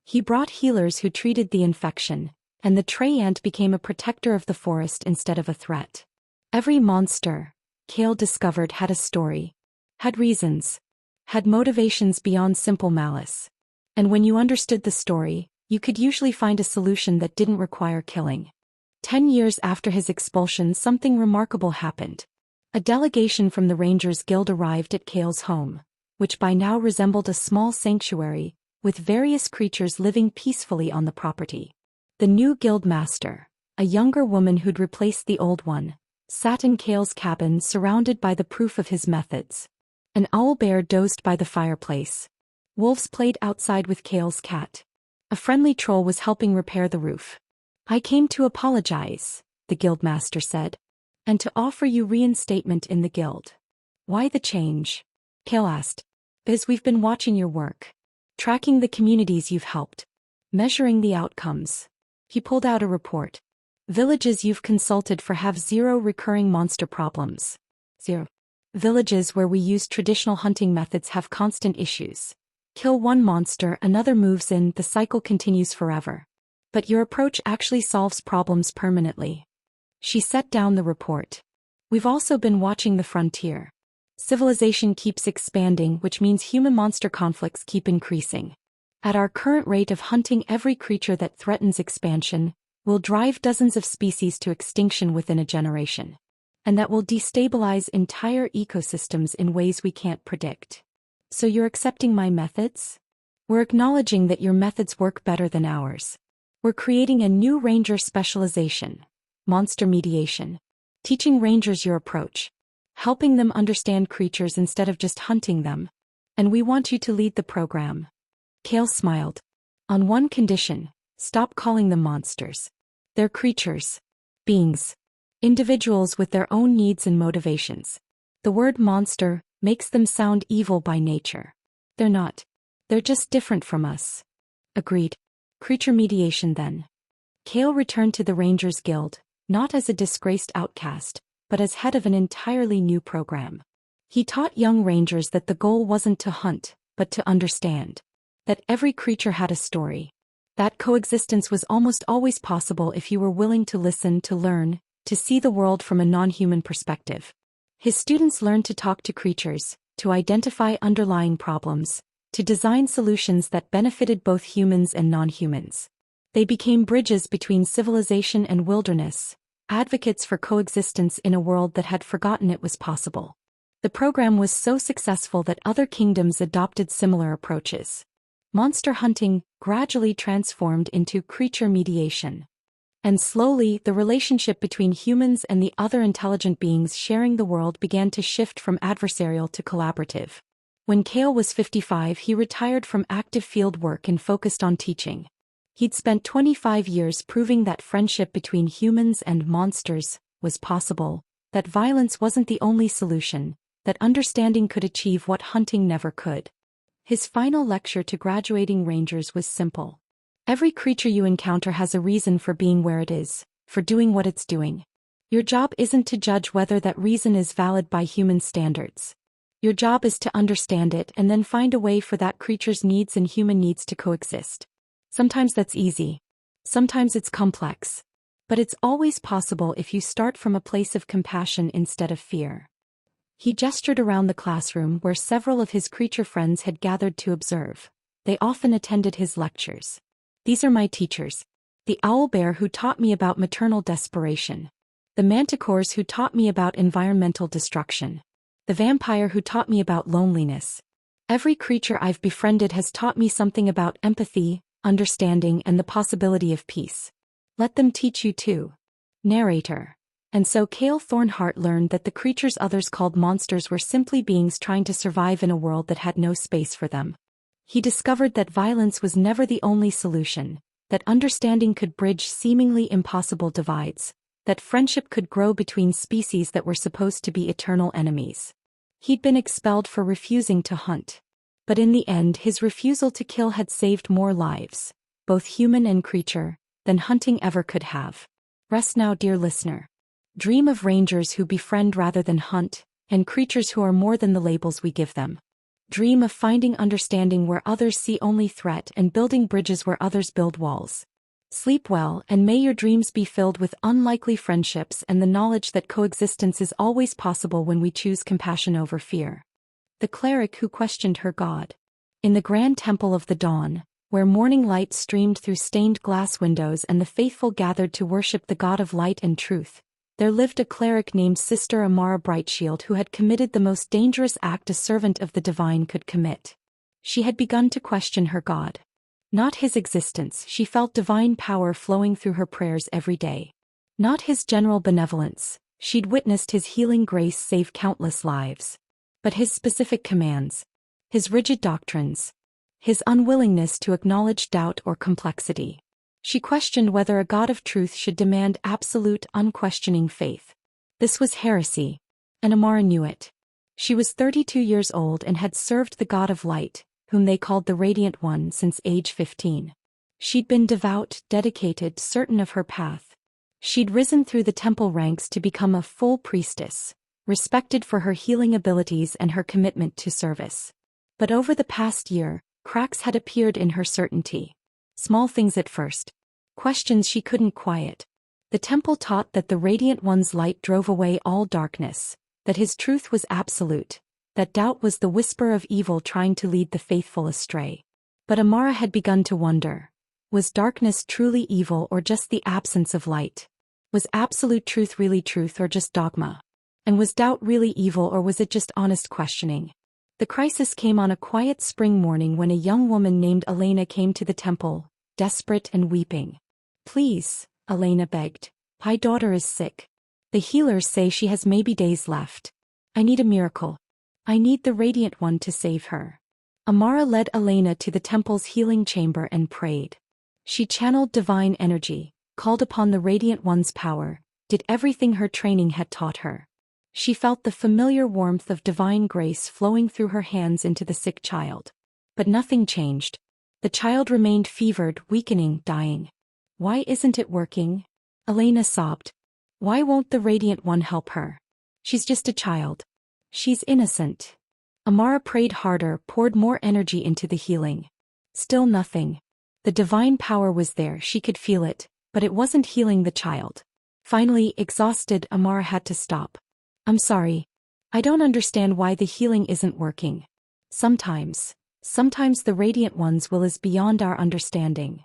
He brought healers who treated the infection, and the tree ant became a protector of the forest instead of a threat. Every monster, Kale discovered, had a story, had reasons, had motivations beyond simple malice. And when you understood the story, you could usually find a solution that didn't require killing. 10 years after his expulsion, something remarkable happened. A delegation from the Rangers Guild arrived at Kale's home, which by now resembled a small sanctuary, with various creatures living peacefully on the property. The new guild master, a younger woman who'd replaced the old one, sat in Kale's cabin surrounded by the proof of his methods. An owlbear dozed by the fireplace. Wolves played outside with Kale's cat. A friendly troll was helping repair the roof. "I came to apologize," the guildmaster said, "and to offer you reinstatement in the guild." "Why the change?" Kale asked. "Because we've been watching your work. Tracking the communities you've helped. Measuring the outcomes." He pulled out a report. "Villages you've consulted for have 0 recurring monster problems. 0. Villages where we use traditional hunting methods have constant issues. Kill one monster, another moves in, the cycle continues forever. But your approach actually solves problems permanently." She set down the report. "We've also been watching the frontier. Civilization keeps expanding, which means human-monster conflicts keep increasing. At our current rate of hunting every creature that threatens expansion, we'll drive dozens of species to extinction within a generation. And that will destabilize entire ecosystems in ways we can't predict. So you're accepting my methods? We're acknowledging that your methods work better than ours. We're creating a new ranger specialization, monster mediation. Teaching rangers your approach. Helping them understand creatures instead of just hunting them. And we want you to lead the program." Kale smiled. "On one condition, stop calling them monsters. They're creatures. Beings. Individuals with their own needs and motivations. The word monster makes them sound evil by nature. They're not. They're just different from us." "Agreed. Creature mediation then." Kale returned to the Rangers Guild, not as a disgraced outcast, but as head of an entirely new program. He taught young rangers that the goal wasn't to hunt, but to understand. That every creature had a story. That coexistence was almost always possible if you were willing to listen, to learn, to see the world from a non-human perspective. His students learned to talk to creatures, to identify underlying problems, to design solutions that benefited both humans and non-humans. They became bridges between civilization and wilderness, advocates for coexistence in a world that had forgotten it was possible. The program was so successful that other kingdoms adopted similar approaches. Monster hunting gradually transformed into creature mediation. And slowly, the relationship between humans and the other intelligent beings sharing the world began to shift from adversarial to collaborative. When Kale was 55, he retired from active field work and focused on teaching. He'd spent 25 years proving that friendship between humans and monsters was possible, that violence wasn't the only solution, that understanding could achieve what hunting never could. His final lecture to graduating rangers was simple. Every creature you encounter has a reason for being where it is, for doing what it's doing. Your job isn't to judge whether that reason is valid by human standards. Your job is to understand it and then find a way for that creature's needs and human needs to coexist. Sometimes that's easy. Sometimes it's complex. But it's always possible if you start from a place of compassion instead of fear. He gestured around the classroom where several of his creature friends had gathered to observe. They often attended his lectures. These are my teachers. The owlbear who taught me about maternal desperation. The manticores who taught me about environmental destruction. The vampire who taught me about loneliness. Every creature I've befriended has taught me something about empathy, understanding, and the possibility of peace. Let them teach you too. Narrator. And so Cale Thornhart learned that the creatures others called monsters were simply beings trying to survive in a world that had no space for them. He discovered that violence was never the only solution, that understanding could bridge seemingly impossible divides, that friendship could grow between species that were supposed to be eternal enemies. He'd been expelled for refusing to hunt. But in the end, his refusal to kill had saved more lives, both human and creature, than hunting ever could have. Rest now, dear listener. Dream of rangers who befriend rather than hunt, and creatures who are more than the labels we give them. Dream of finding understanding where others see only threat and building bridges where others build walls. Sleep well, and may your dreams be filled with unlikely friendships and the knowledge that coexistence is always possible when we choose compassion over fear. The cleric who questioned her god. In the grand temple of the dawn, where morning light streamed through stained glass windows and the faithful gathered to worship the god of light and truth, there lived a cleric named Sister Amara Brightshield who had committed the most dangerous act a servant of the divine could commit. She had begun to question her god. Not his existence, she felt divine power flowing through her prayers every day. Not his general benevolence, she'd witnessed his healing grace save countless lives. But his specific commands. His rigid doctrines. His unwillingness to acknowledge doubt or complexity. She questioned whether a God of truth should demand absolute, unquestioning faith. This was heresy. And Amara knew it. She was 32 years old and had served the God of light, whom they called the Radiant One, since age 15. She'd been devout, dedicated, certain of her path. She'd risen through the temple ranks to become a full priestess, respected for her healing abilities and her commitment to service. But over the past year, cracks had appeared in her certainty. Small things at first. Questions she couldn't quiet. The temple taught that the Radiant One's light drove away all darkness, that his truth was absolute, that doubt was the whisper of evil trying to lead the faithful astray. But Amara had begun to wonder, was darkness truly evil or just the absence of light? Was absolute truth really truth or just dogma? And was doubt really evil or was it just honest questioning? The crisis came on a quiet spring morning when a young woman named Elena came to the temple, desperate and weeping. "Please," Elena begged. "My daughter is sick. The healers say she has maybe days left. I need a miracle. I need the Radiant One to save her." Amara led Elena to the temple's healing chamber and prayed. She channeled divine energy, called upon the Radiant One's power, did everything her training had taught her. She felt the familiar warmth of divine grace flowing through her hands into the sick child. But nothing changed. The child remained fevered, weakening, dying. "Why isn't it working?" Elena sobbed. "Why won't the Radiant One help her? She's just a child. She's innocent." Amara prayed harder, poured more energy into the healing. Still nothing. The divine power was there, she could feel it, but it wasn't healing the child. Finally, exhausted, Amara had to stop. "I'm sorry. I don't understand why the healing isn't working. Sometimes the Radiant One's will is beyond our understanding."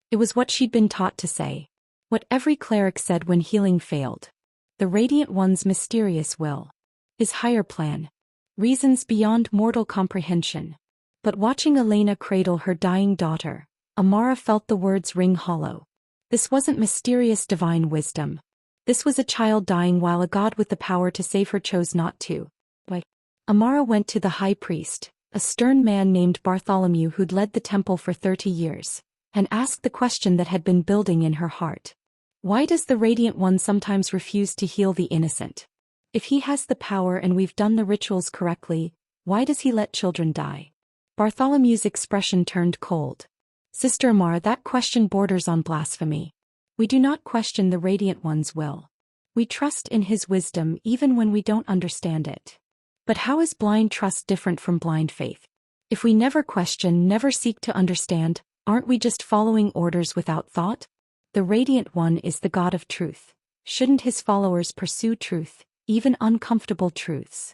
It was what she'd been taught to say. What every cleric said when healing failed. The Radiant One's mysterious will. His higher plan. Reasons beyond mortal comprehension. But watching Elena cradle her dying daughter, Amara felt the words ring hollow. This wasn't mysterious divine wisdom. This was a child dying while a god with the power to save her chose not to. But Amara went to the high priest, a stern man named Bartholomew who'd led the temple for 30 years, and asked the question that had been building in her heart. Why does the Radiant One sometimes refuse to heal the innocent? If he has the power and we've done the rituals correctly, why does he let children die? Bartholomew's expression turned cold. "Sister Amara, that question borders on blasphemy. We do not question the Radiant One's will. We trust in his wisdom even when we don't understand it. But how is blind trust different from blind faith? If we never question, never seek to understand, aren't we just following orders without thought? The Radiant One is the God of truth. Shouldn't his followers pursue truth, even uncomfortable truths?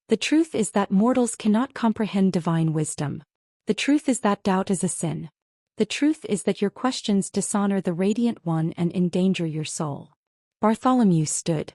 The truth is that mortals cannot comprehend divine wisdom. The truth is that doubt is a sin. The truth is that your questions dishonor the Radiant One and endanger your soul. Bartholomew stood.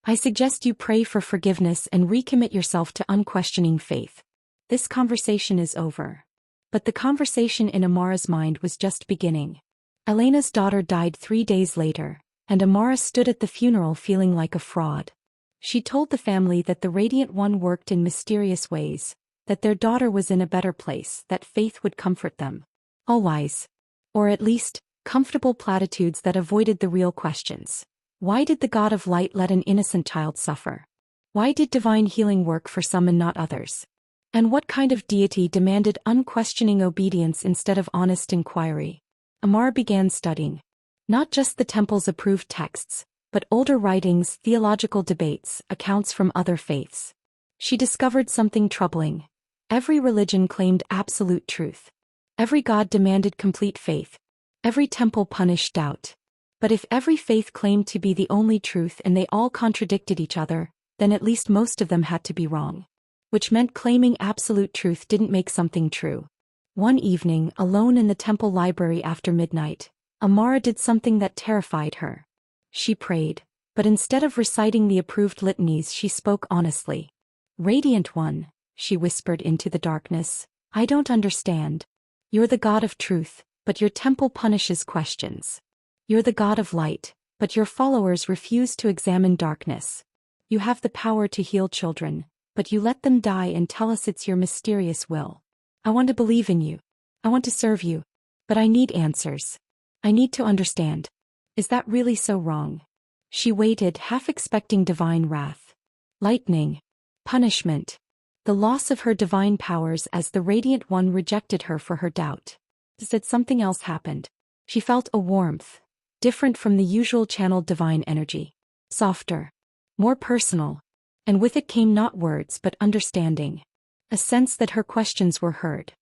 I suggest you pray for forgiveness and recommit yourself to unquestioning faith. This conversation is over. But the conversation in Amara's mind was just beginning. Elena's daughter died 3 days later, and Amara stood at the funeral feeling like a fraud. She told the family that the Radiant One worked in mysterious ways, that their daughter was in a better place, that faith would comfort them. All wise. Or at least, comfortable platitudes that avoided the real questions. Why did the God of Light let an innocent child suffer? Why did divine healing work for some and not others? And what kind of deity demanded unquestioning obedience instead of honest inquiry? Amara began studying. Not just the temple's approved texts, but older writings, theological debates, accounts from other faiths. She discovered something troubling. Every religion claimed absolute truth. Every god demanded complete faith. Every temple punished doubt. But if every faith claimed to be the only truth and they all contradicted each other, then at least most of them had to be wrong. Which meant claiming absolute truth didn't make something true. One evening, alone in the temple library after midnight, Amara did something that terrified her. She prayed, but instead of reciting the approved litanies, she spoke honestly. Radiant One, she whispered into the darkness, I don't understand. You're the God of truth, but your temple punishes questions. You're the God of light, but your followers refuse to examine darkness. You have the power to heal children, but you let them die and tell us it's your mysterious will. I want to believe in you. I want to serve you. But I need answers. I need to understand. Is that really so wrong? She waited, half expecting divine wrath. Lightning. Punishment. The loss of her divine powers as the Radiant One rejected her for her doubt. Said something else happened. She felt a warmth. Different from the usual channeled divine energy. Softer. More personal. And with it came not words but understanding. A sense that her questions were heard.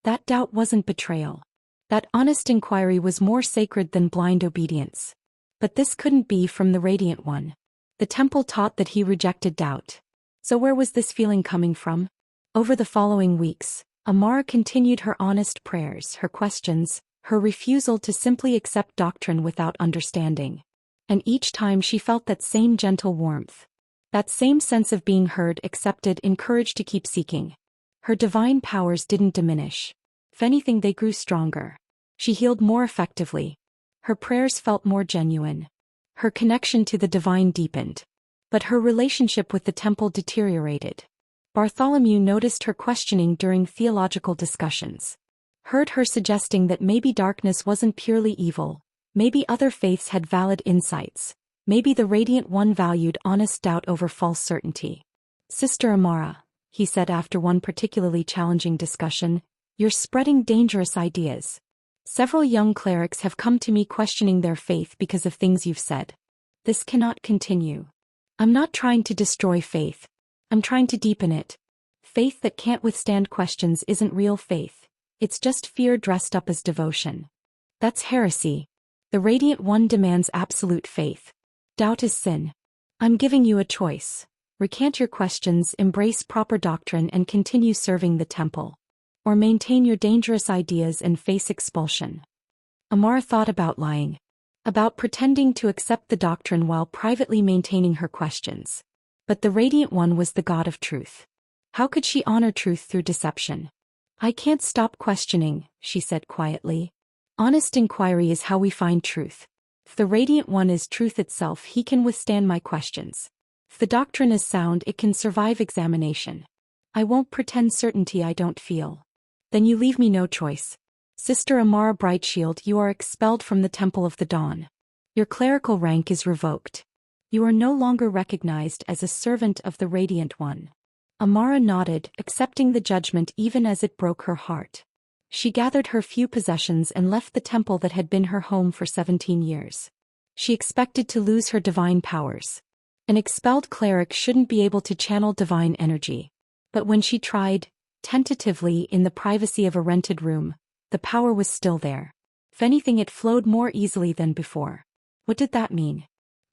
That doubt wasn't betrayal. That honest inquiry was more sacred than blind obedience. But this couldn't be from the Radiant One. The temple taught that he rejected doubt. So where was this feeling coming from? Over the following weeks, Amara continued her honest prayers, her questions, her refusal to simply accept doctrine without understanding. And each time she felt that same gentle warmth. That same sense of being heard, accepted, encouraged to keep seeking. Her divine powers didn't diminish. If anything, they grew stronger. She healed more effectively. Her prayers felt more genuine. Her connection to the divine deepened. But her relationship with the temple deteriorated. Bartholomew noticed her questioning during theological discussions. Heard her suggesting that maybe darkness wasn't purely evil, maybe other faiths had valid insights, maybe the Radiant One valued honest doubt over false certainty. Sister Amara, he said after one particularly challenging discussion, you're spreading dangerous ideas. Several young clerics have come to me questioning their faith because of things you've said. This cannot continue. I'm not trying to destroy faith. I'm trying to deepen it. Faith that can't withstand questions isn't real faith. It's just fear dressed up as devotion. That's heresy. The Radiant One demands absolute faith. Doubt is sin. I'm giving you a choice. Recant your questions, embrace proper doctrine and continue serving the temple. Or maintain your dangerous ideas and face expulsion. Amara thought about lying. About pretending to accept the doctrine while privately maintaining her questions. But the Radiant One was the God of truth. How could she honor truth through deception? I can't stop questioning, she said quietly. Honest inquiry is how we find truth. If the Radiant One is truth itself, he can withstand my questions. If the doctrine is sound, it can survive examination. I won't pretend certainty I don't feel. Then you leave me no choice. Sister Amara Brightshield, you are expelled from the Temple of the Dawn. Your clerical rank is revoked. You are no longer recognized as a servant of the Radiant One. Amara nodded, accepting the judgment even as it broke her heart. She gathered her few possessions and left the temple that had been her home for 17 years. She expected to lose her divine powers. An expelled cleric shouldn't be able to channel divine energy. But when she tried, tentatively in the privacy of a rented room, the power was still there. If anything, it flowed more easily than before. What did that mean?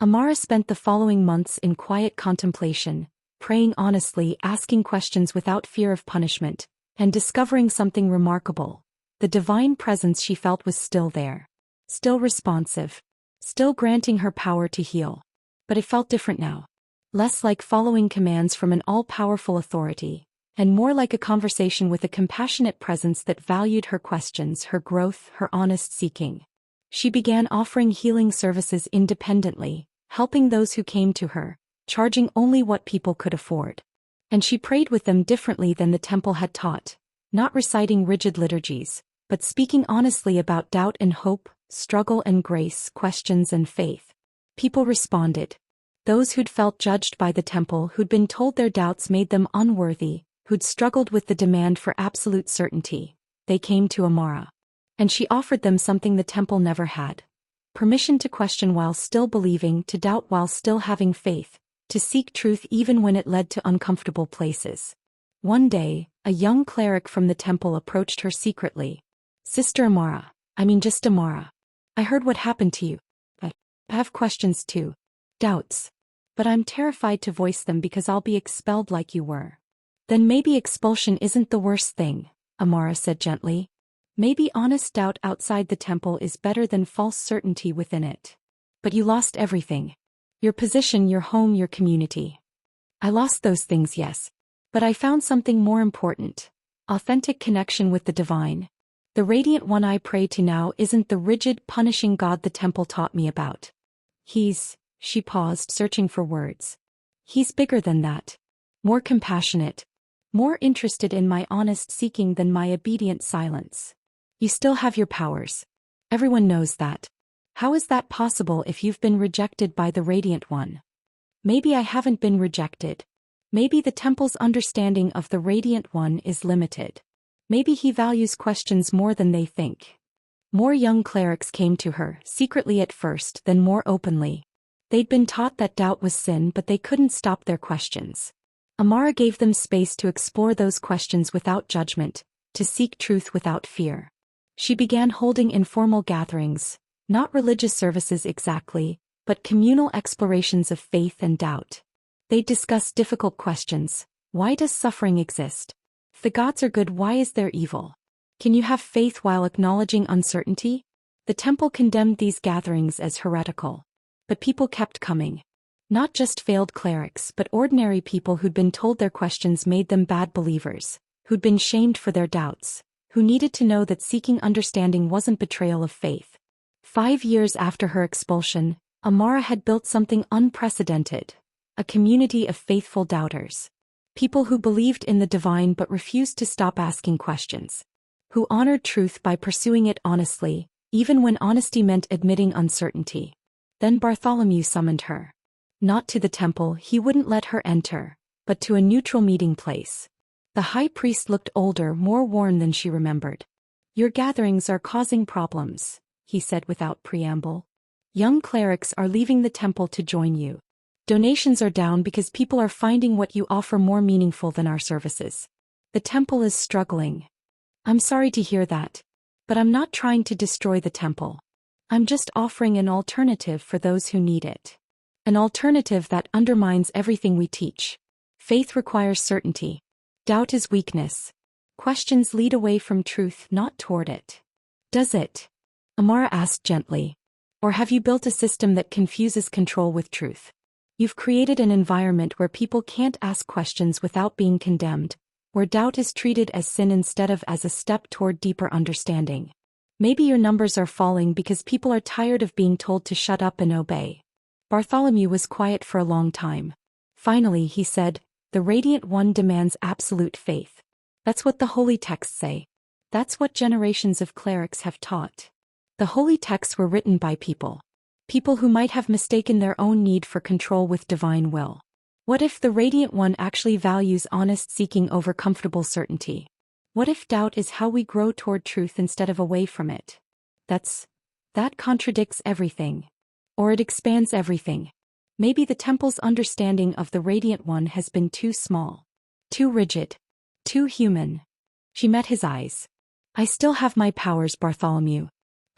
Amara spent the following months in quiet contemplation, praying honestly, asking questions without fear of punishment, and discovering something remarkable. The divine presence she felt was still there. Still responsive. Still granting her power to heal. But it felt different now. Less like following commands from an all-powerful authority, and more like a conversation with a compassionate presence that valued her questions, her growth, her honest seeking. She began offering healing services independently, helping those who came to her, charging only what people could afford. And she prayed with them differently than the temple had taught, not reciting rigid liturgies, but speaking honestly about doubt and hope, struggle and grace, questions and faith. People responded. Those who'd felt judged by the temple, who'd been told their doubts made them unworthy, who'd struggled with the demand for absolute certainty, they came to Amara. And she offered them something the temple never had. Permission to question while still believing, to doubt while still having faith, to seek truth even when it led to uncomfortable places. One day, a young cleric from the temple approached her secretly. "Sister Amara, just Amara. I heard what happened to you. I have questions too. Doubts. But I'm terrified to voice them because I'll be expelled like you were." "Then maybe expulsion isn't the worst thing," Amara said gently. "Maybe honest doubt outside the temple is better than false certainty within it. But you lost everything. Your position, your home, your community." "I lost those things, yes. But I found something more important. Authentic connection with the divine. The radiant one I pray to now isn't the rigid, punishing God the temple taught me about. She paused, searching for words. "He's bigger than that. More compassionate. More interested in my honest seeking than my obedient silence. You still have your powers. Everyone knows that. How is that possible if you've been rejected by the Radiant One?" "Maybe I haven't been rejected. Maybe the temple's understanding of the Radiant One is limited. Maybe he values questions more than they think." More young clerics came to her, secretly at first, then more openly. They'd been taught that doubt was sin, but they couldn't stop their questions. Amara gave them space to explore those questions without judgment, to seek truth without fear. She began holding informal gatherings, not religious services exactly, but communal explorations of faith and doubt. They'd discuss difficult questions. Why does suffering exist? If the gods are good, why is there evil? Can you have faith while acknowledging uncertainty? The temple condemned these gatherings as heretical. But people kept coming. Not just failed clerics, but ordinary people who'd been told their questions made them bad believers, who'd been shamed for their doubts, who needed to know that seeking understanding wasn't betrayal of faith. 5 years after her expulsion, Amara had built something unprecedented, a community of faithful doubters. People who believed in the divine but refused to stop asking questions. Who honored truth by pursuing it honestly, even when honesty meant admitting uncertainty. Then Bartholomew summoned her. Not to the temple, he wouldn't let her enter, but to a neutral meeting place. The high priest looked older, more worn than she remembered. "Your gatherings are causing problems," he said without preamble. "Young clerics are leaving the temple to join you. Donations are down because people are finding what you offer more meaningful than our services. The temple is struggling." "I'm sorry to hear that. But I'm not trying to destroy the temple. I'm just offering an alternative for those who need it. An alternative that undermines everything we teach. Faith requires certainty. Doubt is weakness. Questions lead away from truth, not toward it." "Does it?" Amara asked gently. "Or have you built a system that confuses control with truth? You've created an environment where people can't ask questions without being condemned, where doubt is treated as sin instead of as a step toward deeper understanding. Maybe your numbers are falling because people are tired of being told to shut up and obey." Bartholomew was quiet for a long time. Finally he said, "The Radiant One demands absolute faith. That's what the holy texts say. That's what generations of clerics have taught. The holy texts were written by people. People who might have mistaken their own need for control with divine will. What if the Radiant One actually values honest seeking over comfortable certainty? What if doubt is how we grow toward truth instead of away from it? That contradicts everything. Or it expands everything. Maybe the temple's understanding of the Radiant One has been too small. Too rigid. Too human." She met his eyes. "I still have my powers, Bartholomew.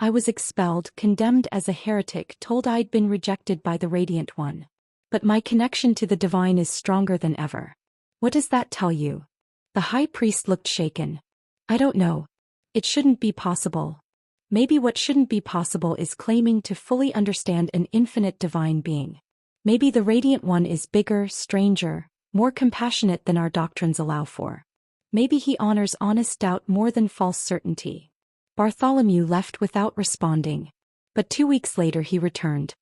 I was expelled, condemned as a heretic, told I'd been rejected by the Radiant One. But my connection to the divine is stronger than ever." "What does that tell you?" The high priest looked shaken. "I don't know. It shouldn't be possible. Maybe what shouldn't be possible is claiming to fully understand an infinite divine being. Maybe the Radiant One is bigger, stranger, more compassionate than our doctrines allow for. Maybe he honors honest doubt more than false certainty. Bartholomew left without responding. But 2 weeks later he returned.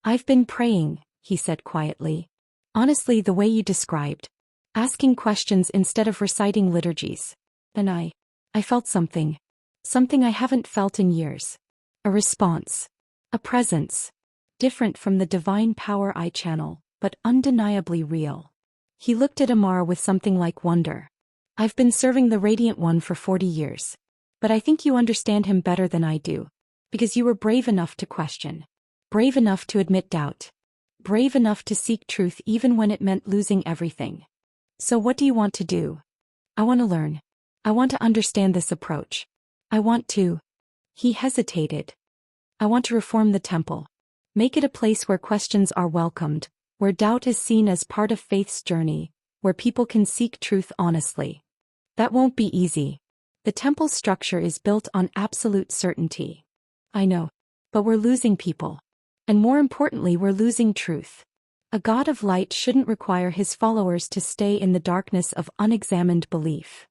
"I've been praying," he said quietly. "Honestly, the way you described. Asking questions instead of reciting liturgies. And I felt something. Something I haven't felt in years. A response. A presence. Different from the divine power I channel, but undeniably real." He looked at Amara with something like wonder. "I've been serving the Radiant One for 40 years. But I think you understand him better than I do. Because you were brave enough to question. Brave enough to admit doubt. Brave enough to seek truth even when it meant losing everything. So what do you want to do?" "I want to learn. I want to understand this approach. I want to..." He hesitated. "I want to reform the temple. Make it a place where questions are welcomed, where doubt is seen as part of faith's journey, where people can seek truth honestly. That won't be easy. The temple's structure is built on absolute certainty." "I know. But we're losing people. And more importantly, we're losing truth. A God of light shouldn't require his followers to stay in the darkness of unexamined belief."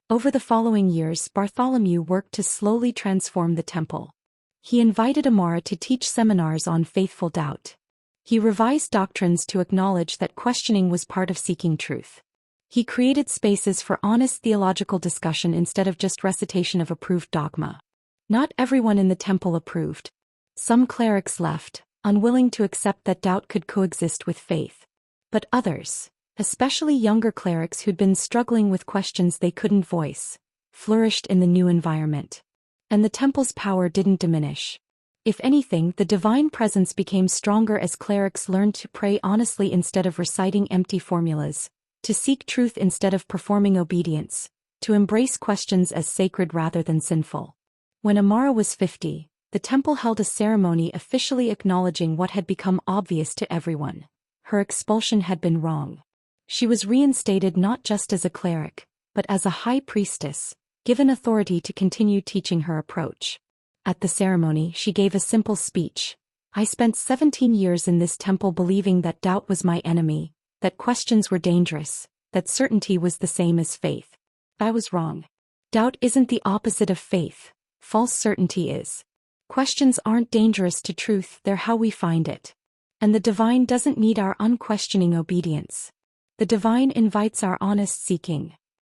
Over the following years, Bartholomew worked to slowly transform the temple. He invited Amara to teach seminars on faithful doubt. He revised doctrines to acknowledge that questioning was part of seeking truth. He created spaces for honest theological discussion instead of just recitation of approved dogma. Not everyone in the temple approved. Some clerics left, unwilling to accept that doubt could coexist with faith. But others, especially younger clerics who'd been struggling with questions they couldn't voice, flourished in the new environment. And the temple's power didn't diminish. If anything, the divine presence became stronger as clerics learned to pray honestly instead of reciting empty formulas, to seek truth instead of performing obedience, to embrace questions as sacred rather than sinful. When Amara was 50, the temple held a ceremony officially acknowledging what had become obvious to everyone. Her expulsion had been wrong. She was reinstated not just as a cleric, but as a high priestess, given authority to continue teaching her approach. At the ceremony, she gave a simple speech. "I spent 17 years in this temple believing that doubt was my enemy, that questions were dangerous, that certainty was the same as faith. I was wrong. Doubt isn't the opposite of faith. False certainty is. Questions aren't dangerous to truth, they're how we find it. And the divine doesn't need our unquestioning obedience. The divine invites our honest seeking."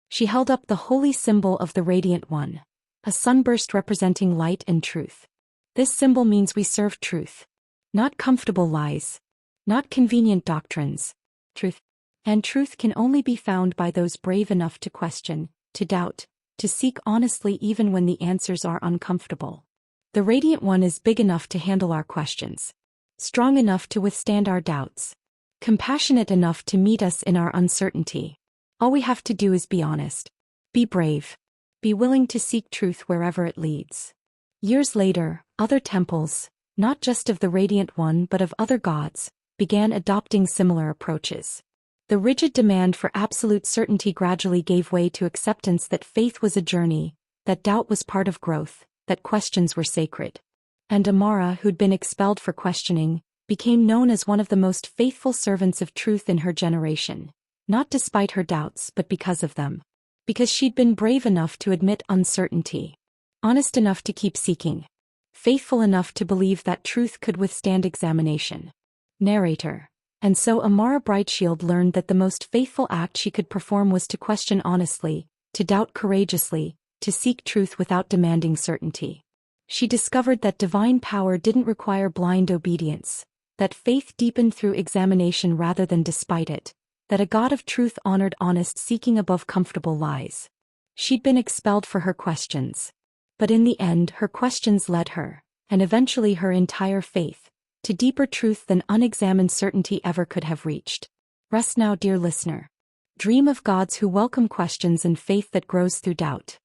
She held up the holy symbol of the Radiant One, a sunburst representing light and truth. "This symbol means we serve truth. Not comfortable lies. Not convenient doctrines. Truth. And truth can only be found by those brave enough to question, to doubt, to seek honestly even when the answers are uncomfortable. The Radiant One is big enough to handle our questions. Strong enough to withstand our doubts. Compassionate enough to meet us in our uncertainty. All we have to do is be honest. Be brave. Be willing to seek truth wherever it leads." Years later, other temples, not just of the Radiant One but of other gods, began adopting similar approaches. The rigid demand for absolute certainty gradually gave way to acceptance that faith was a journey, that doubt was part of growth, that questions were sacred. And Amara, who'd been expelled for questioning, became known as one of the most faithful servants of truth in her generation, not despite her doubts but because of them. Because she'd been brave enough to admit uncertainty, honest enough to keep seeking, faithful enough to believe that truth could withstand examination. Narrator. And so Amara Brightshield learned that the most faithful act she could perform was to question honestly, to doubt courageously, to seek truth without demanding certainty. She discovered that divine power didn't require blind obedience, that faith deepened through examination rather than despite it, that a God of truth honored honest seeking above comfortable lies. She'd been expelled for her questions. But in the end, her questions led her, and eventually her entire faith, to deeper truth than unexamined certainty ever could have reached. Rest now, dear listener. Dream of gods who welcome questions and faith that grows through doubt.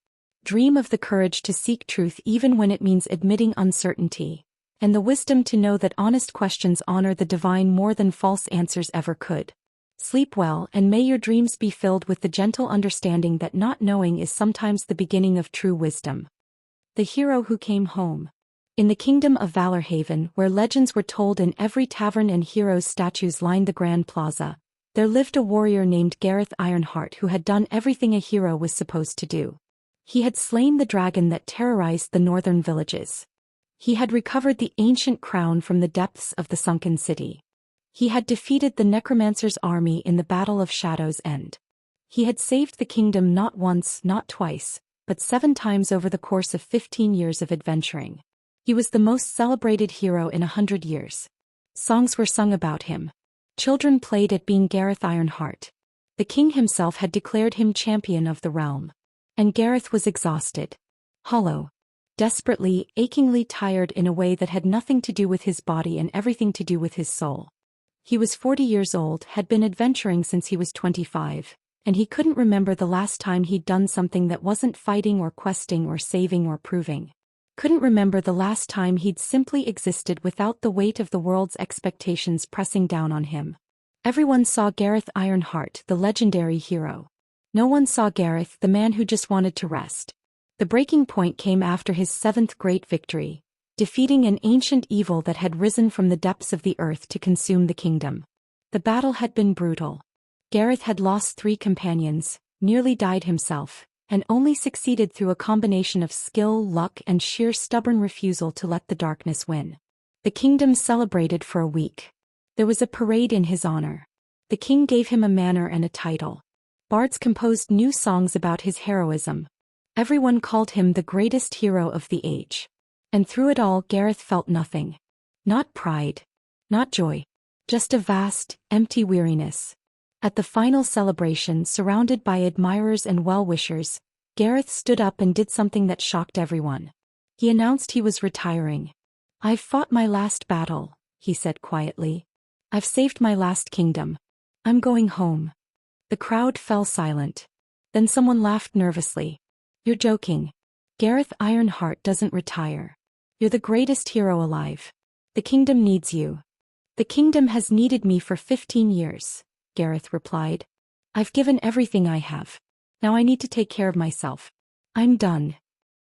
Dream of the courage to seek truth even when it means admitting uncertainty, and the wisdom to know that honest questions honor the divine more than false answers ever could. Sleep well, and may your dreams be filled with the gentle understanding that not knowing is sometimes the beginning of true wisdom. The hero who came home. In the kingdom of Valorhaven, where legends were told in every tavern and heroes' statues lined the Grand Plaza, there lived a warrior named Gareth Ironheart who had done everything a hero was supposed to do. He had slain the dragon that terrorized the northern villages. He had recovered the ancient crown from the depths of the sunken city. He had defeated the necromancer's army in the Battle of Shadow's End. He had saved the kingdom not once, not twice, but 7 times over the course of 15 years of adventuring. He was the most celebrated hero in 100 years. Songs were sung about him. Children played at being Gareth Ironheart. The king himself had declared him champion of the realm. And Gareth was exhausted. Hollow. Desperately, achingly tired in a way that had nothing to do with his body and everything to do with his soul. He was 40 years old, had been adventuring since he was 25, and he couldn't remember the last time he'd done something that wasn't fighting or questing or saving or proving. Couldn't remember the last time he'd simply existed without the weight of the world's expectations pressing down on him. Everyone saw Gareth Ironheart, the legendary hero. No one saw Gareth, the man who just wanted to rest. The breaking point came after his 7th great victory, defeating an ancient evil that had risen from the depths of the earth to consume the kingdom. The battle had been brutal. Gareth had lost 3 companions, nearly died himself, and only succeeded through a combination of skill, luck, and sheer stubborn refusal to let the darkness win. The kingdom celebrated for a week. There was a parade in his honor. The king gave him a manor and a title. Bards composed new songs about his heroism. Everyone called him the greatest hero of the age. And through it all, Gareth felt nothing. Not pride. Not joy. Just a vast, empty weariness. At the final celebration, surrounded by admirers and well-wishers, Gareth stood up and did something that shocked everyone. He announced he was retiring. "I've fought my last battle," he said quietly. "I've saved my last kingdom. I'm going home." The crowd fell silent. Then someone laughed nervously. "You're joking. Gareth Ironheart doesn't retire. You're the greatest hero alive. The kingdom needs you." "The kingdom has needed me for 15 years. Gareth replied. "I've given everything I have. Now I need to take care of myself. I'm done."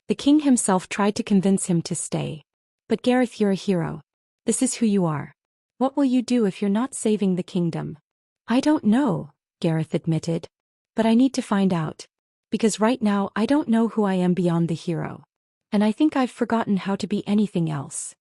The king himself tried to convince him to stay. "But Gareth, you're a hero. This is who you are. What will you do if you're not saving the kingdom?" "I don't know," Gareth admitted. "But I need to find out. Because right now I don't know who I am beyond the hero. And I think I've forgotten how to be anything else."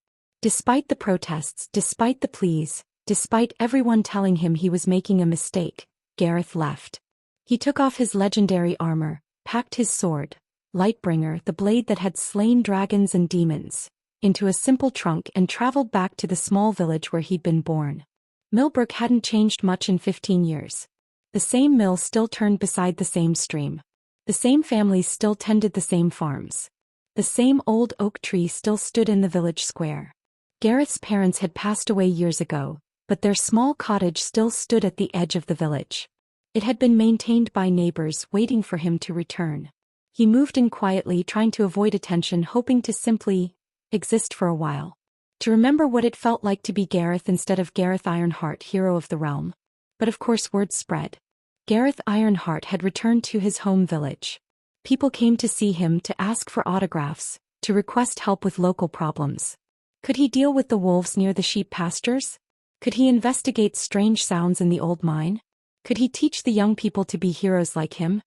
Despite the protests, despite the pleas, despite everyone telling him he was making a mistake, Gareth left. He took off his legendary armor, packed his sword, Lightbringer, the blade that had slain dragons and demons, into a simple trunk and traveled back to the small village where he'd been born. Millbrook hadn't changed much in 15 years. The same mill still turned beside the same stream. The same families still tended the same farms. The same old oak tree still stood in the village square. Gareth's parents had passed away years ago, but their small cottage still stood at the edge of the village. It had been maintained by neighbors waiting for him to return. He moved in quietly, trying to avoid attention, hoping to simply exist for a while. To remember what it felt like to be Gareth instead of Gareth Ironheart, hero of the realm. But of course word spread. Gareth Ironheart had returned to his home village. People came to see him, to ask for autographs, to request help with local problems. Could he deal with the wolves near the sheep pastures? Could he investigate strange sounds in the old mine? Could he teach the young people to be heroes like him?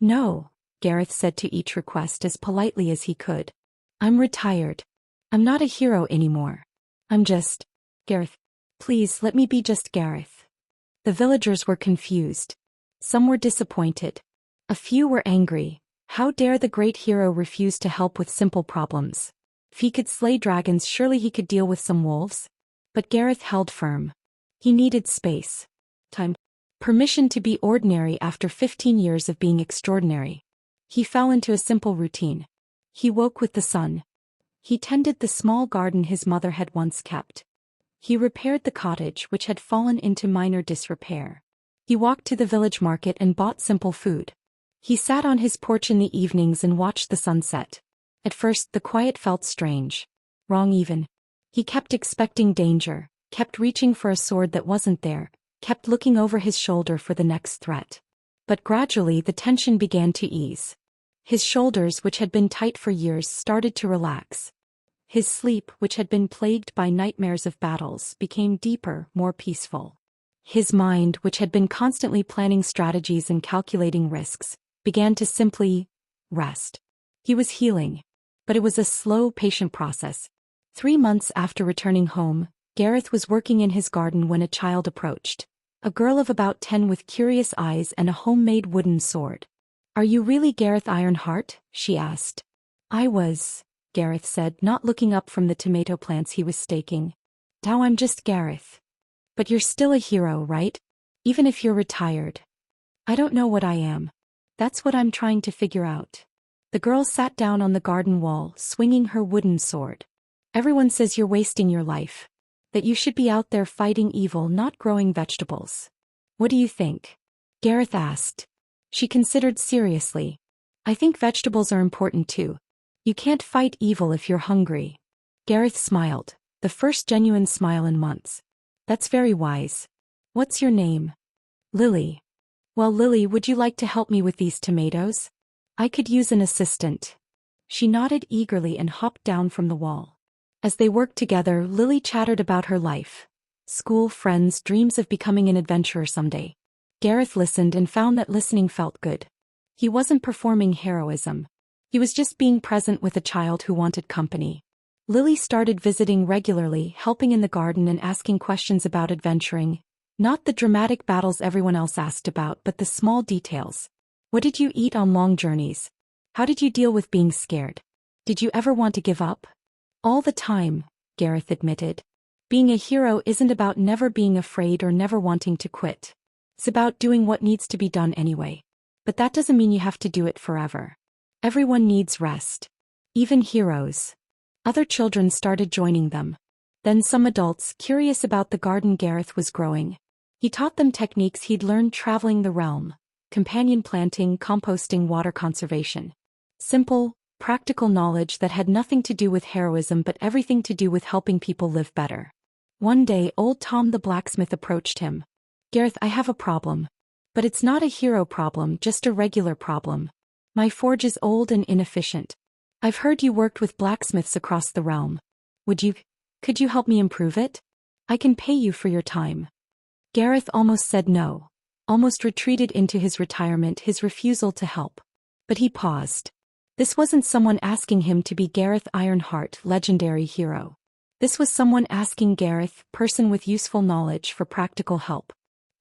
"No," Gareth said to each request as politely as he could. "I'm retired. I'm not a hero anymore. I'm just Gareth. Please let me be just Gareth." The villagers were confused. Some were disappointed. A few were angry. How dare the great hero refuse to help with simple problems? If he could slay dragons, surely he could deal with some wolves. But Gareth held firm. He needed space. Time. Permission to be ordinary after 15 years of being extraordinary. He fell into a simple routine. He woke with the sun. He tended the small garden his mother had once kept. He repaired the cottage which had fallen into minor disrepair. He walked to the village market and bought simple food. He sat on his porch in the evenings and watched the sunset. At first, the quiet felt strange. Wrong even. He kept expecting danger, kept reaching for a sword that wasn't there, kept looking over his shoulder for the next threat. But gradually the tension began to ease. His shoulders, which had been tight for years, started to relax. His sleep, which had been plagued by nightmares of battles, became deeper, more peaceful. His mind, which had been constantly planning strategies and calculating risks, began to simply rest. He was healing. But it was a slow, patient process. 3 months after returning home, Gareth was working in his garden when a child approached. A girl of about 10 with curious eyes and a homemade wooden sword. "Are you really Gareth Ironheart?" she asked. "I was," Gareth said, not looking up from the tomato plants he was staking. "Now I'm just Gareth. But you're still a hero, right? Even if you're retired." "I don't know what I am. That's what I'm trying to figure out." The girl sat down on the garden wall, swinging her wooden sword. "Everyone says you're wasting your life. That you should be out there fighting evil, not growing vegetables. What do you think?" Gareth asked. She considered seriously. "I think vegetables are important too. You can't fight evil if you're hungry." Gareth smiled, the first genuine smile in months. "That's very wise. What's your name?" "Lily." "Well, Lily, would you like to help me with these tomatoes? I could use an assistant." She nodded eagerly and hopped down from the wall. As they worked together, Lily chattered about her life. School, friends, dreams of becoming an adventurer someday. Gareth listened and found that listening felt good. He wasn't performing heroism. He was just being present with a child who wanted company. Lily started visiting regularly, helping in the garden and asking questions about adventuring. Not the dramatic battles everyone else asked about, but the small details. What did you eat on long journeys? How did you deal with being scared? Did you ever want to give up? "All the time," Gareth admitted. "Being a hero isn't about never being afraid or never wanting to quit. It's about doing what needs to be done anyway. But that doesn't mean you have to do it forever. Everyone needs rest. Even heroes." Other children started joining them. Then some adults, curious about the garden Gareth was growing. He taught them techniques he'd learned traveling the realm. Companion planting, composting, water conservation. Simple, practical knowledge that had nothing to do with heroism but everything to do with helping people live better. One day, old Tom the blacksmith approached him. "Gareth, I have a problem. But it's not a hero problem, just a regular problem. My forge is old and inefficient. I've heard you worked with blacksmiths across the realm. Could you help me improve it? I can pay you for your time." Gareth almost said no. Almost retreated into his retirement, his refusal to help. But he paused. This wasn't someone asking him to be Gareth Ironheart, legendary hero. This was someone asking Gareth, person with useful knowledge, for practical help.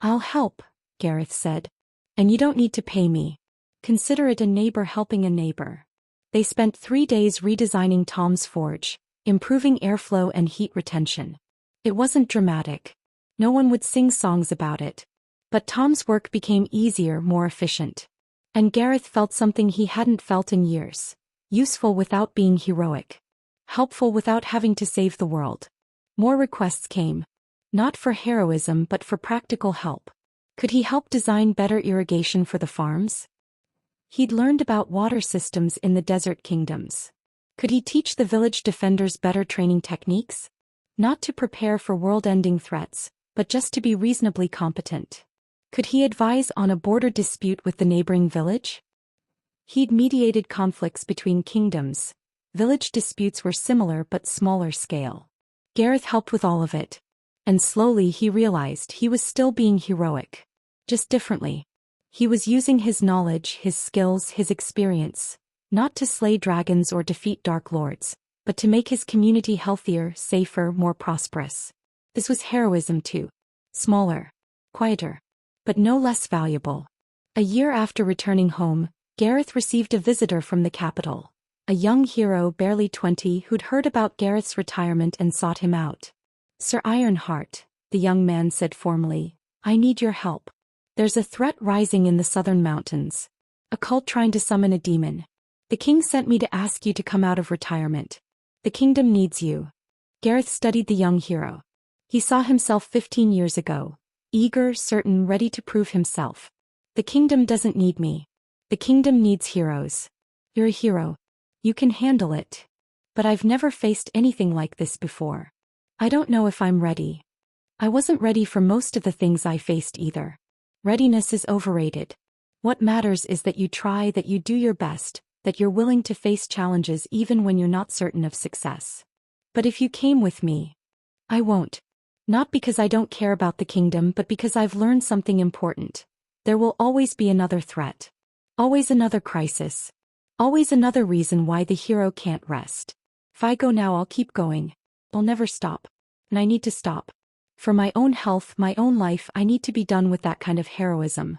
"I'll help," Gareth said. "And you don't need to pay me. Consider it a neighbor helping a neighbor." They spent 3 days redesigning Tom's forge, improving airflow and heat retention. It wasn't dramatic. No one would sing songs about it. But Tom's work became easier, more efficient. And Gareth felt something he hadn't felt in years. Useful without being heroic. Helpful without having to save the world. More requests came. Not for heroism but for practical help. Could he help design better irrigation for the farms? He'd learned about water systems in the desert kingdoms. Could he teach the village defenders better training techniques? Not to prepare for world-ending threats, but just to be reasonably competent. Could he advise on a border dispute with the neighboring village? He'd mediated conflicts between kingdoms. Village disputes were similar but smaller scale. Gareth helped with all of it. And slowly he realized he was still being heroic. Just differently. He was using his knowledge, his skills, his experience, not to slay dragons or defeat dark lords, but to make his community healthier, safer, more prosperous. This was heroism too. Smaller. Quieter. But no less valuable. A year after returning home, Gareth received a visitor from the capital. A young hero, barely 20, who'd heard about Gareth's retirement and sought him out. "Sir Ironheart," the young man said formally, "I need your help. There's a threat rising in the southern mountains. A cult trying to summon a demon. The king sent me to ask you to come out of retirement. The kingdom needs you." Gareth studied the young hero. He saw himself 15 years ago. Eager, certain, ready to prove himself. "The kingdom doesn't need me. The kingdom needs heroes. You're a hero. You can handle it. But I've never faced anything like this before. I don't know if I'm ready." I wasn't ready for most of the things I faced either. Readiness is overrated. What matters is that you try, that you do your best, that you're willing to face challenges even when you're not certain of success. But if you came with me, I won't. Not because I don't care about the kingdom, but because I've learned something important. There will always be another threat. Always another crisis. Always another reason why the hero can't rest. If I go now, I'll keep going. I'll never stop. And I need to stop. For my own health, my own life, I need to be done with that kind of heroism.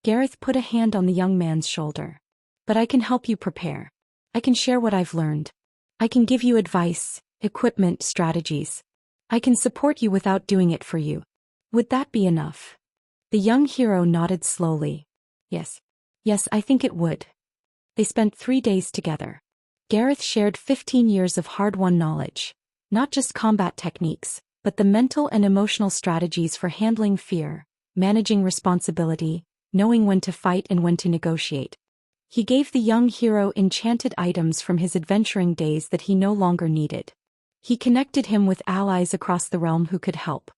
Gareth put a hand on the young man's shoulder. But I can help you prepare. I can share what I've learned. I can give you advice, equipment, strategies. I can support you without doing it for you. Would that be enough? The young hero nodded slowly. Yes. Yes, I think it would. They spent 3 days together. Gareth shared 15 years of hard-won knowledge. Not just combat techniques, but the mental and emotional strategies for handling fear, managing responsibility, knowing when to fight and when to negotiate. He gave the young hero enchanted items from his adventuring days that he no longer needed. He connected him with allies across the realm who could help.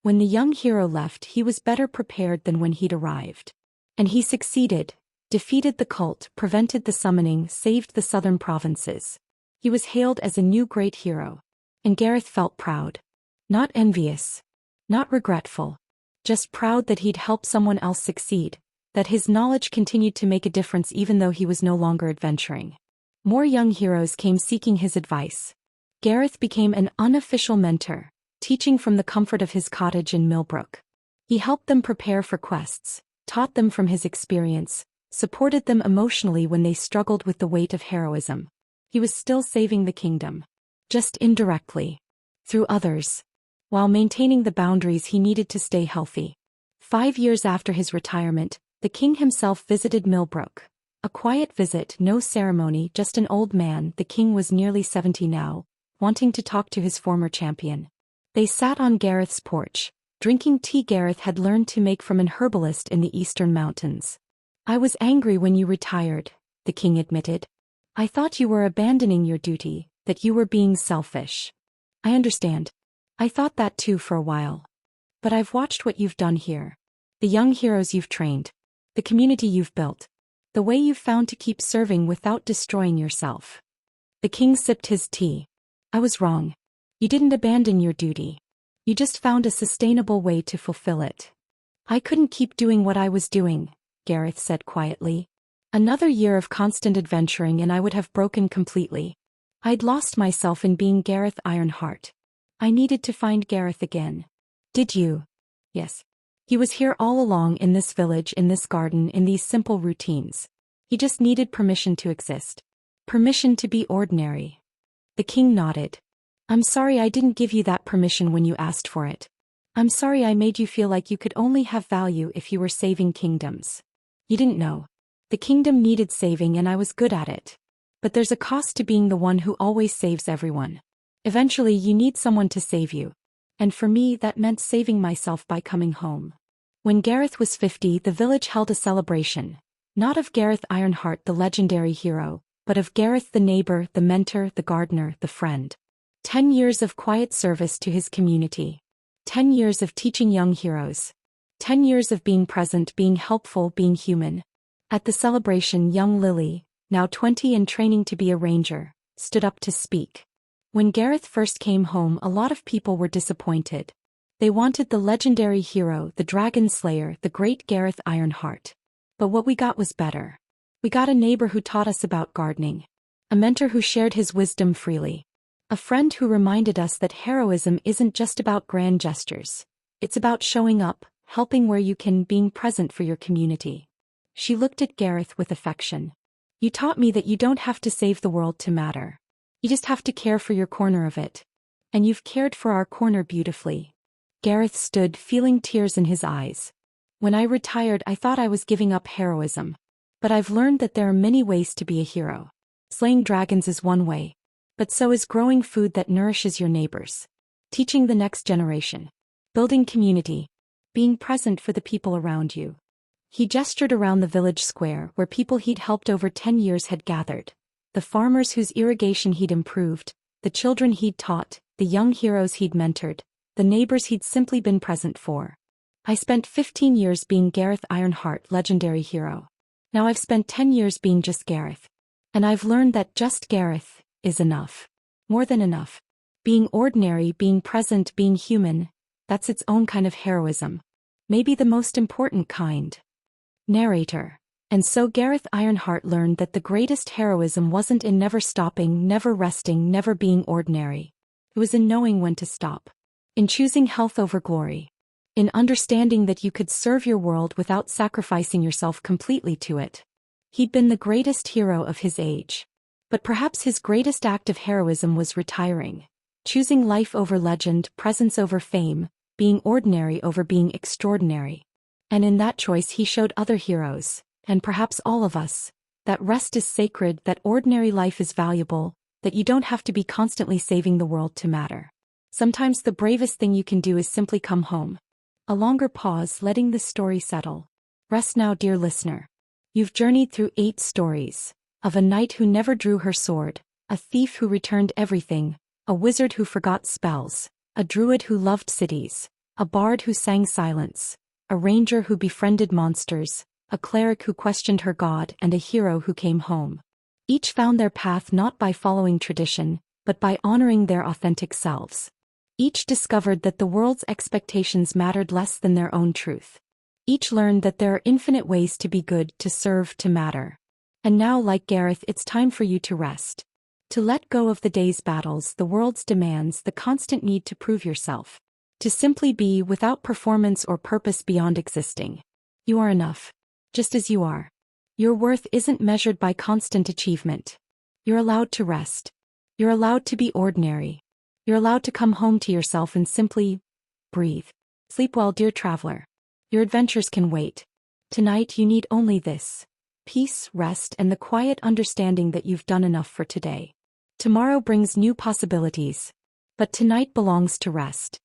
When the young hero left, he was better prepared than when he'd arrived. And he succeeded, defeated the cult, prevented the summoning, saved the southern provinces. He was hailed as a new great hero. And Gareth felt proud. Not envious. Not regretful. Just proud that he'd helped someone else succeed, that his knowledge continued to make a difference even though he was no longer adventuring. More young heroes came seeking his advice. Gareth became an unofficial mentor, teaching from the comfort of his cottage in Millbrook. He helped them prepare for quests, taught them from his experience, supported them emotionally when they struggled with the weight of heroism. He was still saving the kingdom. Just indirectly. Through others. While maintaining the boundaries he needed to stay healthy. 5 years after his retirement, the king himself visited Millbrook. A quiet visit, no ceremony, just an old man. The king was nearly 70 now, wanting to talk to his former champion. They sat on Gareth's porch, drinking tea Gareth had learned to make from an herbalist in the eastern mountains. I was angry when you retired, the king admitted. I thought you were abandoning your duty, that you were being selfish. I understand. I thought that too for a while. But I've watched what you've done here. The young heroes you've trained. The community you've built. The way you've found to keep serving without destroying yourself. The king sipped his tea. I was wrong. You didn't abandon your duty. You just found a sustainable way to fulfill it. I couldn't keep doing what I was doing, Gareth said quietly. Another year of constant adventuring and I would have broken completely. I'd lost myself in being Gareth Ironheart. I needed to find Gareth again. Did you? Yes. He was here all along in this village, in this garden, in these simple routines. He just needed permission to exist. Permission to be ordinary. The king nodded. I'm sorry I didn't give you that permission when you asked for it. I'm sorry I made you feel like you could only have value if you were saving kingdoms. You didn't know. The kingdom needed saving and I was good at it. But there's a cost to being the one who always saves everyone. Eventually you need someone to save you. And for me that meant saving myself by coming home. When Gareth was 50, the village held a celebration. Not of Gareth Ironheart the legendary hero, but of Gareth the neighbor, the mentor, the gardener, the friend. 10 years of quiet service to his community. 10 years of teaching young heroes. 10 years of being present, being helpful, being human. At the celebration, young Lily, now 20 and training to be a ranger, stood up to speak. When Gareth first came home, a lot of people were disappointed. They wanted the legendary hero, the dragon slayer, the great Gareth Ironheart. But what we got was better. We got a neighbor who taught us about gardening. A mentor who shared his wisdom freely. A friend who reminded us that heroism isn't just about grand gestures. It's about showing up, helping where you can, being present for your community. She looked at Gareth with affection. You taught me that you don't have to save the world to matter. You just have to care for your corner of it. And you've cared for our corner beautifully. Gareth stood, feeling tears in his eyes. When I retired, I thought I was giving up heroism. But I've learned that there are many ways to be a hero. Slaying dragons is one way. But so is growing food that nourishes your neighbors. Teaching the next generation. Building community. Being present for the people around you. He gestured around the village square where people he'd helped over 10 years had gathered. The farmers whose irrigation he'd improved, the children he'd taught, the young heroes he'd mentored, the neighbors he'd simply been present for. I spent 15 years being Gareth Ironheart, legendary hero. Now I've spent 10 years being just Gareth. And I've learned that just Gareth is enough. More than enough. Being ordinary, being present, being human, that's its own kind of heroism. Maybe the most important kind. Narrator. And so Gareth Ironheart learned that the greatest heroism wasn't in never stopping, never resting, never being ordinary. It was in knowing when to stop. In choosing health over glory. In understanding that you could serve your world without sacrificing yourself completely to it. He'd been the greatest hero of his age. But perhaps his greatest act of heroism was retiring. Choosing life over legend, presence over fame, being ordinary over being extraordinary. And in that choice he showed other heroes, and perhaps all of us, that rest is sacred, that ordinary life is valuable, that you don't have to be constantly saving the world to matter. Sometimes the bravest thing you can do is simply come home. A longer pause, letting the story settle. Rest now, dear listener. You've journeyed through 8 stories. Of a knight who never drew her sword, a thief who returned everything, a wizard who forgot spells, a druid who loved cities, a bard who sang silence, a ranger who befriended monsters, a cleric who questioned her god, and a hero who came home. Each found their path not by following tradition, but by honoring their authentic selves. Each discovered that the world's expectations mattered less than their own truth. Each learned that there are infinite ways to be good, to serve, to matter. And now, like Gareth, it's time for you to rest. To let go of the day's battles, the world's demands, the constant need to prove yourself. To simply be, without performance or purpose beyond existing. You are enough. Just as you are. Your worth isn't measured by constant achievement. You're allowed to rest. You're allowed to be ordinary. You're allowed to come home to yourself and simply breathe. Sleep well, dear traveler. Your adventures can wait. Tonight you need only this. Peace, rest, and the quiet understanding that you've done enough for today. Tomorrow brings new possibilities. But tonight belongs to rest.